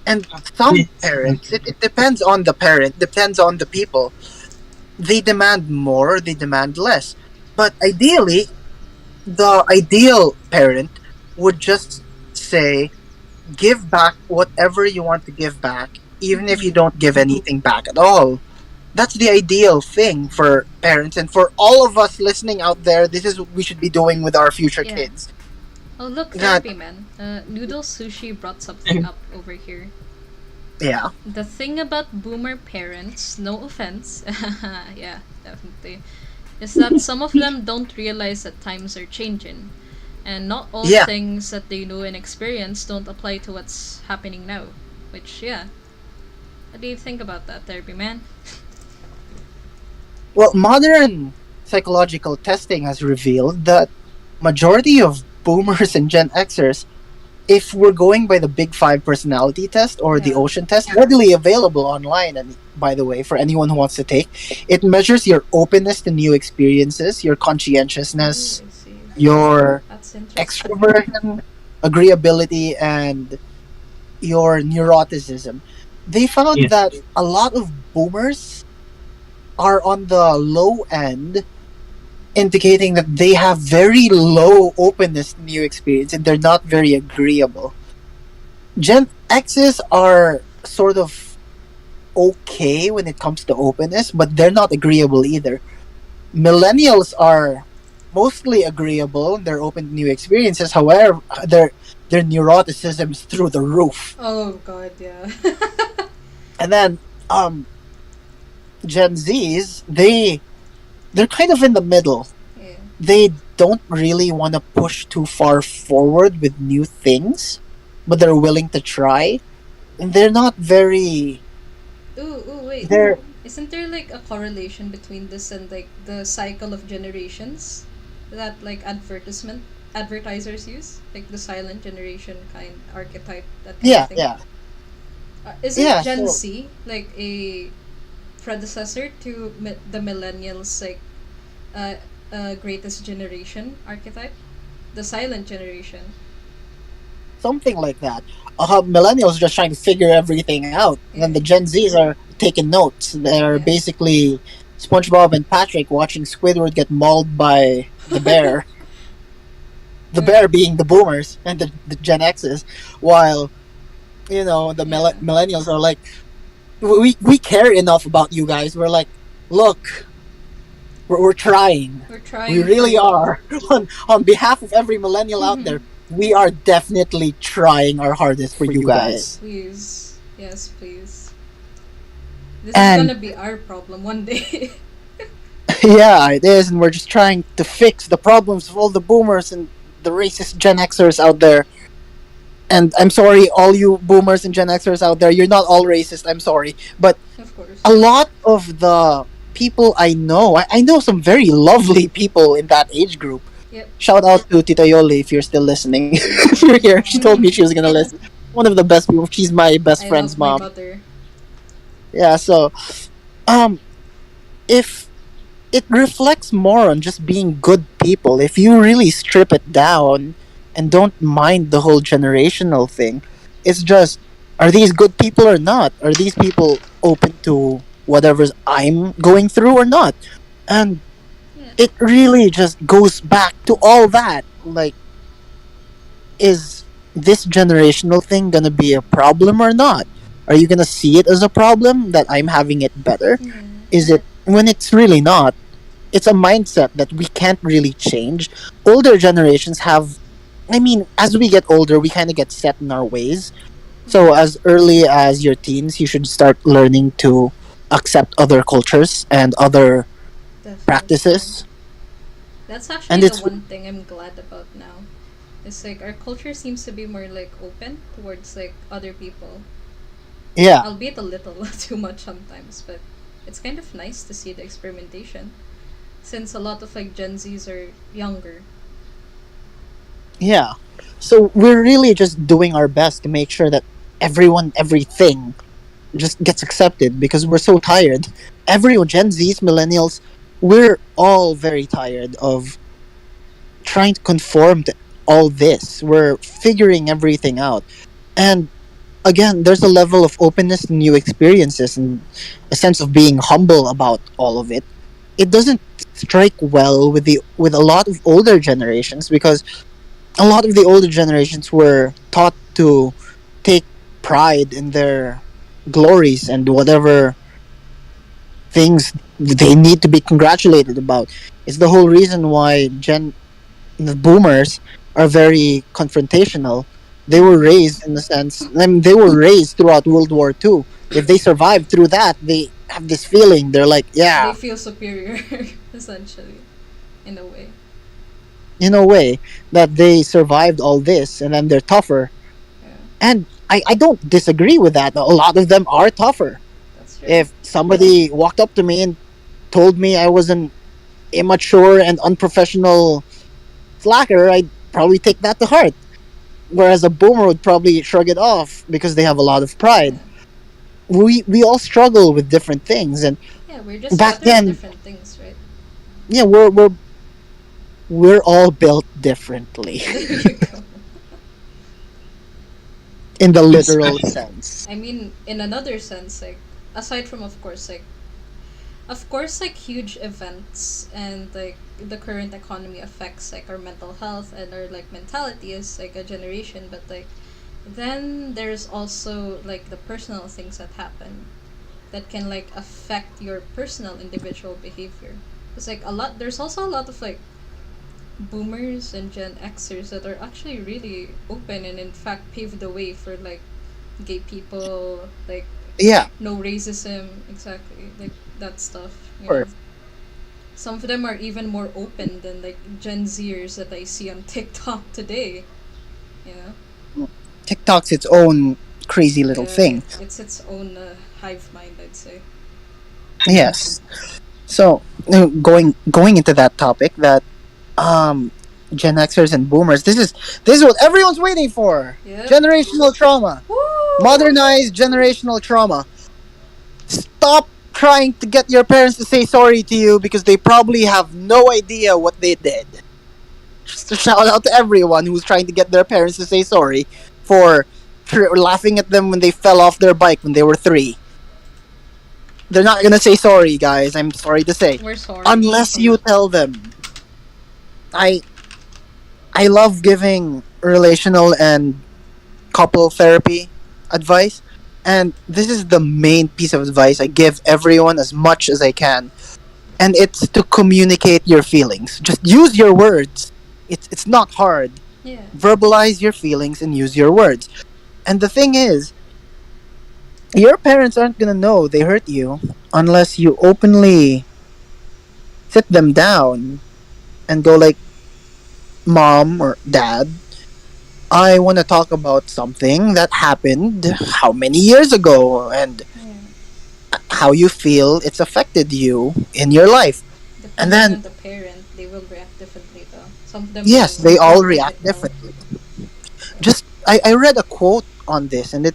And some parents, it depends on the parent, depends on the people. They demand more, they demand less. But ideally, the ideal parent would just say, give back whatever you want to give back, even if you don't give anything back at all. That's the ideal thing for parents, and for all of us listening out there, this is what we should be doing with our future Yeah. kids. Oh look, That, therapy man. Noodle Sushi brought something up over here. yeah. The thing about boomer parents, no offense, yeah, definitely, is that some of them don't realize that times are changing, and not all Yeah. things that they know and experience don't apply to what's happening now. Which, yeah, what do you think about that, therapy man? Well, modern psychological testing has revealed that majority of boomers and Gen Xers, if we're going by the Big Five personality test or the Yeah. Ocean test, readily available online, and by the way, for anyone who wants to take, it measures your openness to new experiences, your conscientiousness, Ooh, I see. your That's interesting. extroversion, agreeability, and your neuroticism. They found yes, that a lot of boomers are on the low end, indicating that they have very low openness to new experience and they're not very agreeable. Gen X's are sort of okay when it comes to openness, but they're not agreeable either. Millennials are mostly agreeable, they're open to new experiences, however, their neuroticism's through the roof. Oh god, yeah. And then Gen Z's, they're kind of in the middle. Yeah. They don't really want to push too far forward with new things, but they're willing to try. And they're not very. Ooh, wait. They're Isn't there like a correlation between this and like the cycle of generations that like advertisers use? Like the silent generation kind archetype, that kind of yeah, thing. yeah, Isn't yeah. Gen So Z like a predecessor to the millennials like greatest generation archetype? The silent generation. something like that. Millennials are just trying to figure everything out, and then the Gen Zs are taking notes. They're Yeah. basically SpongeBob and Patrick watching Squidward get mauled by the bear. The bear being the boomers and the Gen X's, while the Yeah. millennials are like, we care enough about you guys. We're like, look, we're trying. We're We trying for really you. are. On behalf of every millennial out there, we are definitely trying our hardest for you guys. Please. Yes, please. This is And gonna be our problem one day. yeah, it is, and we're just trying to fix the problems of all the boomers and the racist Gen Xers out there. And I'm sorry, all you boomers and Gen Xers out there, you're not all racist, I'm sorry. But Of course. a lot of the people I know some very lovely people in that age group. Yep. Shout out to Tita Yoli if you're still listening. If you're here, she told me she was gonna listen. One of the best people. She's my best I friend's love my mom. mother. Yeah, so um if it reflects more on just being good people, if you really strip it down and don't mind the whole generational thing, it's just, are these good people or not? Are these people open to whatever I'm going through or not? And Yeah. it really just goes back to all that. Like, is this generational thing gonna be a problem or not? Are you gonna see it as a problem that I'm having it better? Yeah. Is it, when it's really not? It's a mindset that we can't really change. Older generations have, I mean, as we get older, we kind of get set in our ways. So as early as your teens, you should start learning to accept other cultures and other Definitely. practices. That's actually And the it's, one thing I'm glad about now. It's like our culture seems to be more like open towards like other people. yeah, Albeit a little too much sometimes, but it's kind of nice to see the experimentation. Since a lot of like Gen Zs are younger. yeah. So we're really just doing our best to make sure that everyone, everything just gets accepted because we're so tired. Everyone, Gen Zs, millennials, we're all very tired of trying to conform to all this. We're figuring everything out. And again, there's a level of openness to new experiences and a sense of being humble about all of it. It doesn't strike well with the with a lot of older generations because a lot of the older generations were taught to take pride in their glories and whatever things they need to be congratulated about. It's the whole reason why the boomers are very confrontational. They were raised in the sense, I mean, they were raised throughout World War II. If they survived through that, they have this feeling. They're like, They yeah, feel superior, essentially, in a way. in a way, that they survived all this and then they're tougher. Yeah, And I don't disagree with that. A lot of them are tougher. that's true. If somebody walked up to me and told me I was an immature and unprofessional slacker, I'd probably take that to heart. Whereas a boomer would probably shrug it off because they have a lot of pride. Yeah. We all struggle with different things, and Yeah, we're just back better at then, different things, right? yeah, we're all built differently There you go. in the literal sense. I mean, in another sense, like, aside from, of course, like, huge events and, like, the current economy affects, like, our mental health and our, like, mentality as, like, a generation, but, like, then there's also, like, the personal things that happen that can, like, affect your personal individual behavior. It's, like, there's also a lot of, like, boomers and Gen Xers that are actually really open and in fact paved the way for like gay people, like Yeah, no racism, exactly, like that stuff. of You know, course. some of them are even more open than like Gen Zers that I see on TikTok today. You know, TikTok's its own crazy little thing. it's its own hive mind, I'd say. Yes. So going into that topic, that um Gen Xers and boomers, this is what everyone's waiting for. Yeah. Generational trauma. Woo! Modernized generational trauma. Stop trying to get your parents to say sorry to you because they probably have no idea what they did. Just a shout out to everyone who's trying to get their parents to say sorry for laughing at them when they fell off their bike when they were 3. They're not gonna say sorry, guys. I'm sorry to say, We're sorry. unless you tell them. I I love giving relational and couple therapy advice, and this is the main piece of advice I give everyone as much as I can. And it's to communicate your feelings. Just use your words. It's not hard. Yeah. verbalize your feelings and use your words. And the thing is, your parents aren't gonna know they hurt you unless you openly sit them down and go like, "Mom or Dad, I want to talk about something that happened how many years ago and Yeah. how you feel it's affected you in your life." And Depending then, on the parent, they will react differently though. Some of them yes, will they all don't take react it well. differently. Just, I read a quote on this, and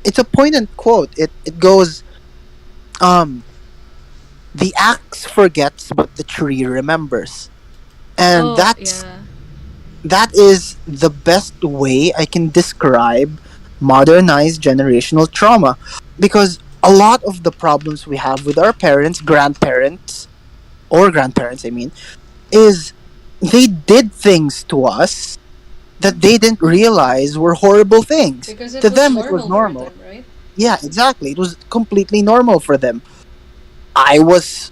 it's a poignant quote. It goes, um, "The axe forgets, but the tree remembers," and Oh that's yeah. that is the best way I can describe modernized generational trauma, because a lot of the problems we have with our parents, grandparents, or grandparents, I mean, is they did things to us that they didn't realize were horrible things. Because it To was them, it was normal for normal. them, right? Yeah, exactly. It was completely normal for them. I was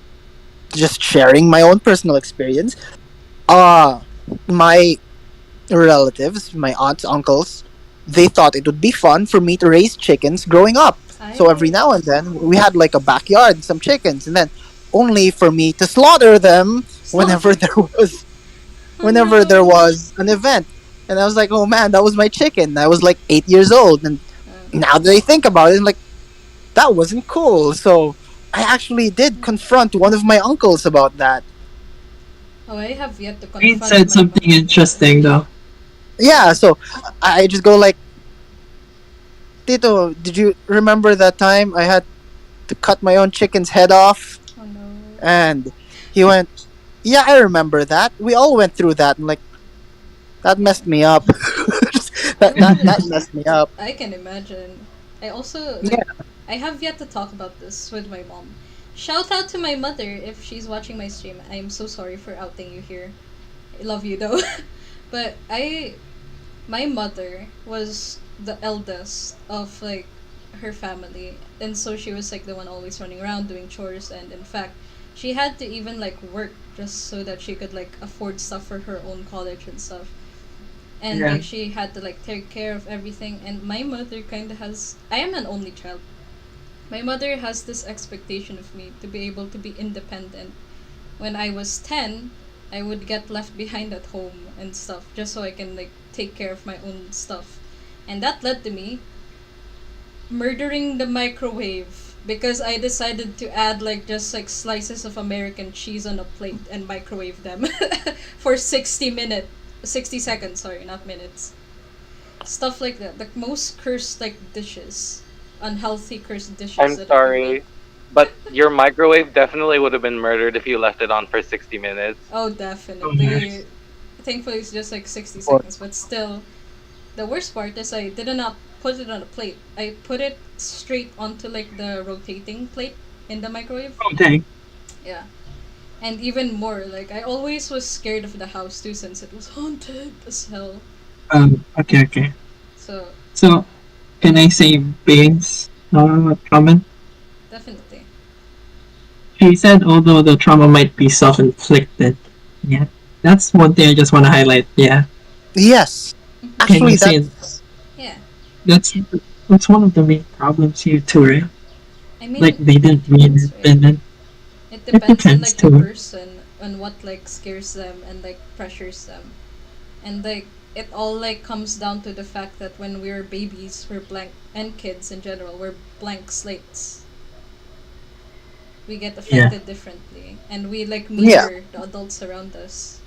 just sharing my own personal experience. Uh, my relatives, my aunts, uncles, they thought it would be fun for me to raise chickens growing up. So every I now and then, we had like a backyard and some chickens, and then only for me to slaughter them whenever slaughter. there was Oh whenever there no. was an event. And I was like, oh man, that was my chicken. I was like 8 years old, and now that I think about it, I'm like, that wasn't cool. So I actually did confront one of my uncles about that. Oh, I have yet to Reed confront said my something mother. interesting though. Yeah, so I just go like, Tito, did you remember that time I had to cut my own chicken's head off? Oh no. And he went, yeah, I remember that. We all went through that. And like, that Yeah. messed me up. I that, would that, like. that messed me up. I can imagine. I also Yeah. like. I have yet to talk about this with my mom. Shout out to my mother if she's watching my stream. I am so sorry for outing you here. I love you though. But my mother was the eldest of like her family, and so she was like the one always running around doing chores, and in fact she had to even like work just so that she could like afford stuff for her own college and stuff, and Yeah. like she had to like take care of everything. And my mother kind of has, I am an only child, my mother has this expectation of me to be able to be independent. When I was 10, I would get left behind at home and stuff just so I can like take care of my own stuff. And that led to me murdering the microwave because I decided to add like just like slices of American cheese on a plate and microwave them for 60 seconds, sorry, not minutes. Stuff like that. The most cursed like dishes. Unhealthy cursed dishes I'm that I can make. sorry, but your microwave definitely would have been murdered if you left it on for 60 minutes. Oh, Oh my. definitely. Thankfully, it's just like 60 Or, seconds, but still, the worst part is I did not put it on a plate. I put it straight onto like the rotating plate in the microwave. Oh dang. Yeah. And even more, like I always was scared of the house too since it was haunted as hell. Okay, okay. So, So can I say Bane's comment? definitely. She said although the trauma might be self inflicted. Yeah. That's one thing I just want to highlight. Yeah. yes. Can Actually, you say it? that's, Yeah. That's one of the main problems here too, right? I mean, Like they it didn't depends, right? reinvent it. It It depends on depends like the too. person, on what like scares them and like pressures them. And like it all like comes down to the fact that when we're babies, we're blank, and kids in general, we're blank slates. We get Yeah. affected differently, and we like yeah. mirror the adults around us.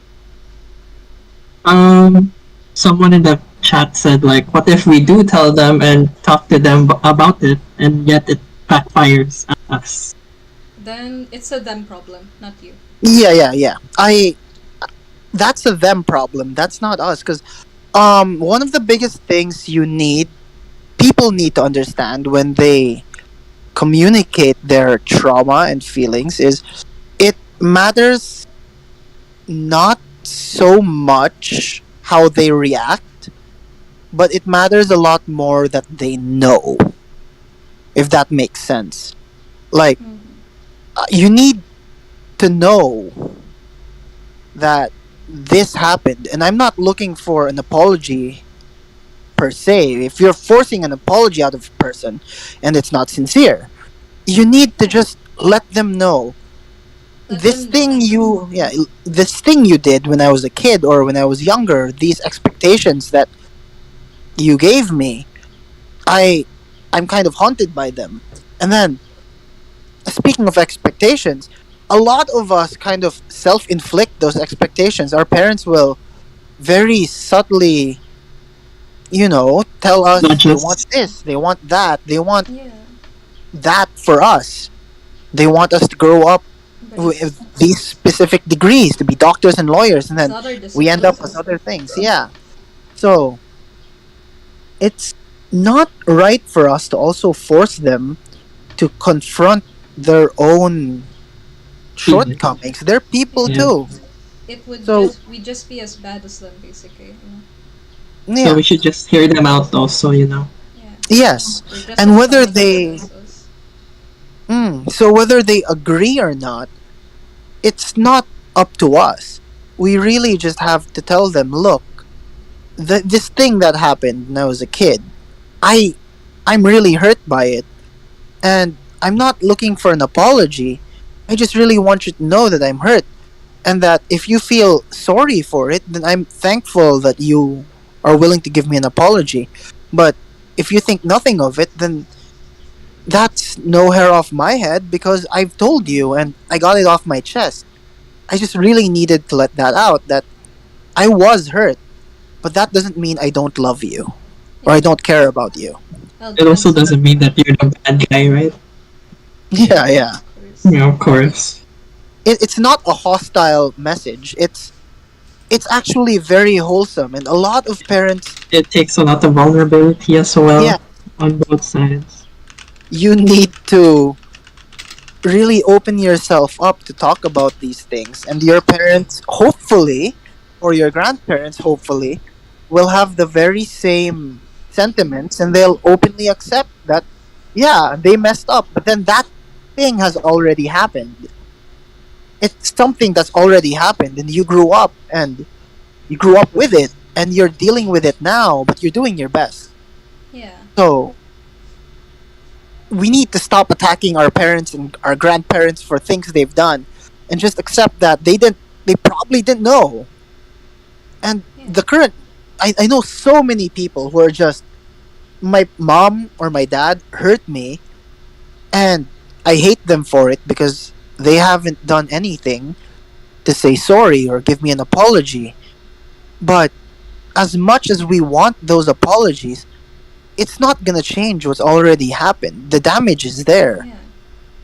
Um, someone in the chat said like, what if we do tell them and talk to them about it, and yet it backfires at us? Then it's a them problem, not you. Yeah. That's a them problem. That's not us. Because one of the biggest things people need to understand when they communicate their trauma and feelings is it matters not so much how they react, but it matters a lot more that they know, if that makes sense. Like, Mm-hmm. you need to know that this happened, and I'm not looking for an apology per se. If you're forcing an apology out of a person and it's not sincere, you need to just let them know Let them know. this thing you did when I was a kid or when I was younger, these expectations that you gave me, I I'm kind of haunted by them. And then, speaking of expectations, a lot of us kind of self-inflict those expectations. Our parents will very subtly, tell Not us they want just this, they want that, they want Yeah. that for us. They want us to grow up But with these specific degrees, to be doctors and lawyers, and it's then not our we end up decision. as other things. Yeah. So it's not right for us to also force them to confront their own shortcomings. They're people Yeah. too. It would So just be as bad as them, basically. So yeah, we should just hear them out also, you know. Yeah. yes, They're just and as whether traumatized they as us. so whether they agree or not, it's not up to us. We really just have to tell them, look, this thing that happened when I was a kid, I I'm really hurt by it, and I'm not looking for an apology. I just really want you to know that I'm hurt, and that if you feel sorry for it, then I'm thankful that you are willing to give me an apology. But if you think nothing of it, then that's no hair off my head, because I've told you and I got it off my chest. I just really needed to let that out, that I was hurt, but that doesn't mean I don't love you or I Yeah. don't care about you. Well, It also depends. doesn't mean that you're the bad guy, right? Yeah, yeah. Of course. Yeah, of course. It's not a hostile message. It's actually very wholesome, and a lot of parents, It takes a lot of vulnerability as yeah, well on both sides. you need to really open yourself up to talk about these things, and your parents, hopefully, or your grandparents, hopefully, will have the very same sentiments, and they'll openly accept that, yeah, they messed up, but then that thing has already happened. It's something that's already happened, and you grew up with it, and you're dealing with it now, but you're doing your best. Yeah. So we need to stop attacking our parents and our grandparents for things they've done, and just accept that they probably didn't know. And Yeah. the current, I know so many people who are just, my mom or my dad hurt me, and I hate them for it because they haven't done anything to say sorry or give me an apology. But as much as we want those apologies, it's not gonna change what's already happened. The damage is there. Yeah.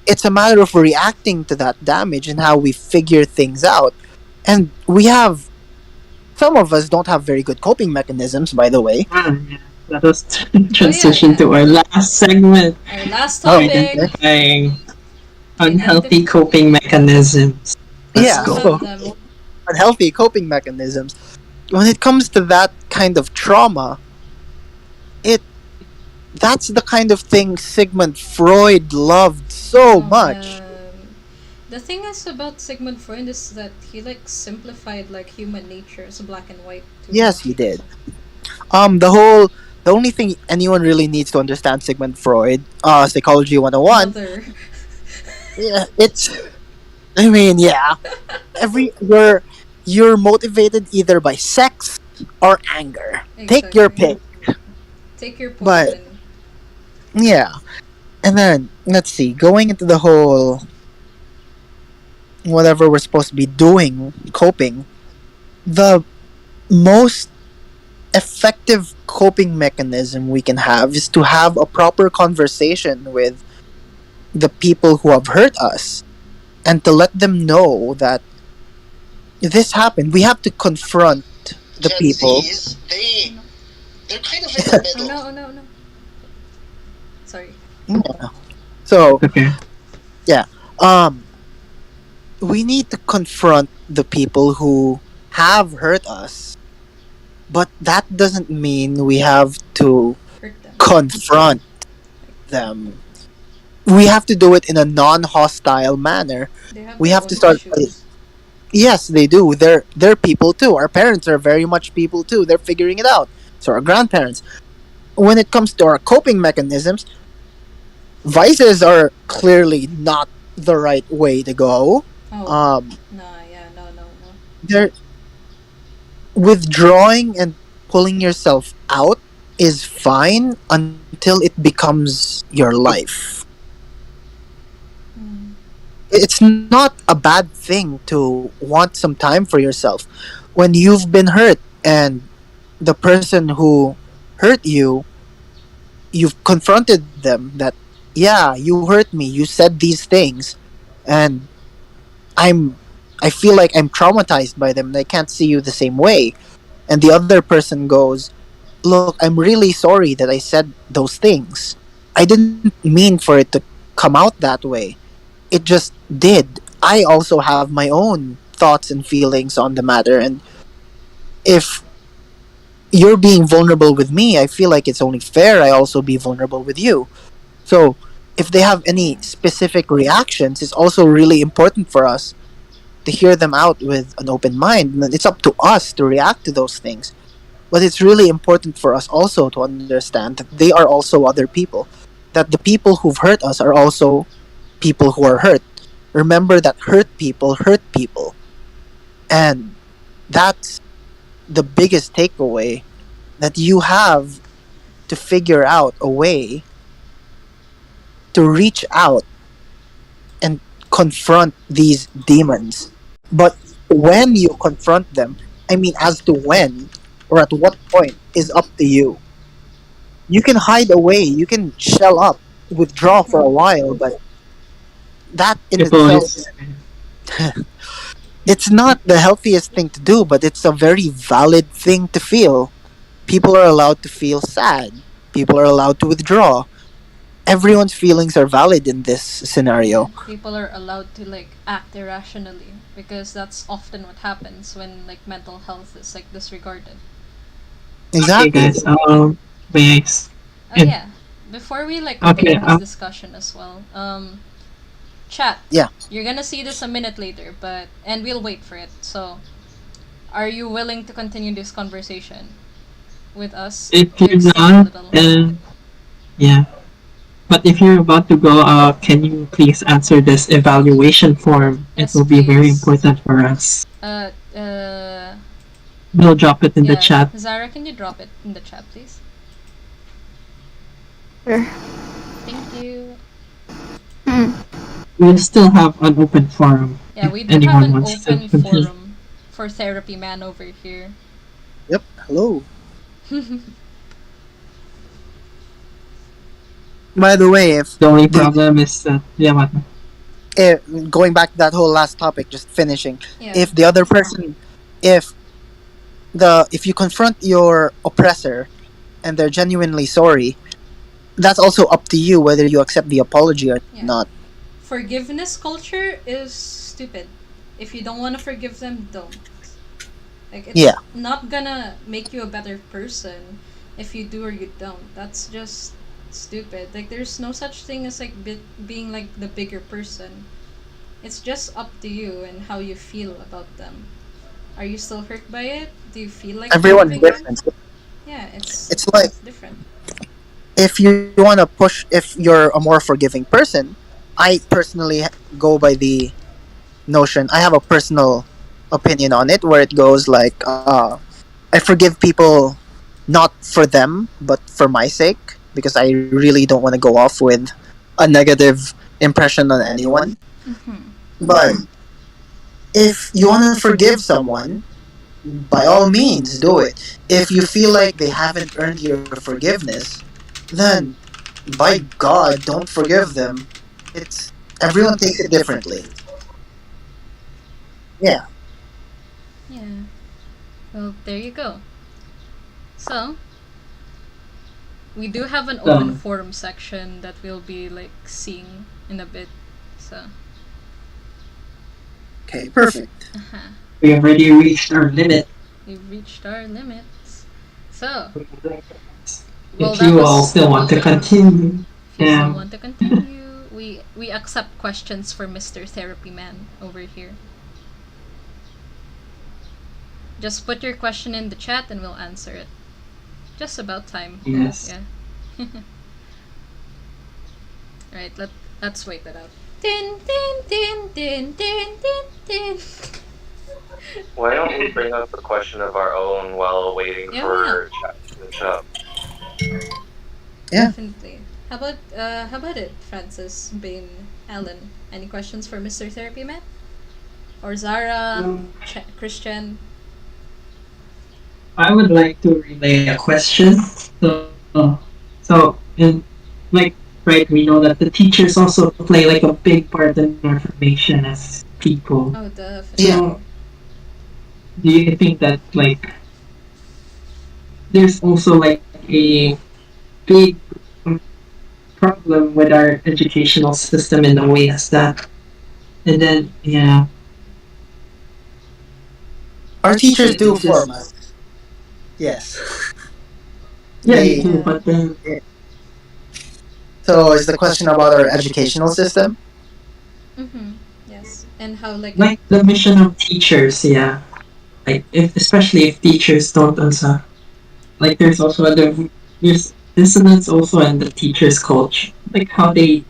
It's a matter of reacting to that damage and how we figure things out. And some of us don't have very good coping mechanisms, by the way. Yeah. Let us transition yeah. to our last segment, Our last Oh, topic. identifying unhealthy coping mechanisms. Let's Yeah, We go. have so them. unhealthy coping mechanisms. When it comes to that kind of trauma, it that's the kind of thing Sigmund Freud loved so Oh, much. the thing is about Sigmund Freud is that he simplified human nature as black and white too Yes, much. he did. The only thing anyone really needs to understand Sigmund Freud, Psychology 101, Mother. yeah, I mean, yeah. You're motivated either by sex or anger. Take your Exactly. pick. Take your But poison. yeah. And then let's see, going into the whole whatever we're supposed to be doing, coping, the most effective coping mechanism we can have is to have a proper conversation with the people who have hurt us, and to let them know that this happened. We have to confront the Gen people. Zs, they're kind of in the Oh middle. no! Oh no! Oh no! Sorry. Yeah. So Okay. um we need to confront the people who have hurt us, but that doesn't mean we have to Hurt them. confront them. We have to do it in a non-hostile manner. They have We their have own to start issues. Yes, they do. They're people too. Our parents are very much people too. They're figuring it out. So our grandparents. When it comes to our coping mechanisms, vices are clearly not the right way to go. Oh, Um, no, yeah, no, no, no. they're withdrawing and pulling yourself out is fine until it becomes your life. Mm. It's not a bad thing to want some time for yourself when you've been hurt and the person who hurt you, you've confronted them that, yeah, you hurt me, you said these things, and i'm I feel like I'm traumatized by them and I can't see you the same way. And the other person goes, look, I'm really sorry that I said those things. I didn't mean for it to come out that way. It just did. I also have my own thoughts and feelings on the matter, and if you're being vulnerable with me, I feel like it's only fair I also be vulnerable with you. So if they have any specific reactions, it's also really important for us to hear them out with an open mind. And it's up to us to react to those things. But it's really important for us also to understand that they are also other people. That the people who've hurt us are also people who are hurt. Remember that hurt people. And that's the biggest takeaway, that you have to figure out a way to reach out and confront these demons. But when you confront them, I mean, as to when or at what point is up to you. You can hide away, you can shell up, withdraw for a while, but that in People itself, is it's not the healthiest thing to do, but it's a very valid thing to feel. People are allowed to feel sad. People are allowed to withdraw. Everyone's feelings are valid in this Yeah, scenario. people are allowed to like act irrationally because that's often what happens when like mental health is like disregarded. okay, Exactly. guys. May I Oh yeah, before we like okay. continue this discussion as well, chat. Yeah. You're gonna see this a minute later, but and we'll wait for it. So, are you willing to continue this conversation with us If to you're extend a not, little? yeah. But if you're about to go, can you please answer this evaluation form? It Yes, will be very please. important for us. Uh, uh, We'll drop it in the yeah. chat. Zara, can you drop it in the chat, please? Sure. Thank you. Mm. We'll still have an open forum Yeah, if we do have anyone an wants to open continue. forum for Therapy Man over here. Yep. Hello. By the way, The only problem is that, yeah, what? if going back to that whole last topic, just finishing, Yeah. if the other person, if if you confront your oppressor and they're genuinely sorry, that's also up to you whether you accept the apology or Yeah. not. Forgiveness culture is stupid. If you don't want to forgive them, don't. Like it's Yeah. not gonna make you a better person if you do or you don't. That's just stupid. Like there's no such thing as like being like the bigger person. It's just up to you and how you feel about them. Are you still hurt by it? Do you feel like Everyone's forgiving them? different. Yeah, it's It's like, different. if you want to push, if you're a more forgiving person, I personally go by the notion. I have a personal opinion on it where it goes like, I forgive people not for them, but for my sake, because I really don't want to go off with a negative impression on anyone. Mm-hmm. But if you want to forgive someone, by all means, do it. If you feel like they haven't earned your forgiveness, then by God, don't forgive them. It's everyone takes it differently. Yeah. Yeah. Well, there you go. So, we do have an open So, forum section that we'll be like seeing in a bit. So, Okay. Perfect. we already reached our limit. we've reached our limits. So, well, If that you all was. still want to continue, If you still yeah. want to continue, we accept questions for Mr. Therapy Man over here. Just put your question in the chat and we'll answer it. Just about time. Yes. Yeah. Right, let's wait that out. Din din din din din din din. Why don't we bring up a question of our own while waiting Yeah, for chat to finish up? Yeah. Definitely. How about it, Francis, Bain, Alan? Any questions for Mr. Therapy Man? Or Zara, Christian? I would like to relay a question. So in like right, we know that the teachers also play like a big part in our formation as people. Oh, definitely. So do you think that like there's also like a big problem with our educational system in a way as that? And then yeah, Our teachers do Just- form us. Yes. yeah, They, you do, but then so is the question about our educational system? Mm-hmm. Yes. And how like the mission of teachers, yeah. Like if especially if teachers don't answer, like there's also there's dissonance also in the teachers' culture, like how they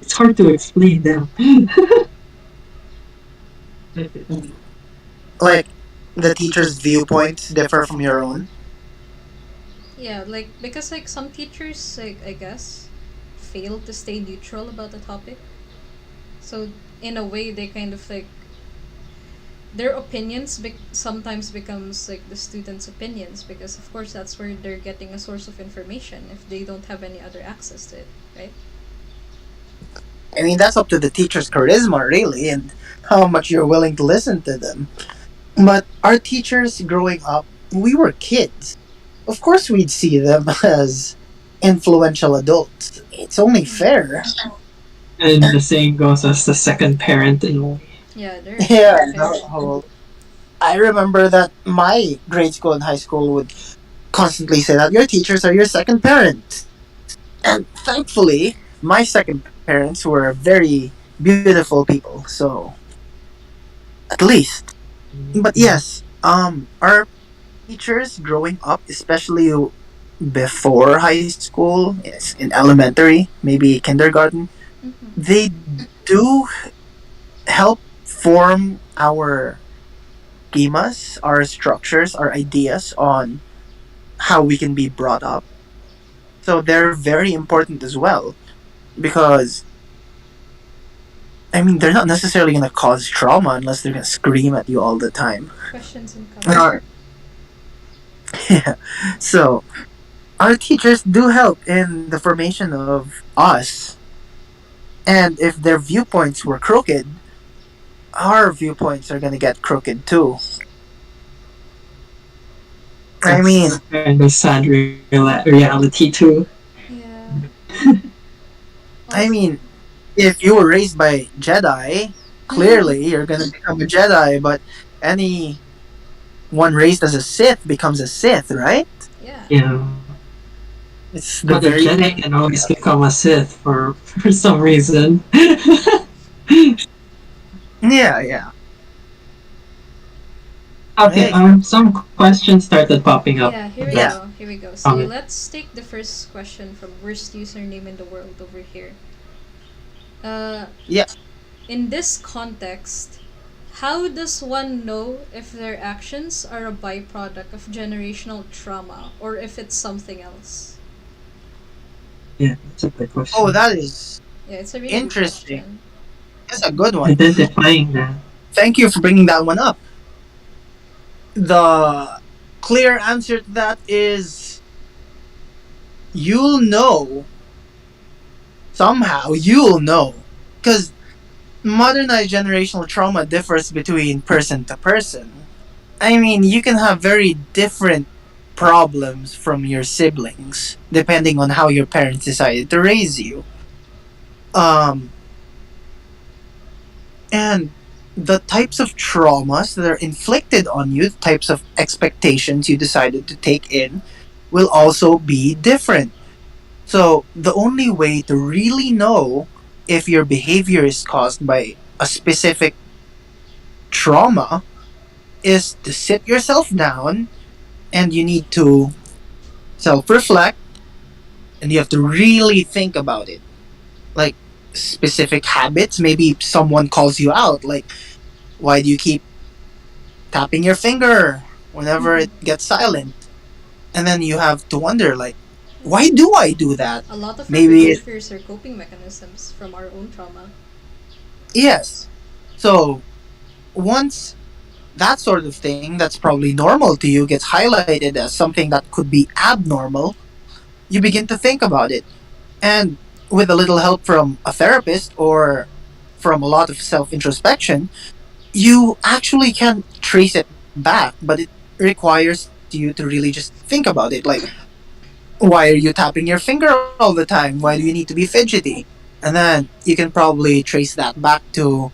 it's hard to explain them. Like the teacher's viewpoints differ from your own. yeah, like because like some teachers, like I guess, fail to stay neutral about the topic. So in a way, they kind of like their opinions sometimes becomes like the students' opinions because of course that's where they're getting a source of information if they don't have any other access to it, right? I mean, that's up to the teacher's charisma, really, and how much you're willing to listen to them. But our teachers growing up, we were kids. Of course, we'd see them as influential adults. It's only fair. And the saying goes as the second parent in a way. Yeah, they're Yeah, very no, I remember that my grade school and high school would constantly say that your teachers are your second parents. And thankfully, my second parents were very beautiful people, so at least. But yes, our teachers growing up, especially before high school, yes, in elementary, maybe kindergarten, Mm-hmm. they do help form our schemas, our structures, our ideas on how we can be brought up. So they're very important as well because I mean they're not necessarily going to cause trauma unless they're going to scream at you all the time. Questions and And comments. our, yeah. So our teachers do help in the formation of us. And if their viewpoints were crooked, our viewpoints are going to get crooked too. I mean, That's kind of sad reality too. Yeah. I mean, if you were raised by Jedi, clearly you're gonna become a Jedi. But any one raised as a Sith becomes a Sith, right? Yeah. Yeah. It's the But the very Jedi can always become a Sith for some reason. yeah. Okay, Hey. some questions started popping up. Yeah, here we Yeah. go. Here we go. So Okay. let's take the first question from worst username in the world over here. Yeah. In this context, how does one know if their actions are a byproduct of generational trauma or if it's something else? Yeah, that's a good question. Oh, that is Yeah, it's a really good Interesting. question. that's a good one. Identifying that. Thank you for bringing that one up. The clear answer to that is you'll know. Somehow you'll know. Because modernized generational trauma differs between person to person. I mean, you can have very different problems from your siblings depending on how your parents decided to raise you. And the types of traumas that are inflicted on you, the types of expectations you decided to take in, will also be different. So, the only way to really know if your behavior is caused by a specific trauma is to sit yourself down and you need to self reflect and you have to really think about it. Like specific habits, maybe someone calls you out, like, why do you keep tapping your finger whenever it gets silent? And then you have to wonder, like, why do I do that? A lot of our Maybe, behaviors are coping mechanisms from our own trauma. yes. So once that sort of thing that's probably normal to you gets highlighted as something that could be abnormal, you begin to think about it. And with a little help from a therapist or from a lot of self introspection, you actually can trace it back, but it requires you to really just think about it. Like, why are you tapping your finger all the time? Why do you need to be fidgety? And then you can probably trace that back to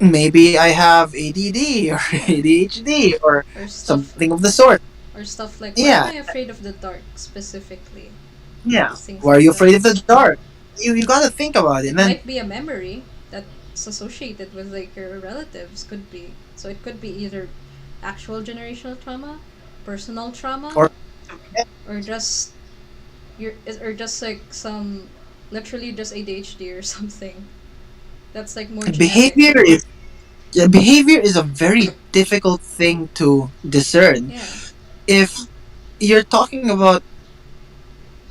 maybe I have ADD or ADHD or Or stuff something of the sort. or stuff like, why am Yeah, I afraid of the dark specifically? yeah. Things Why are like you that. afraid of the dark? You gotta think about it. It And then, might be a memory that's associated with like your relatives, could be. So it could be either actual generational trauma, personal trauma, or or just or just like some literally just ADHD or something. That's like more generic. behavior is yeah, behavior is a very difficult thing to discern. Yeah. If you're talking about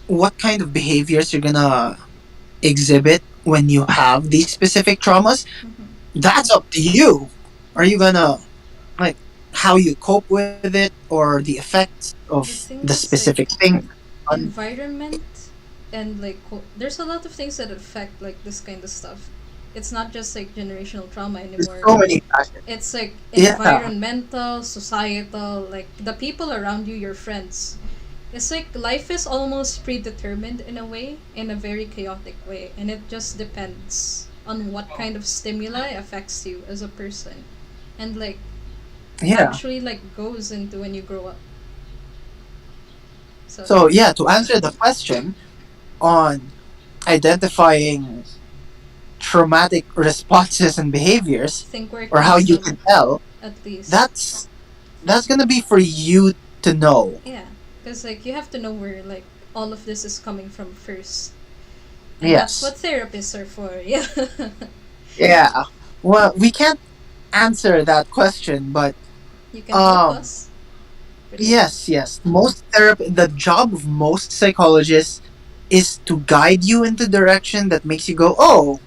what kind of behaviors you're gonna exhibit when you have these specific traumas, Mm-hmm. that's up to you. Are you gonna like how you cope with it or the effects The of thing the is like specific thing? environment and like there's a lot of things that affect like this kind of stuff. It's not just like generational trauma There's anymore. so many factors. It's like Yeah, environmental, societal, like the people around you, your friends. It's like life is almost predetermined in a way, in a very chaotic way, and it just depends on what kind of stimuli affects you as a person, and like yeah. actually like goes into when you grow up. So So yeah, to answer the question on identifying traumatic responses and I behaviors think where it or how comes you from, can tell, at least. that's that's gonna be for you to know. Yeah, because like you have to know where like all of this is coming from first, and that's Yes. what therapists are for. Yeah. Yeah. Well, we can't answer that question, but You can help um, us. Pretty yes, yes. Most therapy, the job of most psychologists is to guide you into direction that makes you go, "Oh,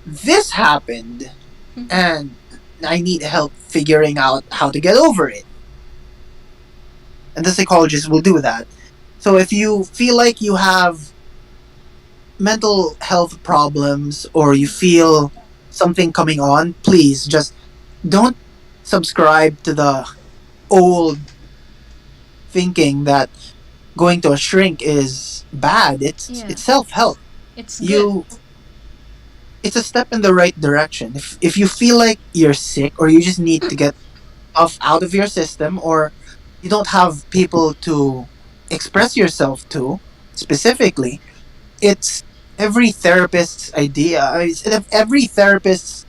this happened, much. and I need help figuring out how to get over it." And the psychologist will do that. So if you feel like you have mental health problems or you feel something coming on, please just don't subscribe to the old thinking that going to a shrink is bad. It's Yeah, it's self help. it's good. You it's a step in the right direction. If you feel like you're sick or you just need to get stuff out of your system or you don't have people to express yourself to specifically, it's every therapist's idea. It's every therapist's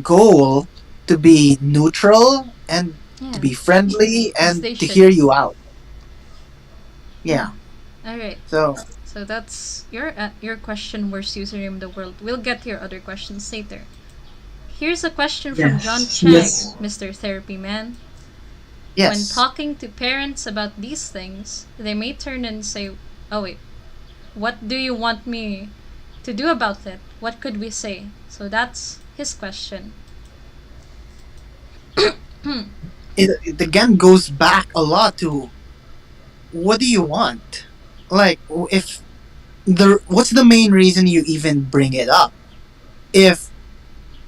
goal to be neutral and to Yeah, be friendly as and they to should. hear you out. Yeah. All right. So So that's your question. Worst username in the world. We'll get your other questions later. Here's a question from John Yes. Chang, Yes. Mr. Therapy Man. When yes. talking to parents about these things, they may turn and say, "Oh wait, what do you want me to do about it? What could we say?" So that's his question. It again goes back a lot to what do you want? Like if the what's the main reason you even bring it up? If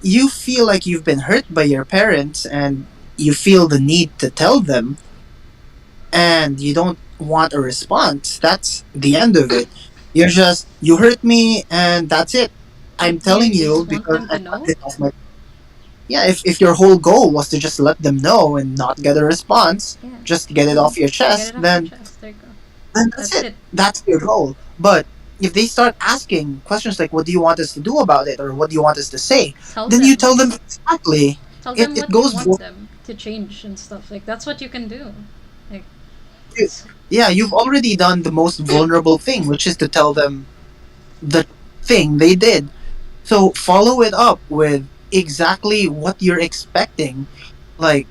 you feel like you've been hurt by your parents and you feel the need to tell them and you don't want a response, that's the end of it. You hurt me and that's it. I'm Like, do telling you you just want because them I to love know? it off my yeah, if your whole goal was to just let them know and not get a response, Yeah. just get it off your Get chest, it off your chest. There you go. then that's That's it. it. That's your goal. But if they start asking questions like, what do you want us to do about it? Or what do you want us to say? Tell Then you them. tell them exactly. Tell It, them it what you goes want both, them. to change and stuff. Like that's what you can do. Like You- Yeah, you've already done the most vulnerable thing, which is to tell them the thing they did. So follow it up with exactly what you're expecting. Like,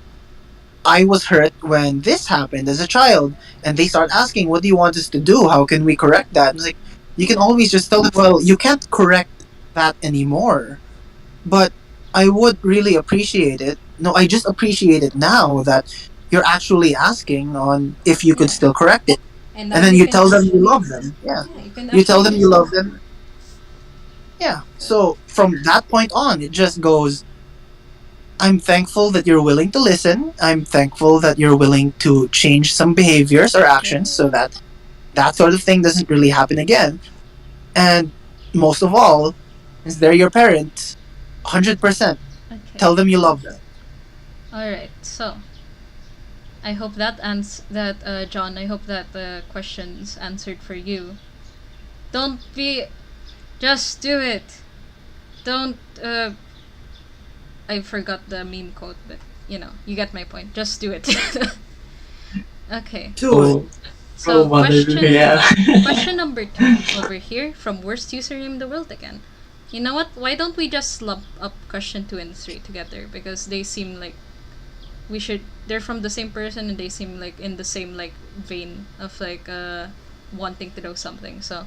I was hurt when this happened as a child, and they start asking, "What do you want us to do? How can we correct that?" It's like you can always just tell them, "Well, you can't correct that anymore." But I would really appreciate it. No, I just appreciate it now that you're actually asking on if you could Yeah. still correct it, and now and then you you can tell them you actually, love them. Yeah, yeah, you can you tell them actually you love them. Yeah. So from that point on, it just goes, I'm thankful that you're willing to listen. I'm thankful that you're willing to change some behaviors or yeah. actions so that that sort of thing doesn't really happen again. And most of all, is they're your parents. 100%. Okay. Tell them you love them. All right. So I hope John. I hope that the questions answered for you. Don't be. Just do it. Don't. I forgot the meme quote, but you get my point. Just do it. Okay. Do it. So mother, yeah. question number 2 over here from worst username in the world again. You know what? Why don't we just lump up question 2 and 3 together, because they seem like they're from the same person, and they seem like in the same like vein of like wanting to know something. So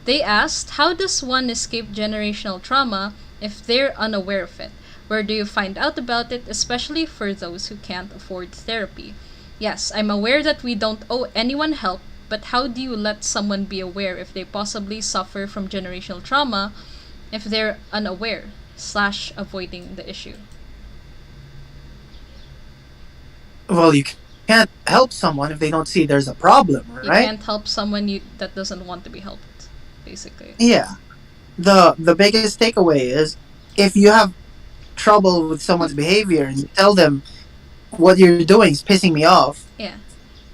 they asked, how does one escape generational trauma if they're unaware of it? Where do you find out about it, especially for those who can't afford therapy? Yes, I'm aware that we don't owe anyone help, but how do you let someone be aware if they possibly suffer from generational trauma if they're unaware / avoiding the issue? Well, you can't help someone if they don't see there's a problem, You right? can't help someone that doesn't want to be helped, basically. Yeah. The biggest takeaway is if you have trouble with someone's behavior and you tell them what you're doing is pissing me off, Yeah.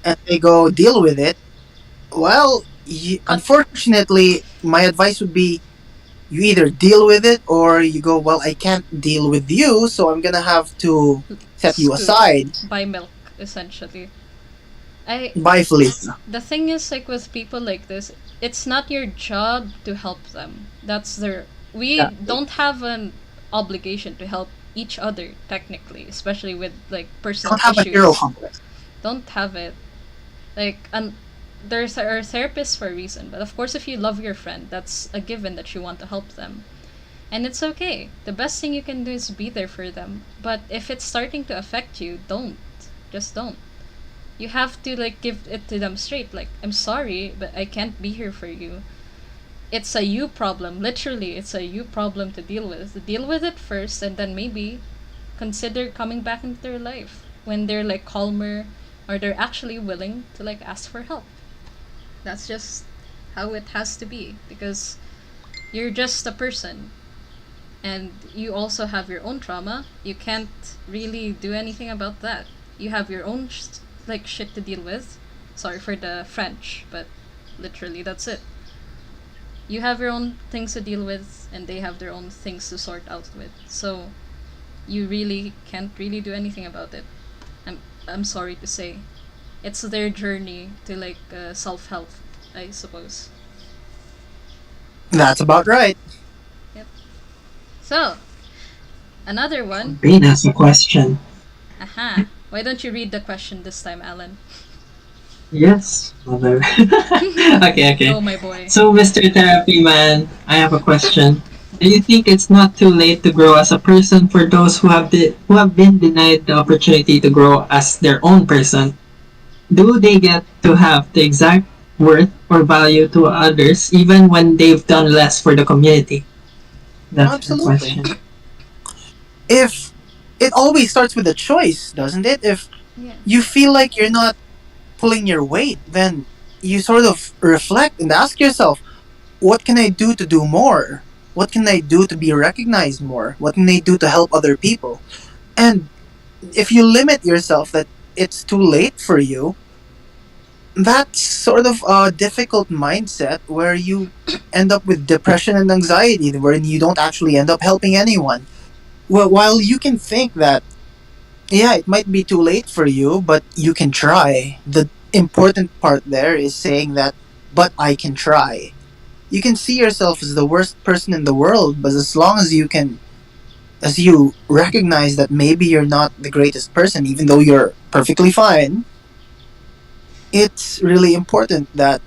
and they go deal with it, well, unfortunately, my advice would be you either deal with it or you go, well, I can't deal with you, so I'm gonna have to set you Scoot. aside. Buy milk, essentially. Bye, Felicia. The thing is, like with people like this, it's not your job to help them. We Yeah. don't have an obligation to help each other, technically, especially with like personal Don't have a issues. hero complex. Don't have it. Like, there's are therapists for a reason, but of course, if you love your friend, that's a given that you want to help them. And it's okay. The best thing you can do is be there for them. But if it's starting to affect you, don't. Just don't. You have to like give it to them straight. Like, I'm sorry, but I can't be here for you. It's a you problem. Literally, it's a you problem to deal with. Deal with it first, and then maybe consider coming back into their life when they're like calmer, or they're actually willing to like ask for help. That's just how it has to be, because you're just a person, and you also have your own trauma. You can't really do anything about that. You have your own like shit to deal with. Sorry for the French, but literally that's it. You have your own things to deal with, and they have their own things to sort out with. So you really can't really do anything about it. I'm sorry to say. It's their journey to like self-help, I suppose. That's about right. So, another one. Brain has a question. Aha. Why don't you read the question this time, Alan? Yes, mother. Okay. Oh, my boy. So, Mr. Therapy Man, I have a question. Do you think it's not too late to grow as a person for those who have been denied the opportunity to grow as their own person? Do they get to have the exact worth or value to others even when they've done less for the community? That's the Absolutely. question. If it always starts with a choice, doesn't it? If Yeah. you feel like you're not pulling your weight, then you sort of reflect and ask yourself, what can I do to do more? What can I do to be recognized more? What can I do to help other people? And if you limit yourself that it's too late for you, that's sort of a difficult mindset where you end up with depression and anxiety, where you don't actually end up helping anyone. Well, while you can think that Yeah, it might be too late for you, but you can try. The important part there is saying that, but I can try. You can see yourself as the worst person in the world, but as long as as you recognize that maybe you're not the greatest person, even though you're perfectly fine, it's really important that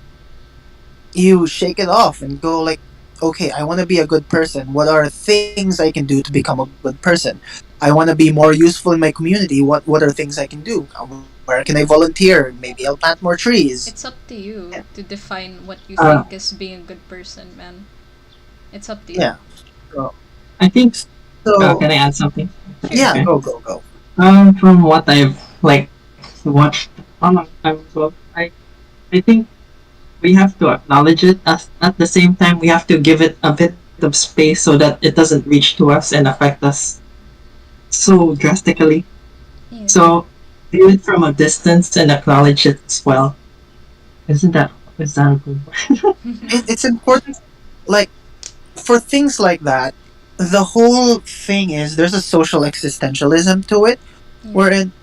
you shake it off and go like, okay, I want to be a good person. What are things I can do to become a good person? I want to be more useful in my community. What are things I can do? Where can I volunteer? Maybe I'll plant more trees. It's up to you to define what you Uh, think is being a good person, man. It's up to you. Yeah. So, I think. so Can I add something? Sure. yeah, Okay. go. From what I've like watched a long time ago, I think we have to acknowledge it. At the same time, we have to give it a bit of space so that it doesn't reach to us and affect us so drastically. Yeah. So view it from a distance and acknowledge it as well. Isn't that is that a good word? It's important, like, for things like that, the whole thing is there's a social existentialism to it, Yeah. wherein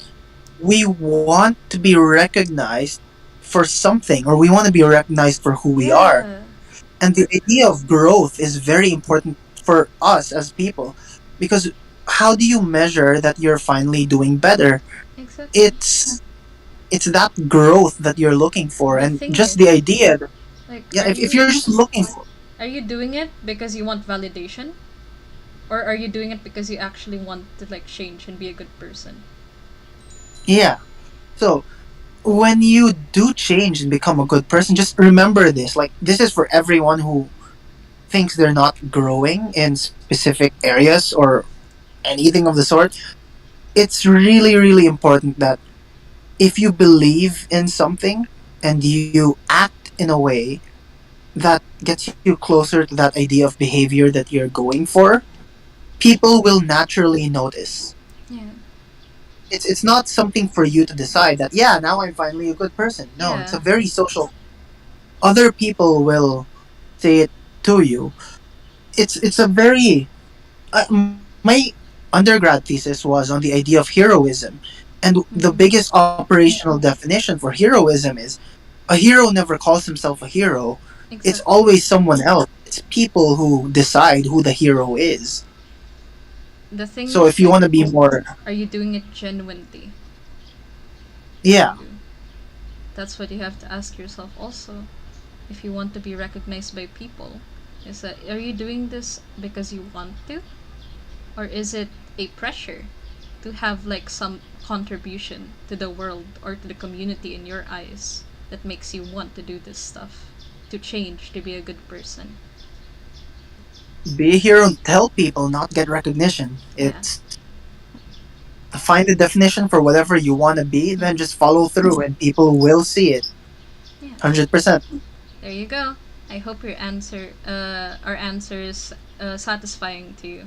we want to be recognized for something, or we want to be recognized for who we are. Yeah. And the idea of growth is very important for us as people, because how do you measure that you're finally doing better? Exactly. It's that growth that you're looking for, The and thing just is, the idea that, like, yeah, if you're just looking for, are you doing it because you want validation, or are you doing it because you actually want to like change and be a good person? yeah. So when you do change and become a good person, just remember this. Like, this is for everyone who thinks they're not growing in specific areas or anything of the sort. It's really, really important that if you believe in something and you act in a way that gets you closer to that idea of behavior that you're going for, people will naturally notice. Yeah. It's not something for you to decide that, yeah, now I'm finally a good person. No, it's Yeah. a very social. Other people will say it to you. It's a very my undergrad thesis was on the idea of heroism, and the Mhm. biggest operational definition for heroism is a hero never calls himself a hero. It's Exactly. always someone else. It's people who decide who the hero is. The thing So if is you like, want to be more, are you doing it genuinely? yeah, That's what you have to ask yourself also. If you want to be recognized by people, is that are you doing this because you want to, or is it a pressure to have like some contribution to the world or to the community in your eyes that makes you want to do this stuff, to change, to be a good person? be a hero and tell people, not get recognition. Yeah. It's find a definition for whatever you want to be, then just follow through, and people will see it. Yeah. 100%. There you go. I hope our answer is satisfying to you.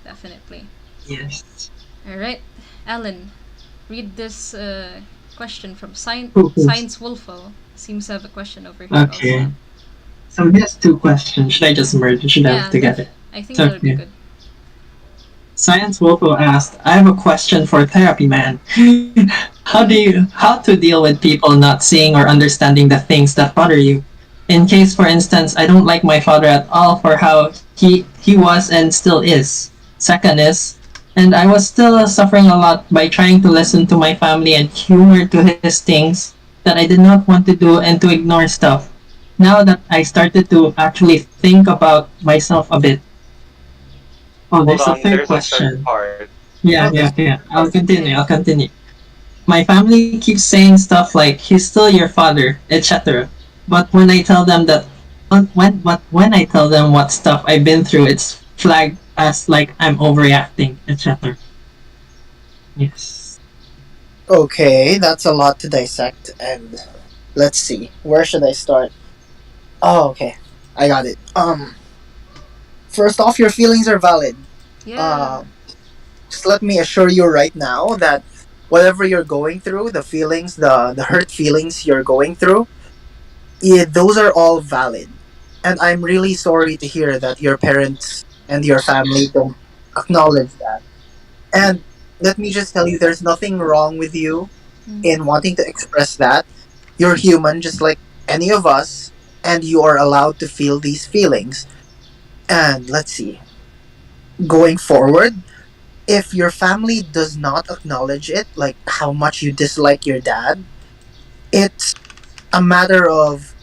Definitely. Yes. All right, Alan, read this question from Cool. Science Wolfo. Seems to have a question over here Okay. also. So here's two questions. Should I just merge? Should I Yeah, have together? I think that'll be Okay. good. Science Wolfo asked, I have a question for therapy man. How to deal with people not seeing or understanding the things that bother you? In case, for instance, I don't like my father at all for how he was and still is. Second is, and I was still suffering a lot by trying to listen to my family and humor to his things that I did not want to do and to ignore stuff. Now that I started to actually think about myself a bit. Oh, Hold there's a on, third there's a third question. part. Yeah, Oh, yeah, there's yeah. I'll part. continue. Okay. I'll continue. My family keeps saying stuff like "he's still your father," etc. But when I tell them that, when I tell them what stuff I've been through, it's flagged as like I'm overreacting, etc. Yes. Okay, that's a lot to dissect, and let's see. Where should I start? Oh, okay. I got it. First off, your feelings are valid. Yeah. Um, just let me assure you right now that whatever you're going through, the feelings, the hurt feelings you're going through, yeah, those are all valid. And I'm really sorry to hear that your parents and your family don't acknowledge that. And let me just tell you, there's nothing wrong with you Mm. in wanting to express that. You're human, just like any of us, and you are allowed to feel these feelings. And let's see, going forward, if your family does not acknowledge it, like how much you dislike your dad, it's a matter of,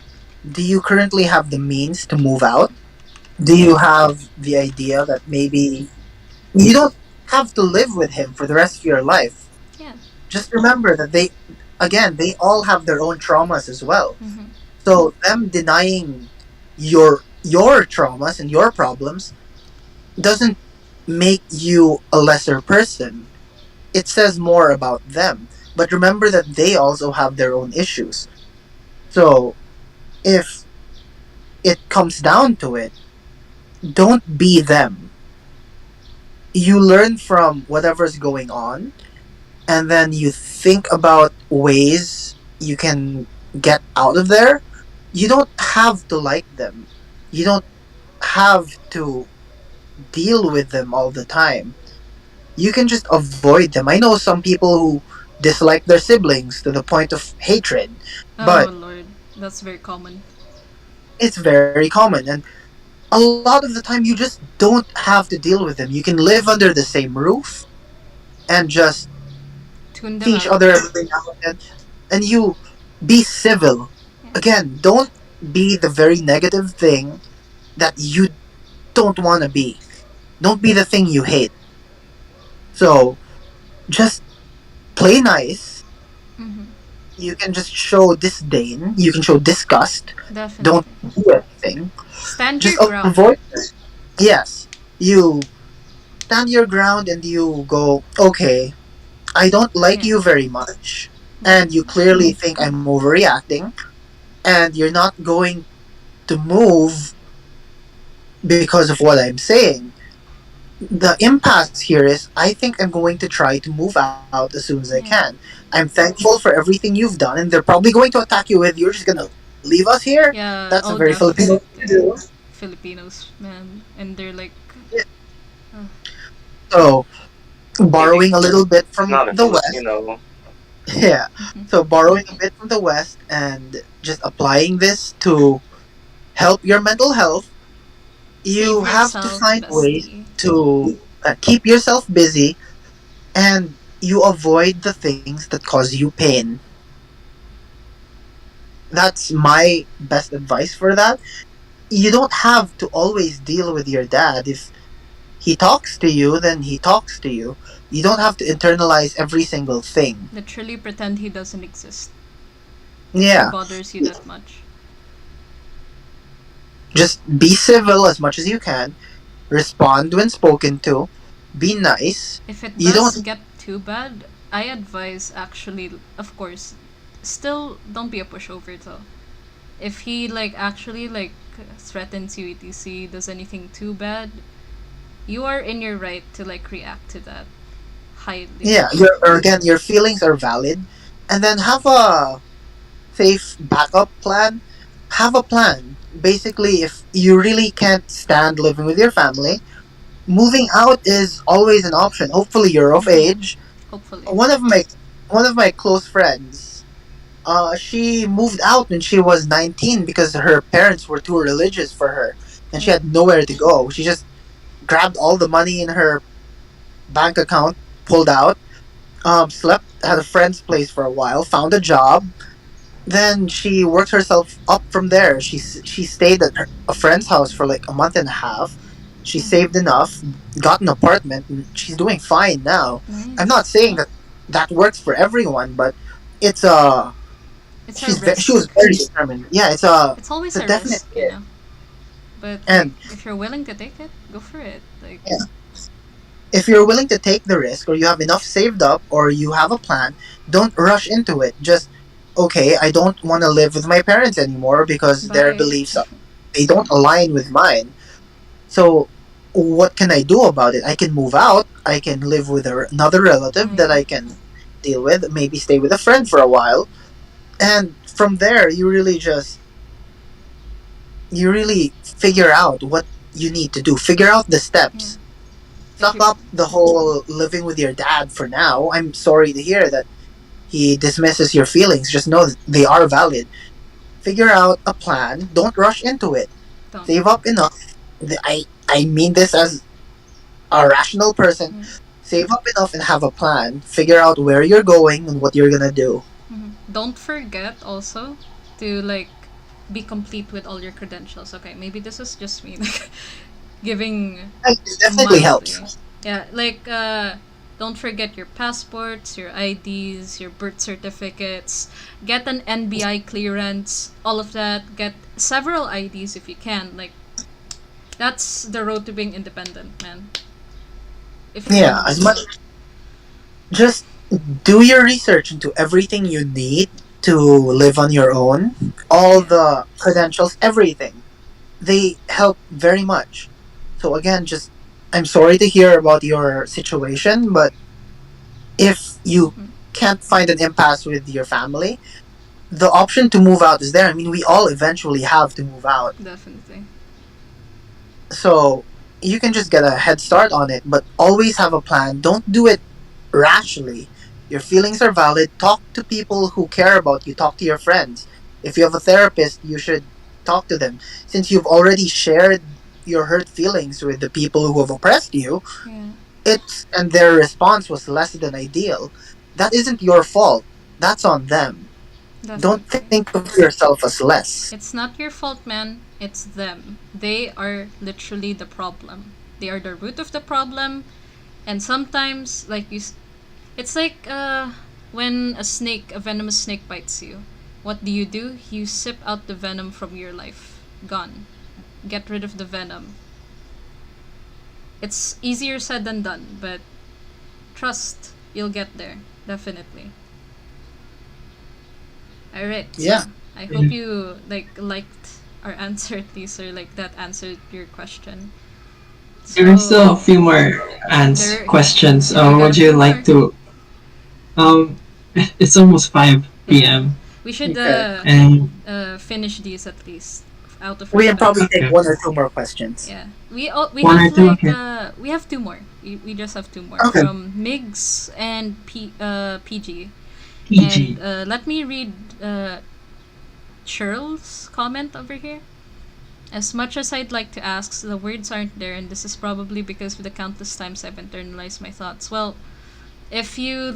do you currently have the means to move out? Do you have the idea that maybe you don't have to live with him for the rest of your life? Yeah. Just remember that they all have their own traumas as well. Mm-hmm. So them denying your traumas and your problems doesn't make you a lesser person. It says more about them. But remember that they also have their own issues. So if it comes down to it, don't be them. You learn from whatever's going on, and then you think about ways you can get out of there. You don't have to like them. You don't have to deal with them all the time. You can just avoid them. I know some people who dislike their siblings to the point of hatred, Oh but Lord, that's very common. it's very common. And a lot of the time, you just don't have to deal with them. You can live under the same roof and just Tune see them each out. other every now and you be civil. Again, don't be the very negative thing that you don't want to be. Don't be the thing you hate. So just play nice. Mm-hmm. You can just show disdain. You can show disgust. Definitely. Don't do anything. Stand Just your ground. avoid it. Yes. You stand your ground and you go, okay, I don't like Yeah. you very much. And you clearly think I'm overreacting. And you're not going to move because of what I'm saying. The impasse here is I think I'm going to try to move out as soon as I can. Yeah. I'm thankful for everything you've done, and they're probably going to attack you with, you're just gonna leave us here? Yeah. That's a Oh, very Filipino thing to definitely. do. Filipinos, man, and they're like, Yeah. uh, So, Maybe borrowing a little bit he's from not a the West. Filipino. Yeah. mhm. So, borrowing a bit from the West and just applying this to help your mental health, Save you have to yourself, find ways bestie. to keep yourself busy and you avoid the things that cause you pain. That's my best advice for that. You don't have to always deal with your dad. If he talks to you, then he talks to you. You don't have to internalize every single thing. Literally pretend he doesn't exist if he Yeah. bothers you that much. Just be civil as much as you can. Respond when spoken to. Be nice. If it You does don't. get too bad, I advise actually, of course, still don't be a pushover though. If he like actually like threatens you, etc., does anything too bad, you are in your right to like react to that highly. Yeah. Again, your feelings are valid. And then have a safe backup plan. Have a plan. Basically, if you really can't stand living with your family, moving out is always an option. Hopefully, you're of age. Hopefully. One of my close friends, she moved out when she was 19 because her parents were too religious for her, and she had nowhere to go. She just grabbed all the money in her bank account, pulled out, slept at a friend's place for a while, found a job. Then she worked herself up from there. She stayed at a friend's house for like a month and a half. She saved enough, got an apartment, and she's doing fine now. I'm Nice. not saying that that works for everyone, but it's a It's a she was risk. very determined. Yeah, It's always it's a a definite risk, hit. But like, And if you're willing to take it, go for it. Like, yeah, if you're willing to take the risk, or you have enough saved up, or you have a plan, don't rush into it. Just okay, I don't want to live with my parents anymore because their bye. beliefs they don't align with mine. So what can I do about it? I can move out. I can live with another relative that I can deal with. Maybe stay with a friend for a while, and from there you really figure out what you need to do. Figure out the steps. suck up the whole living with your dad for now. I'm sorry to hear that he dismisses your feelings. Just know that they are valid. Figure out a plan. Don't rush into it. Don't. Save up enough. I mean this as a rational person. Save up enough and have a plan. Figure out where you're going and what you're gonna do. Don't forget also to like be complete with all your credentials. Okay, maybe this is just me like giving It definitely mildly. helps. Yeah, like don't forget your passports, your IDs, your birth certificates. Get an NBI clearance, all of that. Get several IDs if you can. Like that's the road to being independent, man. If you Yeah, can. as much. Just do your research into everything you need to live on your own. All the credentials, everything. They help very much. So again, just I'm sorry to hear about your situation, but if you can't find an impasse with your family, the option to move out is there. I mean, we all eventually have to move out. Definitely. So you can just get a head start on it, but always have a plan. Don't do it rashly. Your feelings are valid. Talk to people who care about you. Talk to your friends. If you have a therapist, you should talk to them. Since you've already shared your hurt feelings with the people who have oppressed you, and their response was less than ideal. That isn't your fault. That's on them. Definitely. Don't think of yourself as less. It's not your fault, man. It's them. They are literally the problem. They are the root of the problem. And sometimes, like it's like when a venomous snake bites you. What do? You sip out the venom from your life. Gone. Get rid of the venom. It's easier said than done, but trust, you'll get there. Definitely. Alright. Yeah. So I hope you liked our answer at least, or like that answered your question. There are still a few more questions. Would you like to? It's almost 5 p.m. We should and finish these at least out of. We can probably Okay. take one or two more questions. Yeah, we One have or two, like okay. we have two more. We just have two more Okay. from Migs and PG. PG. And let me read Cheryl's comment over here. As much as I'd like to ask, the words aren't there, and this is probably because of the countless times I've internalized my thoughts. Well, if you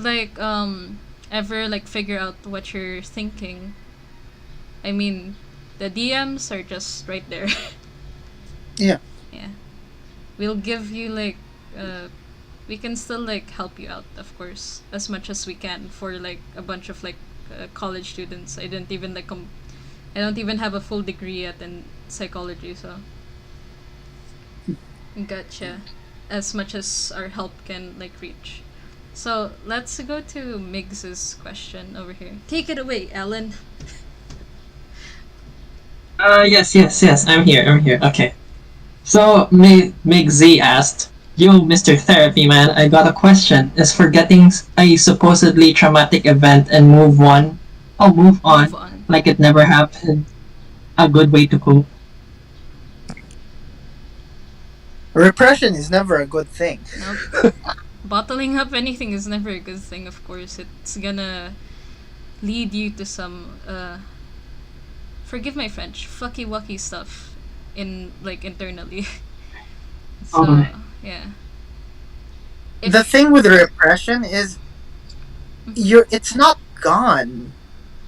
ever figure out what you're thinking, I mean, the DMs are just right there. Yeah. Yeah. We'll give you we can still help you out, of course, as much as we can for a bunch of college students. I don't even have a full degree yet in psychology, so gotcha. As much as our help can reach. So let's go to Migs's question over here. Take it away, Alan. Yes. I'm here. Okay. So Mig Z asked, "Yo, Mr. Therapy Man, I got a question. Is forgetting a supposedly traumatic event and move on, like it never happened, a good way to cope?" Repression is never a good thing. Nope. Bottling up anything is never a good thing, of course. It's gonna lead you to some forgive my French, fucky wucky stuff internally. So yeah. The thing with repression is it's not gone.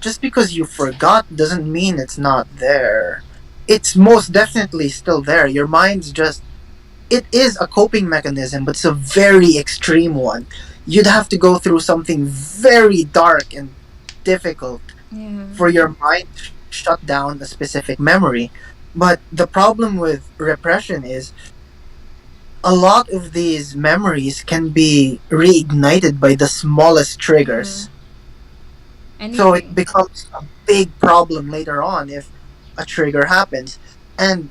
Just because you forgot doesn't mean it's not there. It's most definitely still there. Your mind's just it is a coping mechanism, but it's a very extreme one. You'd have to go through something very dark and difficult for your mind to shut down a specific memory. But the problem with repression is a lot of these memories can be reignited by the smallest triggers. So it becomes a big problem later on if a trigger happens. And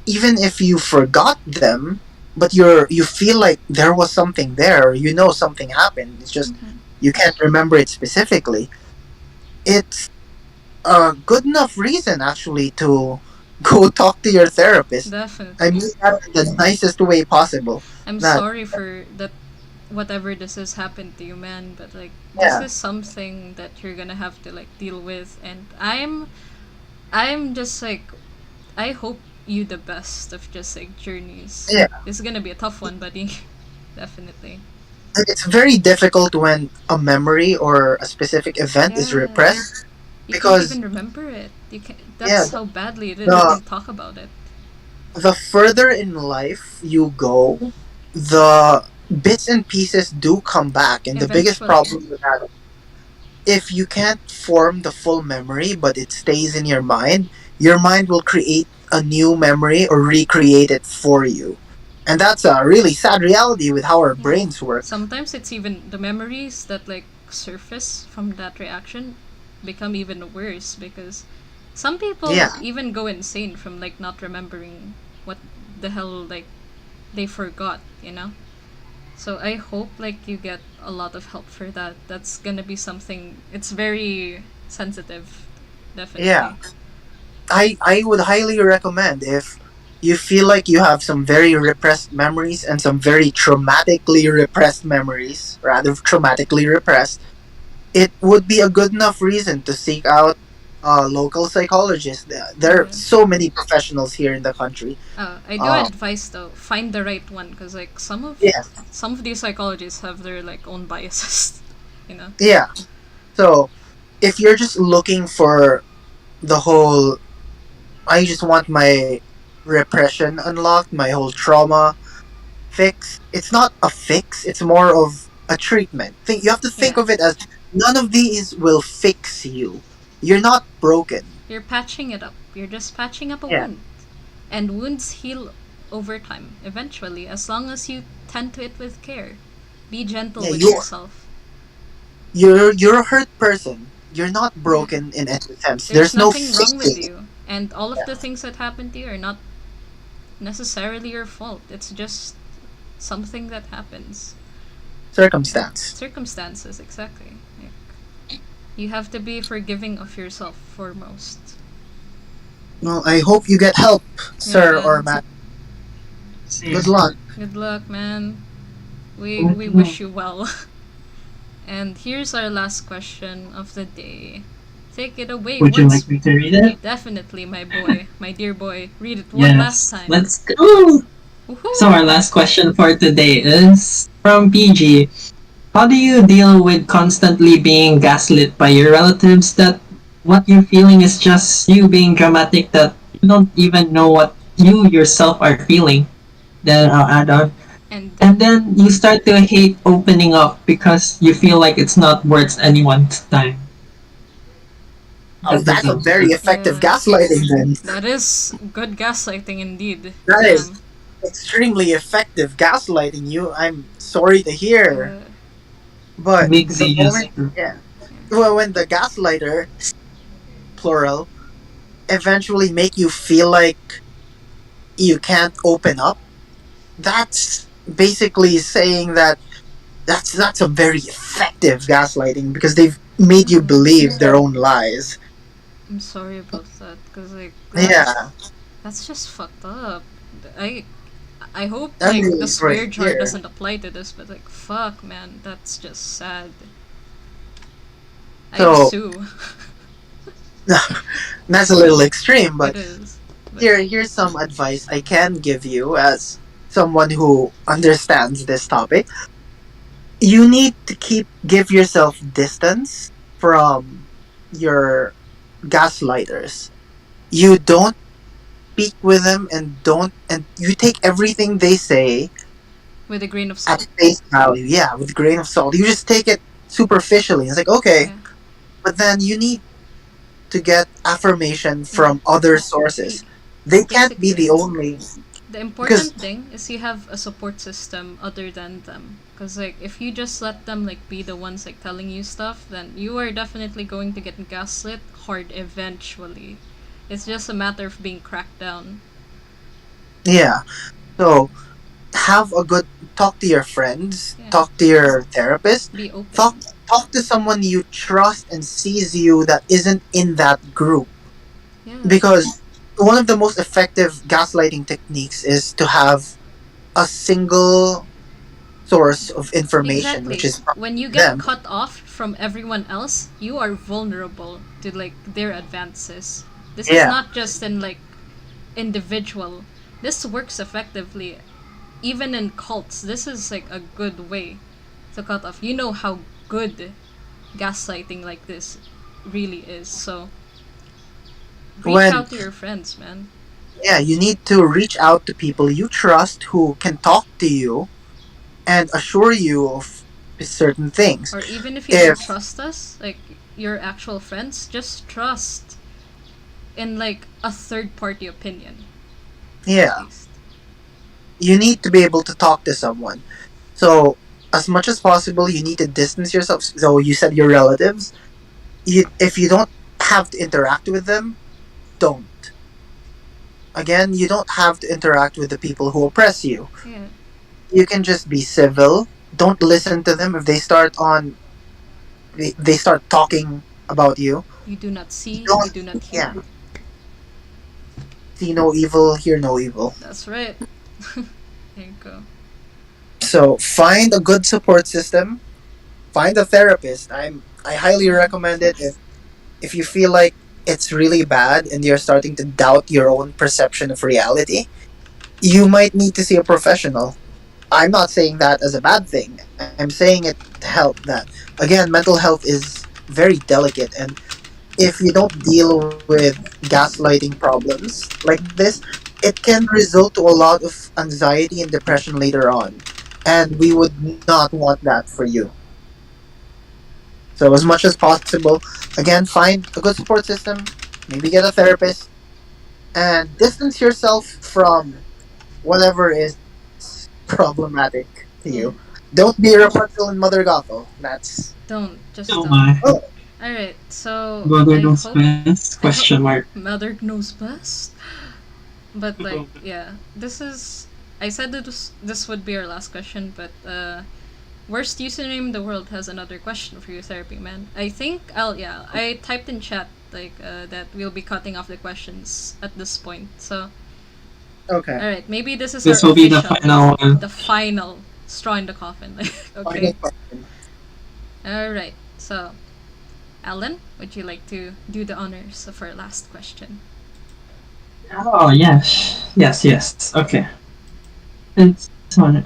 even if you forgot them, but you feel like there was something there, something happened. It's just you can't remember it specifically. It's a good enough reason actually to go talk to your therapist. I Definitely. mean that in the nicest way possible. I'm That sorry for that, whatever this has happened to you, man, but like this yeah, is something that you're gonna have to like deal with, and I'm just like, I hope you the best of just like journeys. yeah. This is gonna be a tough one, buddy. Definitely. It's very difficult when a memory or a specific event is Yeah. repressed You can't because even remember it. You can yeah, That's how badly it is. You the can talk about it. the further in life you go, the bits and pieces do come back, and the biggest Eventually. problem with that, if you can't form the full memory but it stays in your mind will create a new memory or recreate it for you. And that's a really sad reality with how our Yeah. brains work. Sometimes it's even the memories that like surface from that reaction become even worse because some people Yeah. even go insane from like not remembering what the hell like they forgot, you know? So I hope like you get a lot of help for that. That's gonna be something, it's very sensitive. Yeah. Definitely. I would highly recommend if you feel like you have some very repressed memories and some very traumatically repressed memories, rather traumatically repressed, it would be a good enough reason to seek out a local psychologist. There are Yeah. so many professionals here in the country. I do Uh, advise though, find the right one because like yeah, some of these psychologists have their like own biases, you know. yeah. So if you're just looking for the whole, I just want my repression unlocked, my whole trauma fix. It's not a fix. It's more of a treatment. You have to think Yeah, of it as none of these will fix you. You're not broken. you're patching it up. You're just patching up a Yeah, wound, and wounds heal over time eventually as long as you tend to it with care. Be gentle yeah. with yourself. You're a hurt person. You're not Yeah, broken in any sense. there's There's no nothing wrong with fixing it. you, and all of Yeah. the things that happen to you are not necessarily your fault. It's just something that happens. Yeah. Circumstance. Circumstances, exactly. Like, you have to be forgiving of yourself foremost. Well, I hope you get help, Yeah, sir or man. madam. See. Good luck. Good luck, man. We Mhm. wish you well. And here's our last question of the day. Take it away. Would you What's like me to read it? definitely my boy, my dear boy? Read it one last Yes. time. Let's go. So our Woohoo! last question for today is from PG. How do you deal with constantly being gaslit by your relatives that what you're feeling is just you being dramatic, that you don't even know what you yourself are feeling? Then I'll add on. And And then you start to hate opening up because you feel like it's not worth anyone's time. Oh, that's a very effective yeah, gaslighting then. that is good gaslighting indeed. That is Damn. extremely effective gaslighting. I'm sorry to hear. Uh, But Big the Z just moment, yeah, well, when the gaslighter, plural, eventually make you feel like you can't open up, that's basically saying that that's a very effective gaslighting because they've made you mhm. believe their own lies. I'm sorry about that, cause like Yeah, that's just fucked up. I I hope I'm like the really sorry swear to jar hear. doesn't apply to this, but like fuck, man, that's just sad. I'd So sue. that's a little extreme, It but is, but here's some advice I can give you as someone who understands this topic. You need to give yourself distance from your gaslighters. You don't speak with them and you take everything they say with a grain of at salt. face value. Yeah, with a grain of salt. You just take it superficially. It's like, okay, Yeah, but then you need to get affirmation yeah. from other Y- sources. They can't be the Basically, only the because important thing is you have a support system other than them. Cause like if you just let them like be the ones like telling you stuff, then you are definitely going to get gaslit hard eventually. It's just a matter of being cracked down. yeah. So have a good talk to your friends, Yeah, talk to your therapist, be talk open. talk to someone you trust and sees you that isn't in that group Yeah, because one of the most effective gaslighting techniques is to have a single source of information, which Exactly. is from When you get them. cut off from everyone else, you are vulnerable to like their advances. This is Yeah. not just in like individual. This works effectively even in cults. This is like a good way to cut off. You know how good gaslighting like this really is. So reach When out to your friends, man. Yeah, you need to reach out to people you trust who can talk to you and assure you of certain things. Or even if you don't If trust us, like your actual friends, just trust in like a third party opinion at Yeah, least. you need to be able to talk to someone. So, as much as possible, you need to distance yourself. So, you said your relatives. If you don't have to interact with them, don't. Again, you don't have to interact with the people who oppress you. Yeah. You can just be civil. Don't listen to them if they start talking about you. You do not You see, you don't do not Yeah, hear. see no evil, hear no evil. That's right. There you go. So find a good support system. Find a therapist. I highly recommend it if you feel like it's really bad and you're starting to doubt your own perception of reality. You might need to see a professional. I'm not saying that as a bad thing. I'm saying it to help that. Again, mental health is very delicate, and if you don't deal with gaslighting problems like this, it can result to a lot of anxiety and depression later on. And we would not want that for you. So, as much as possible, again, find a good support system, maybe get a therapist, and distance yourself from whatever is problematic to you. Yeah. Don't be Rapunzel and Mother Gothel. That's. Don't. Just Oh don't. my. Oh, Alright, so Mother I knows hope best? I hope Question mark. Mother knows best. But like, yeah, this is. I said that this would be our last question, but worst username in the world has another question for you, therapy man. I think I typed in chat like that we'll be cutting off the questions at this point. So okay. all right, maybe this is This our will be the official, final one. the final straw in the coffin. Final Okay. question. All right. So, Alan, would you like to do the honors of our last question? Oh, yes. Yes, yes. Okay. It's one.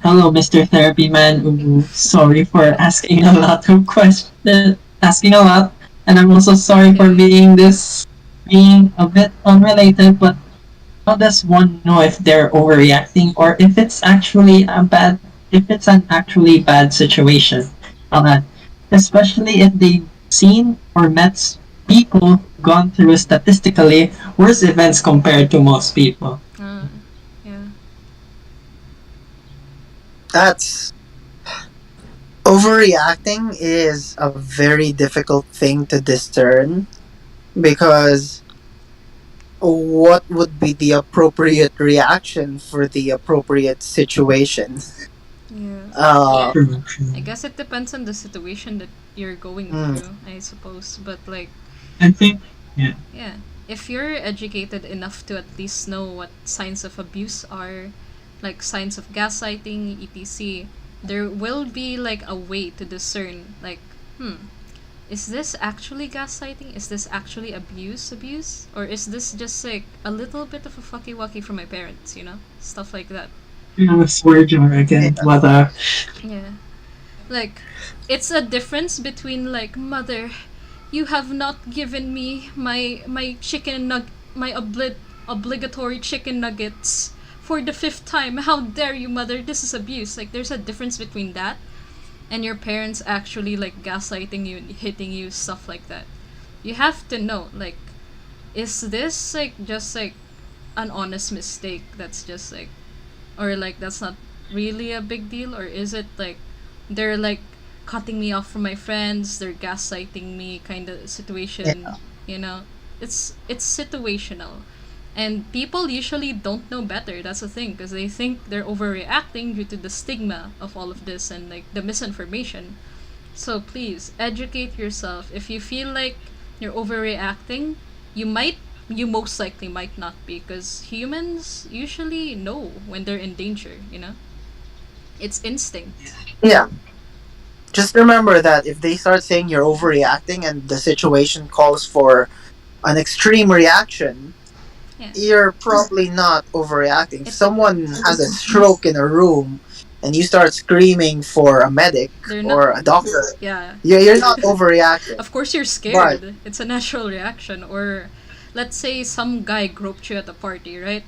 Hello, Mr. Therapy Man. Ooh, sorry for asking a lot of questions. Asking a lot. And I'm also sorry for Okay. being a bit unrelated, but how does one know if they're overreacting or if it's an actually bad situation? Uh, Especially if they've seen or met people who've gone through statistically worse events compared to most people. Yeah. That's overreacting is a very difficult thing to discern because what would be the appropriate reaction for the appropriate situation? Yeah. Uh, True, true. I guess it depends on the situation that you're going Mm. through, I suppose. But like, I think, yeah. yeah, if you're educated enough to at least know what signs of abuse are, like signs of gaslighting, etc., there will be like a way to discern, like, is this actually gaslighting? Is this actually abuse? Or is this just like a little bit of a fucky wucky from my parents, Stuff like that. A swear jar again. Yeah. What a. Yeah. Like, it's a difference between like, mother, you have not given me my obligatory chicken nuggets for the fifth time. How dare you, mother? This is abuse. Like, there's a difference between that and your parents actually like gaslighting you and hitting you, stuff like that. You have to know, like, is this like just like an honest mistake that's just like, or like that's not really a big deal, or is it like they're like cutting me off from my friends, they're gaslighting me kind of situation, Yeah. you know? It's situational. And people usually don't know better. That's the thing, because they think they're overreacting due to the stigma of all of this and like the misinformation. So please educate yourself. If you feel like you're overreacting, you might you most likely might not be, because humans usually know when they're in danger, you know? It's instinct. Yeah. Just remember that if they start saying you're overreacting and the situation calls for an extreme reaction, Yeah. you're probably not overreacting. If It's- someone has a stroke in a room and you start screaming for a medic They're or not- a doctor, Yeah. you're not overreacting. Of course you're scared. It's a natural reaction. Or let's say some guy groped you at a party, right?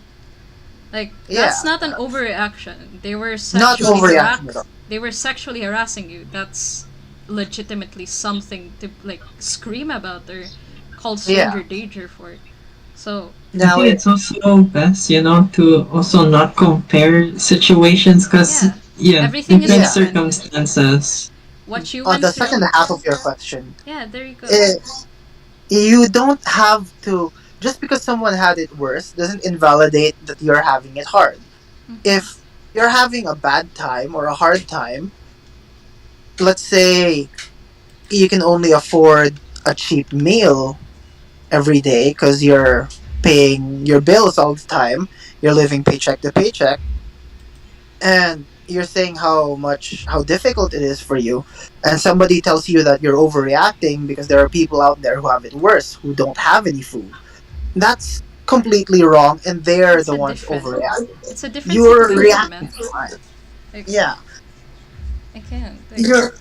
Like, that's Yeah. not an overreaction. They were Not sexually overreacting at all. They were sexually harassing you. That's legitimately something to like scream about or call stranger danger for. So I Now think it's also best, to also not compare situations because, everything is different different. circumstances. What you on went the through. second half of your question, Yeah, there you go. you don't have to, just because someone had it worse doesn't invalidate that you're having it hard. Mhm. If you're having a bad time or a hard time, let's say you can only afford a cheap meal every day because you're paying your bills all the time, you're living paycheck to paycheck, and you're saying how difficult it is for you, and somebody tells you that you're overreacting because there are people out there who have it worse, who don't have any food. That's completely wrong, and they're It's the a ones different. overreacting. It's a different You're situation, reacting man. fine. Like, Yeah, I can't. Like, you're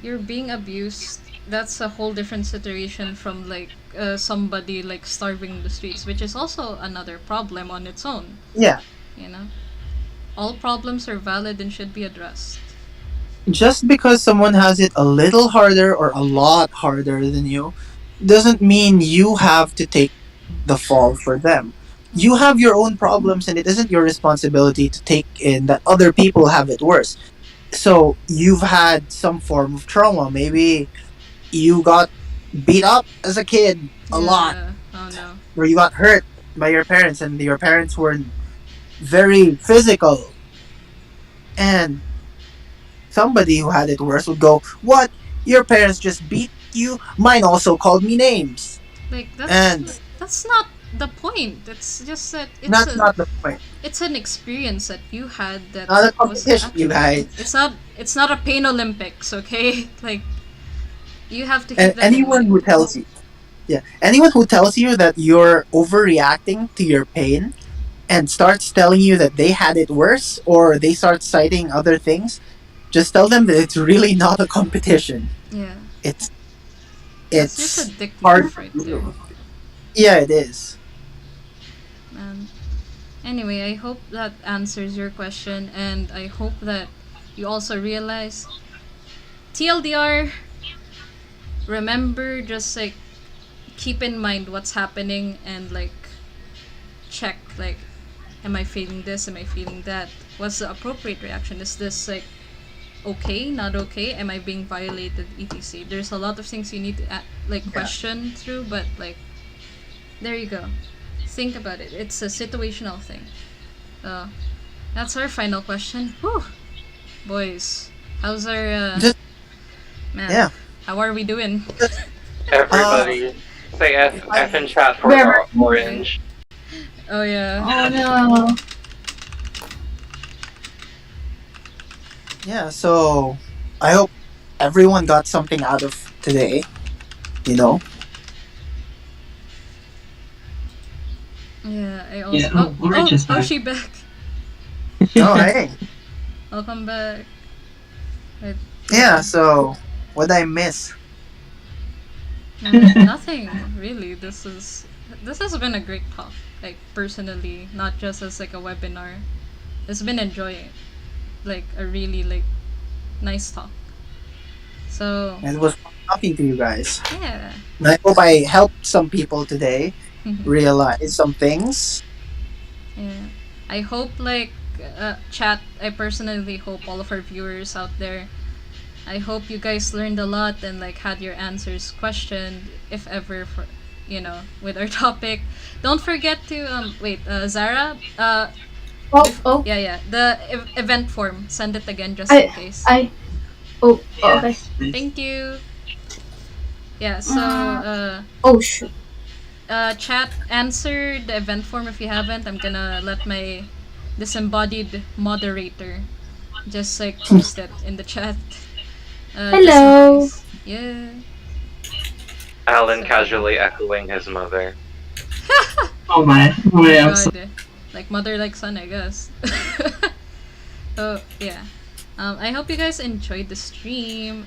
you're being abused. That's a whole different situation from like somebody like starving in the streets, which is also another problem on its own. yeah. You know, all problems are valid and should be addressed. Just because someone has it a little harder or a lot harder than you doesn't mean you have to take the fall for them. You have your own problems, and it isn't your responsibility to take in that other people have it worse. So you've had some form of trauma. Maybe you got beat up as a kid a lot, Yeah. Oh no. or you got hurt by your parents, and your parents were very physical. And somebody who had it worse would go, "What? Your parents just beat you? Mine also called me names." Like And that's not the point. It's just that that's not the point. it's an experience that you had that Not a was competition, you guys. it's not a pain Olympics, okay? Like you have to keep And that in anyone mind. who tells you, yeah, anyone who tells you that you're overreacting to your pain and starts telling you that they had it worse or they start citing other things, just tell them that it's really not a competition. Yeah. It's That's just it's addictive hard. right there, Yeah, it is. man. Anyway, I hope that answers your question, and I hope that you also realize TLDR, remember, just like keep in mind what's happening and like check, like, am I feeling this, am I feeling that, what's the appropriate reaction, is this like okay, not okay, am I being violated, etc. There's a lot of things you need to question through, but like there you go, think about it, it's a situational thing. That's our final question. Whew. Boys, how's our Just man, yeah. how are we doing? Everybody, say F in chat for Where- orange. Oh yeah. Oh no. Yeah, so I hope everyone got something out of today, you know. Yeah, I also. Yeah, Orange is back. She back. Oh, hey. Welcome back. Wait, Yeah, so what I miss? nothing really. This has been a great talk. Like personally, not just as like a webinar. It's been enjoying. Like a really like nice talk. So It was fun talking to you guys. yeah. And I hope I helped some people today realize some things. Yeah. I hope like chat. I personally hope all of our viewers out there. I hope you guys learned a lot and like had your answers questioned, if ever, for with our topic. Don't forget to wait, Zara. Oh, Yeah. The event form. Send it again just in case. Okay. Thank you. Yeah. So Oh shoot. chat, answer the event form if you haven't. I'm gonna let my disembodied moderator just like post it in the chat. Hello. Just in case. Yeah. Alan casually echoing his mother. Oh my, I'm so God. Like mother, like son, I guess. Oh yeah. I hope you guys enjoyed the stream.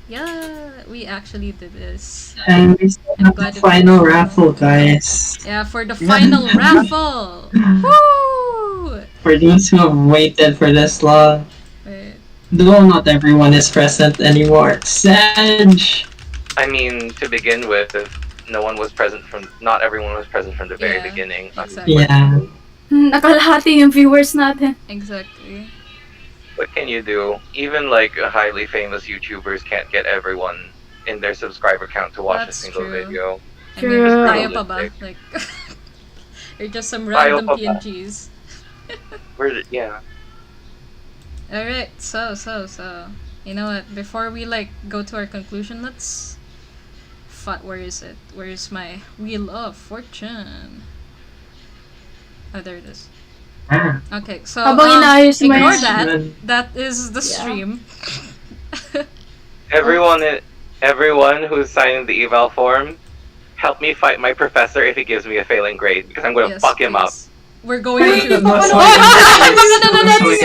Yeah, we actually did this. and we still I'm have the glad it final went well. raffle, guys. Yeah, for the final raffle. Woo! For those who have waited for this long, Wait. though not everyone is present anymore. Sedge! I mean, to begin with, not everyone was present from the very Yeah, beginning. exactly. Yeah. Nakalahati yung viewers natin. Exactly. What can you do? Even like highly famous YouTubers can't get everyone in their subscriber count to watch That's a single true. video. I mean, True. tayo pa ba? Like, you're just some random Tayo pa ba? PNGs. Yeah. Alright, so. You know what? Before we like go to our conclusion, let's. Where is it? Where is my Wheel of Fortune? Oh, there it is. Ah. Okay, so Habang inaayos mo ignore yun. that. That is the Yeah. stream. Everyone who's signing the eval form, help me fight my professor if he gives me a failing grade because I'm gonna Yes, fuck him up. please. We're going to. I'm so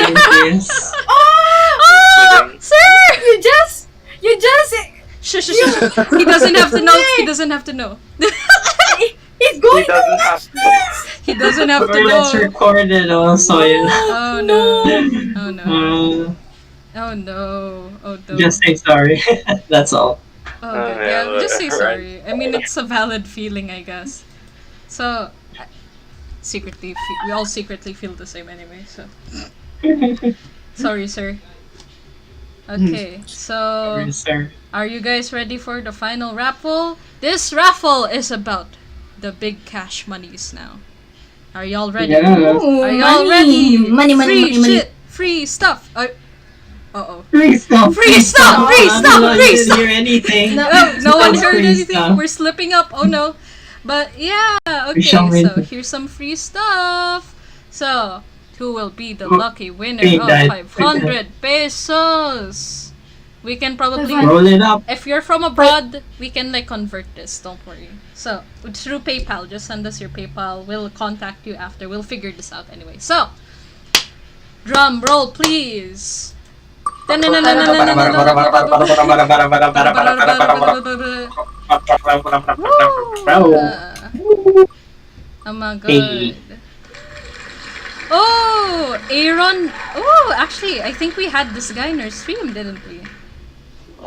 envious. Oh, sir! You just Shush. He doesn't have to know. He doesn't have to know. he's He going doesn't have to. He doesn't have to Let's know. record it also. Oh no. Oh no. Uh, Oh no. Oh no. just say sorry. That's all. Oh, okay. yeah, Yeah, just say right. sorry. I mean, it's a valid feeling, I guess. So, we all secretly feel the same anyway. So, sorry, sir. Okay, so Sorry, sir. are you guys ready for the final raffle? This raffle is about the big cash monies now. Are y'all ready? Yeah. Are y'all ready? Money. Free shit, free stuff. Uh-oh. Free stuff. Free stuff, free stuff, No, free I didn't stuff. hear anything. No one That's heard free anything. stuff. We're slipping up. Oh no. But yeah, okay. shall win. So here's some free stuff. So who will be the Oh, lucky winner hey, of guys. 500 pesos? We can probably, Roll it up. if you're from abroad, we can like convert this. Don't worry. So through PayPal, just send us your PayPal. We'll contact you after. We'll figure this out anyway. So drum roll, please. Oh my god. Hey. Oh, Aaron. Oh, actually, I think we had this guy in our stream, didn't we?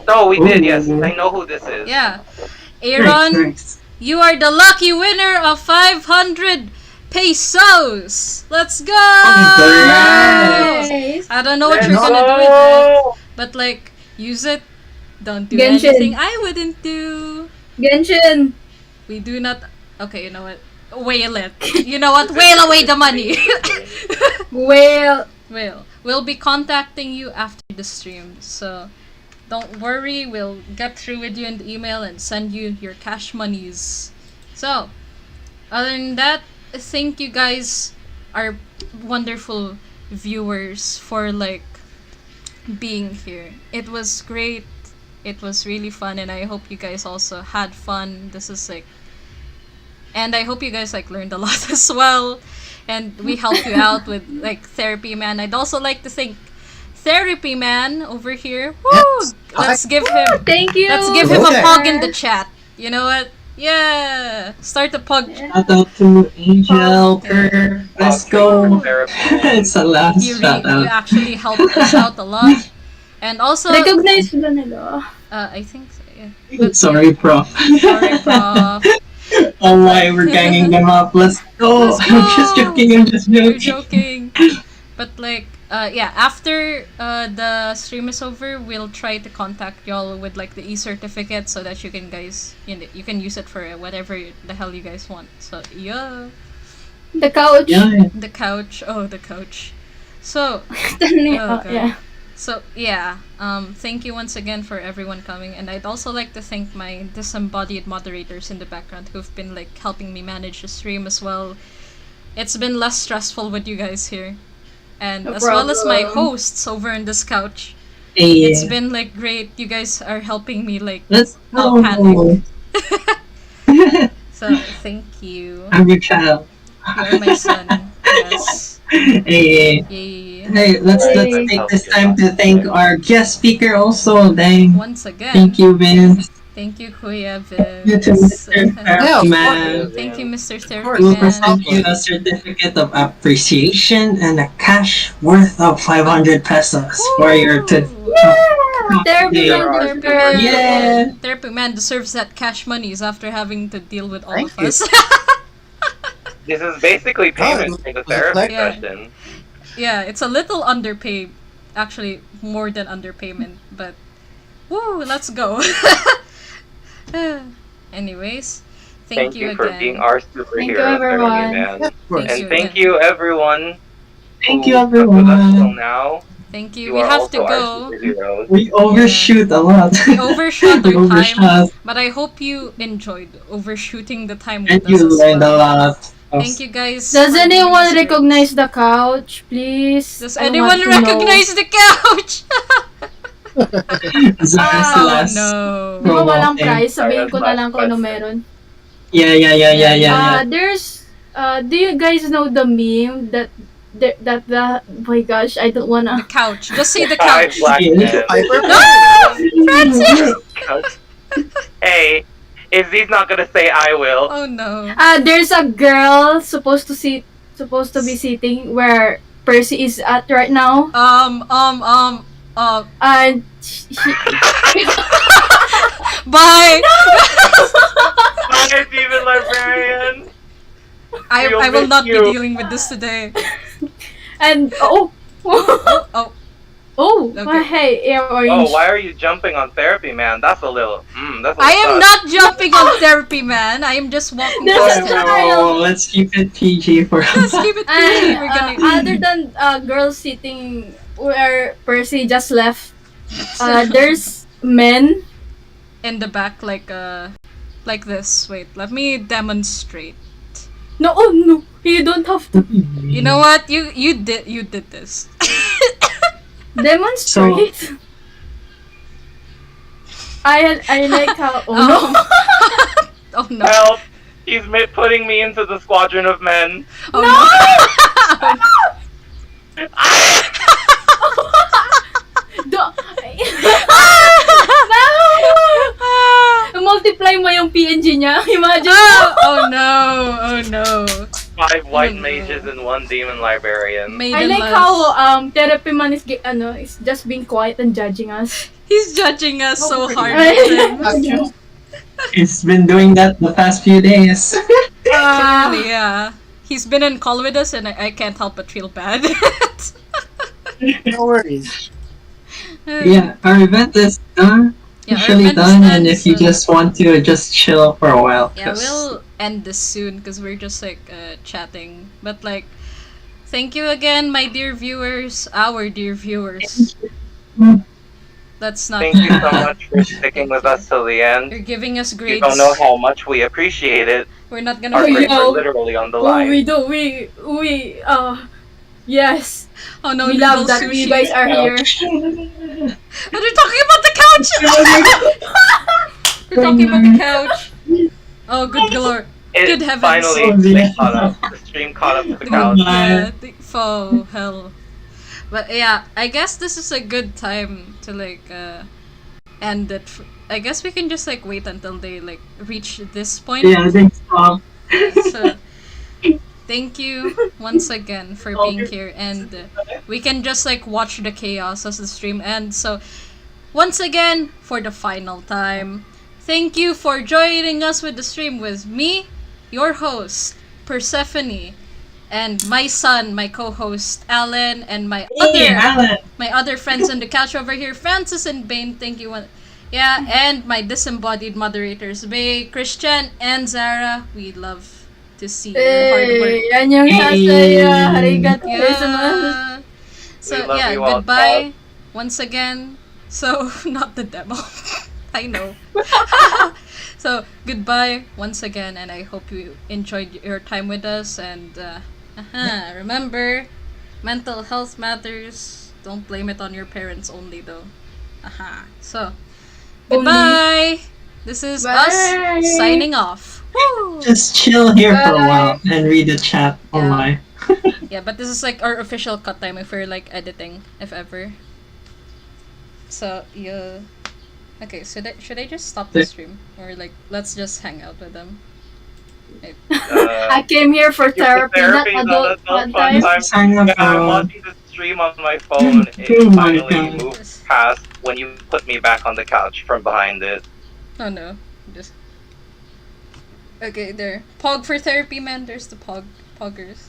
No, we did. Ooh. Yes, I know who this is. Yeah. Aaron, Nice. you are the lucky winner of 500 pesos. Let's go! Nice. I don't know what Let's you're gonna do with go! it, but like, use it. Don't do Genshin. anything I wouldn't do. Genshin. We do not. Okay, you know what? Whale it. You know what? Whale away the money. Well, We'll be contacting you after the stream, so don't worry. We'll get through with you in the email and send you your cash monies. So, other than that, thank you guys, our wonderful viewers, for like being here. It was great. It was really fun, and I hope you guys also had fun. This is like, and I hope you guys like learned a lot as well. And we helped you out with like Therapy Man. I'd also like to thank Therapy Man over here. Woo! Yes. Let's give him thank you. let's give him a Okay. pug in the chat. You know what? Yeah. Start the pug. Shout out to Angel. Kerr. Let's go. Therapy. It's a last You shout you out. actually helped us out a lot. And also, Recognize ba nila? I think so, yeah. Sorry, Prof. Sorry, Prof. Oh my, we're ganging them up. Let's go. Let's I'm just go. joking. I'm just You're joking. joking. But like, yeah, after the stream is over, we'll try to contact y'all with like the e-certificate so that you can guys, you can use it for whatever the hell you guys want. So yeah, The couch. Yeah. the couch. Oh, the couch. So Standing Oh, out, okay. yeah. So yeah, thank you once again for everyone coming, and I'd also like to thank my disembodied moderators in the background who've been like helping me manage the stream as well. It's been less stressful with you guys here, and No as well as my problem. hosts over in this couch. Hey, It's been like great. You guys are helping me like let's not go. panic. So thank you. I'm your child. You're my son. Yes. Hey, Yay. hey, let's Hey. take this time to thank our guest speaker also. Dang. Once again. Thank you, Vince. Thank you, Kuya You too, Vince. Mr. Yeah, of Man. Thank you, Mr. course. We'll Therapy present Man. you a certificate of appreciation and a cash worth of 500 pesos for your Therapy Yeah. man Therapy deserves. Yeah. Therapy Man deserves that cash monies after having to deal with all Thank of you. us. This is basically payment it for the was a therapy pleasure. Yeah. session. Yeah, it's a little underpaid. Actually, more than underpayment, but woo, let's go. Anyways, thank you for again. being our superhero, Thank you, Therapy everyone. Man. Yeah, of course. And you thank again. you, everyone. Thank who you, stuck with us till everyone. now. Thank you. You We are have to also our go. superheroes. We overshoot a lot. We overshot We our time, overshot. but I hope you enjoyed overshooting the time And with you us as learned a well. lot. Thank you guys. Does for giving anyone us great- recognize the couch, please? Does I anyone want to know. recognize the couch? Zara Oh Silas. no. Di ba walang Promoting. price? Sabihin ko na lang kung ano meron. Yeah. There's, do you guys know the meme that oh my gosh, I don't The wanna. couch. Just say the Five couch. black Yeah. men. Hyper- Francis! Hey, if he's not gonna say I will. Oh no. There's a girl supposed to be sitting where Percy is at right now. And Bye! Bye, Demon Librarian. I We'll will miss not be you. dealing with this today. and oh Oh, oh Okay. hey, Air Orange. Oh, why are you jumping on Therapy Man? That's a little. That's a I little am sus. not jumping on Therapy Man. I am just walking There's past a him. child. Let's keep it PG for Let's keep it And PG. We're gonna. other than girls sitting where Percy just left, there's men. In the back, like this. Wait, let me demonstrate. No, oh no, you don't have to You know what? You did this. demonstrate. I like how oh no. Oh no. Help! He's putting me into the squadron of men. Oh no. No! Multiply mo yung PNG niya. Imagine. Oh no. Oh no. 5 white Oh, no. mages and 1 demon librarian. I like how Therapy Man is just being quiet and judging us. He's judging us so hard. Ay. It's been doing that the past few days. Clearly, yeah. He's been in call with us, and I can't help but feel bad. No worries. Yeah, our event is done. Yeah, our Officially event is done, done, and if you so- just want to just chill for a while. Yeah, 'cause- we'll end this soon because we're just like chatting. But like, thank you again, my dear viewers, our dear viewers. Let's not. Thank you so much for sticking with us till the end. You're giving us You grades. don't know how much we appreciate it. We're not gonna. Our Oh, grades yeah. are literally on the Oh, line. we do. Yes. Oh no, We little love that sushi. you guys are here. But we're talking about the couch. We're talking about the couch. Oh, good lord. Good heavens. Finally, Oh, they yeah. caught up. The stream caught up to the The couch. good, yeah, oh hell. But yeah, I guess this is a good time to like end it. I guess we can just like wait until they like reach this point. Yeah, they stop. So thank you once again for being here, and we can just like watch the chaos as the stream ends. So once again, for the final time, thank you for joining us with the stream with me, your host Persephone, and my son, my co-host Alan, and my Alan. other friends on the couch over here, Francis and Bane. Thank you. Yeah, and my disembodied moderators, Bay, Christian, and Zara. We love to see your hard work. Hey, yan yung Hey. sasaya. Arigato gozaimasu. Yeah. So We love yeah, you all, goodbye once again. So, not the demo. I know. So, goodbye once again, and I hope you enjoyed your time with us. And remember, mental health matters. Don't blame it on your parents only, though. So, goodbye. This is Bye. us signing off. Woo! Just chill here for a Bye. while and read the chat. Oh Yeah. my. Yeah, but this is like our official cut time if we're like editing, if ever. So, yeah. Okay, should I just stop the stream? Or like, let's just hang out with them? I came here for therapy, not is adult fun fun time. time. Sign up I'm for- watching the stream on my phone. Oh It my finally God. moved past when you put me back on the couch from behind it. Oh no. Just okay, there. Pog for therapy, man. There's the poggers.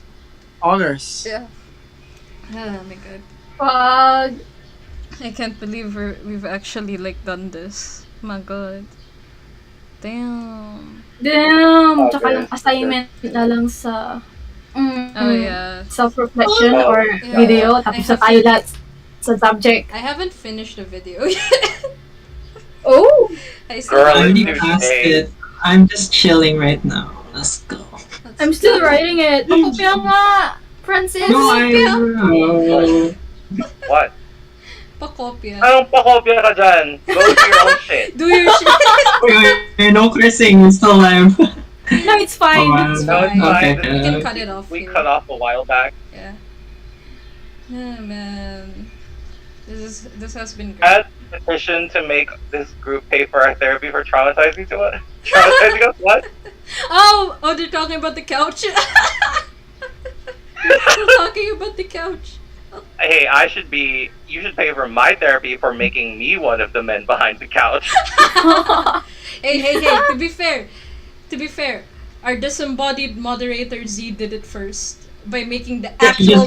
Honors. Yeah. Oh my god. Pag. I can't believe we've actually like done this. My god. Damn. Damn! Okay. Tsaka yung assignment na lang sa Oh yeah. self-reflection Oh, or yeah. video. Tapos sa tayo lahat sa subject. I haven't finished the video yet. Oh! I still Girl, I it's already due passed today. it. I'm just chilling right now. Let's go. I'm still writing it. Pakopya nga! Francis! No, I What? Pakopya. Anong pakopya ka dyan? Go do your own shit. Do your shit. Wait, no cursing. It's still live. No, it's fine. Oh, It's No, it's fine. fine. Okay. We can cut it off We here. cut off a while back. Yeah. Oh man. This has been great. Add a petition to make this group pay for our therapy for traumatizing to us. Traumatizing us? What? Oh, they're talking about the couch. They're talking about the couch. Hey, you should pay for my therapy for making me one of the men behind the couch. Hey, to be fair, our disembodied moderator Z did it first by making the Yeah, actual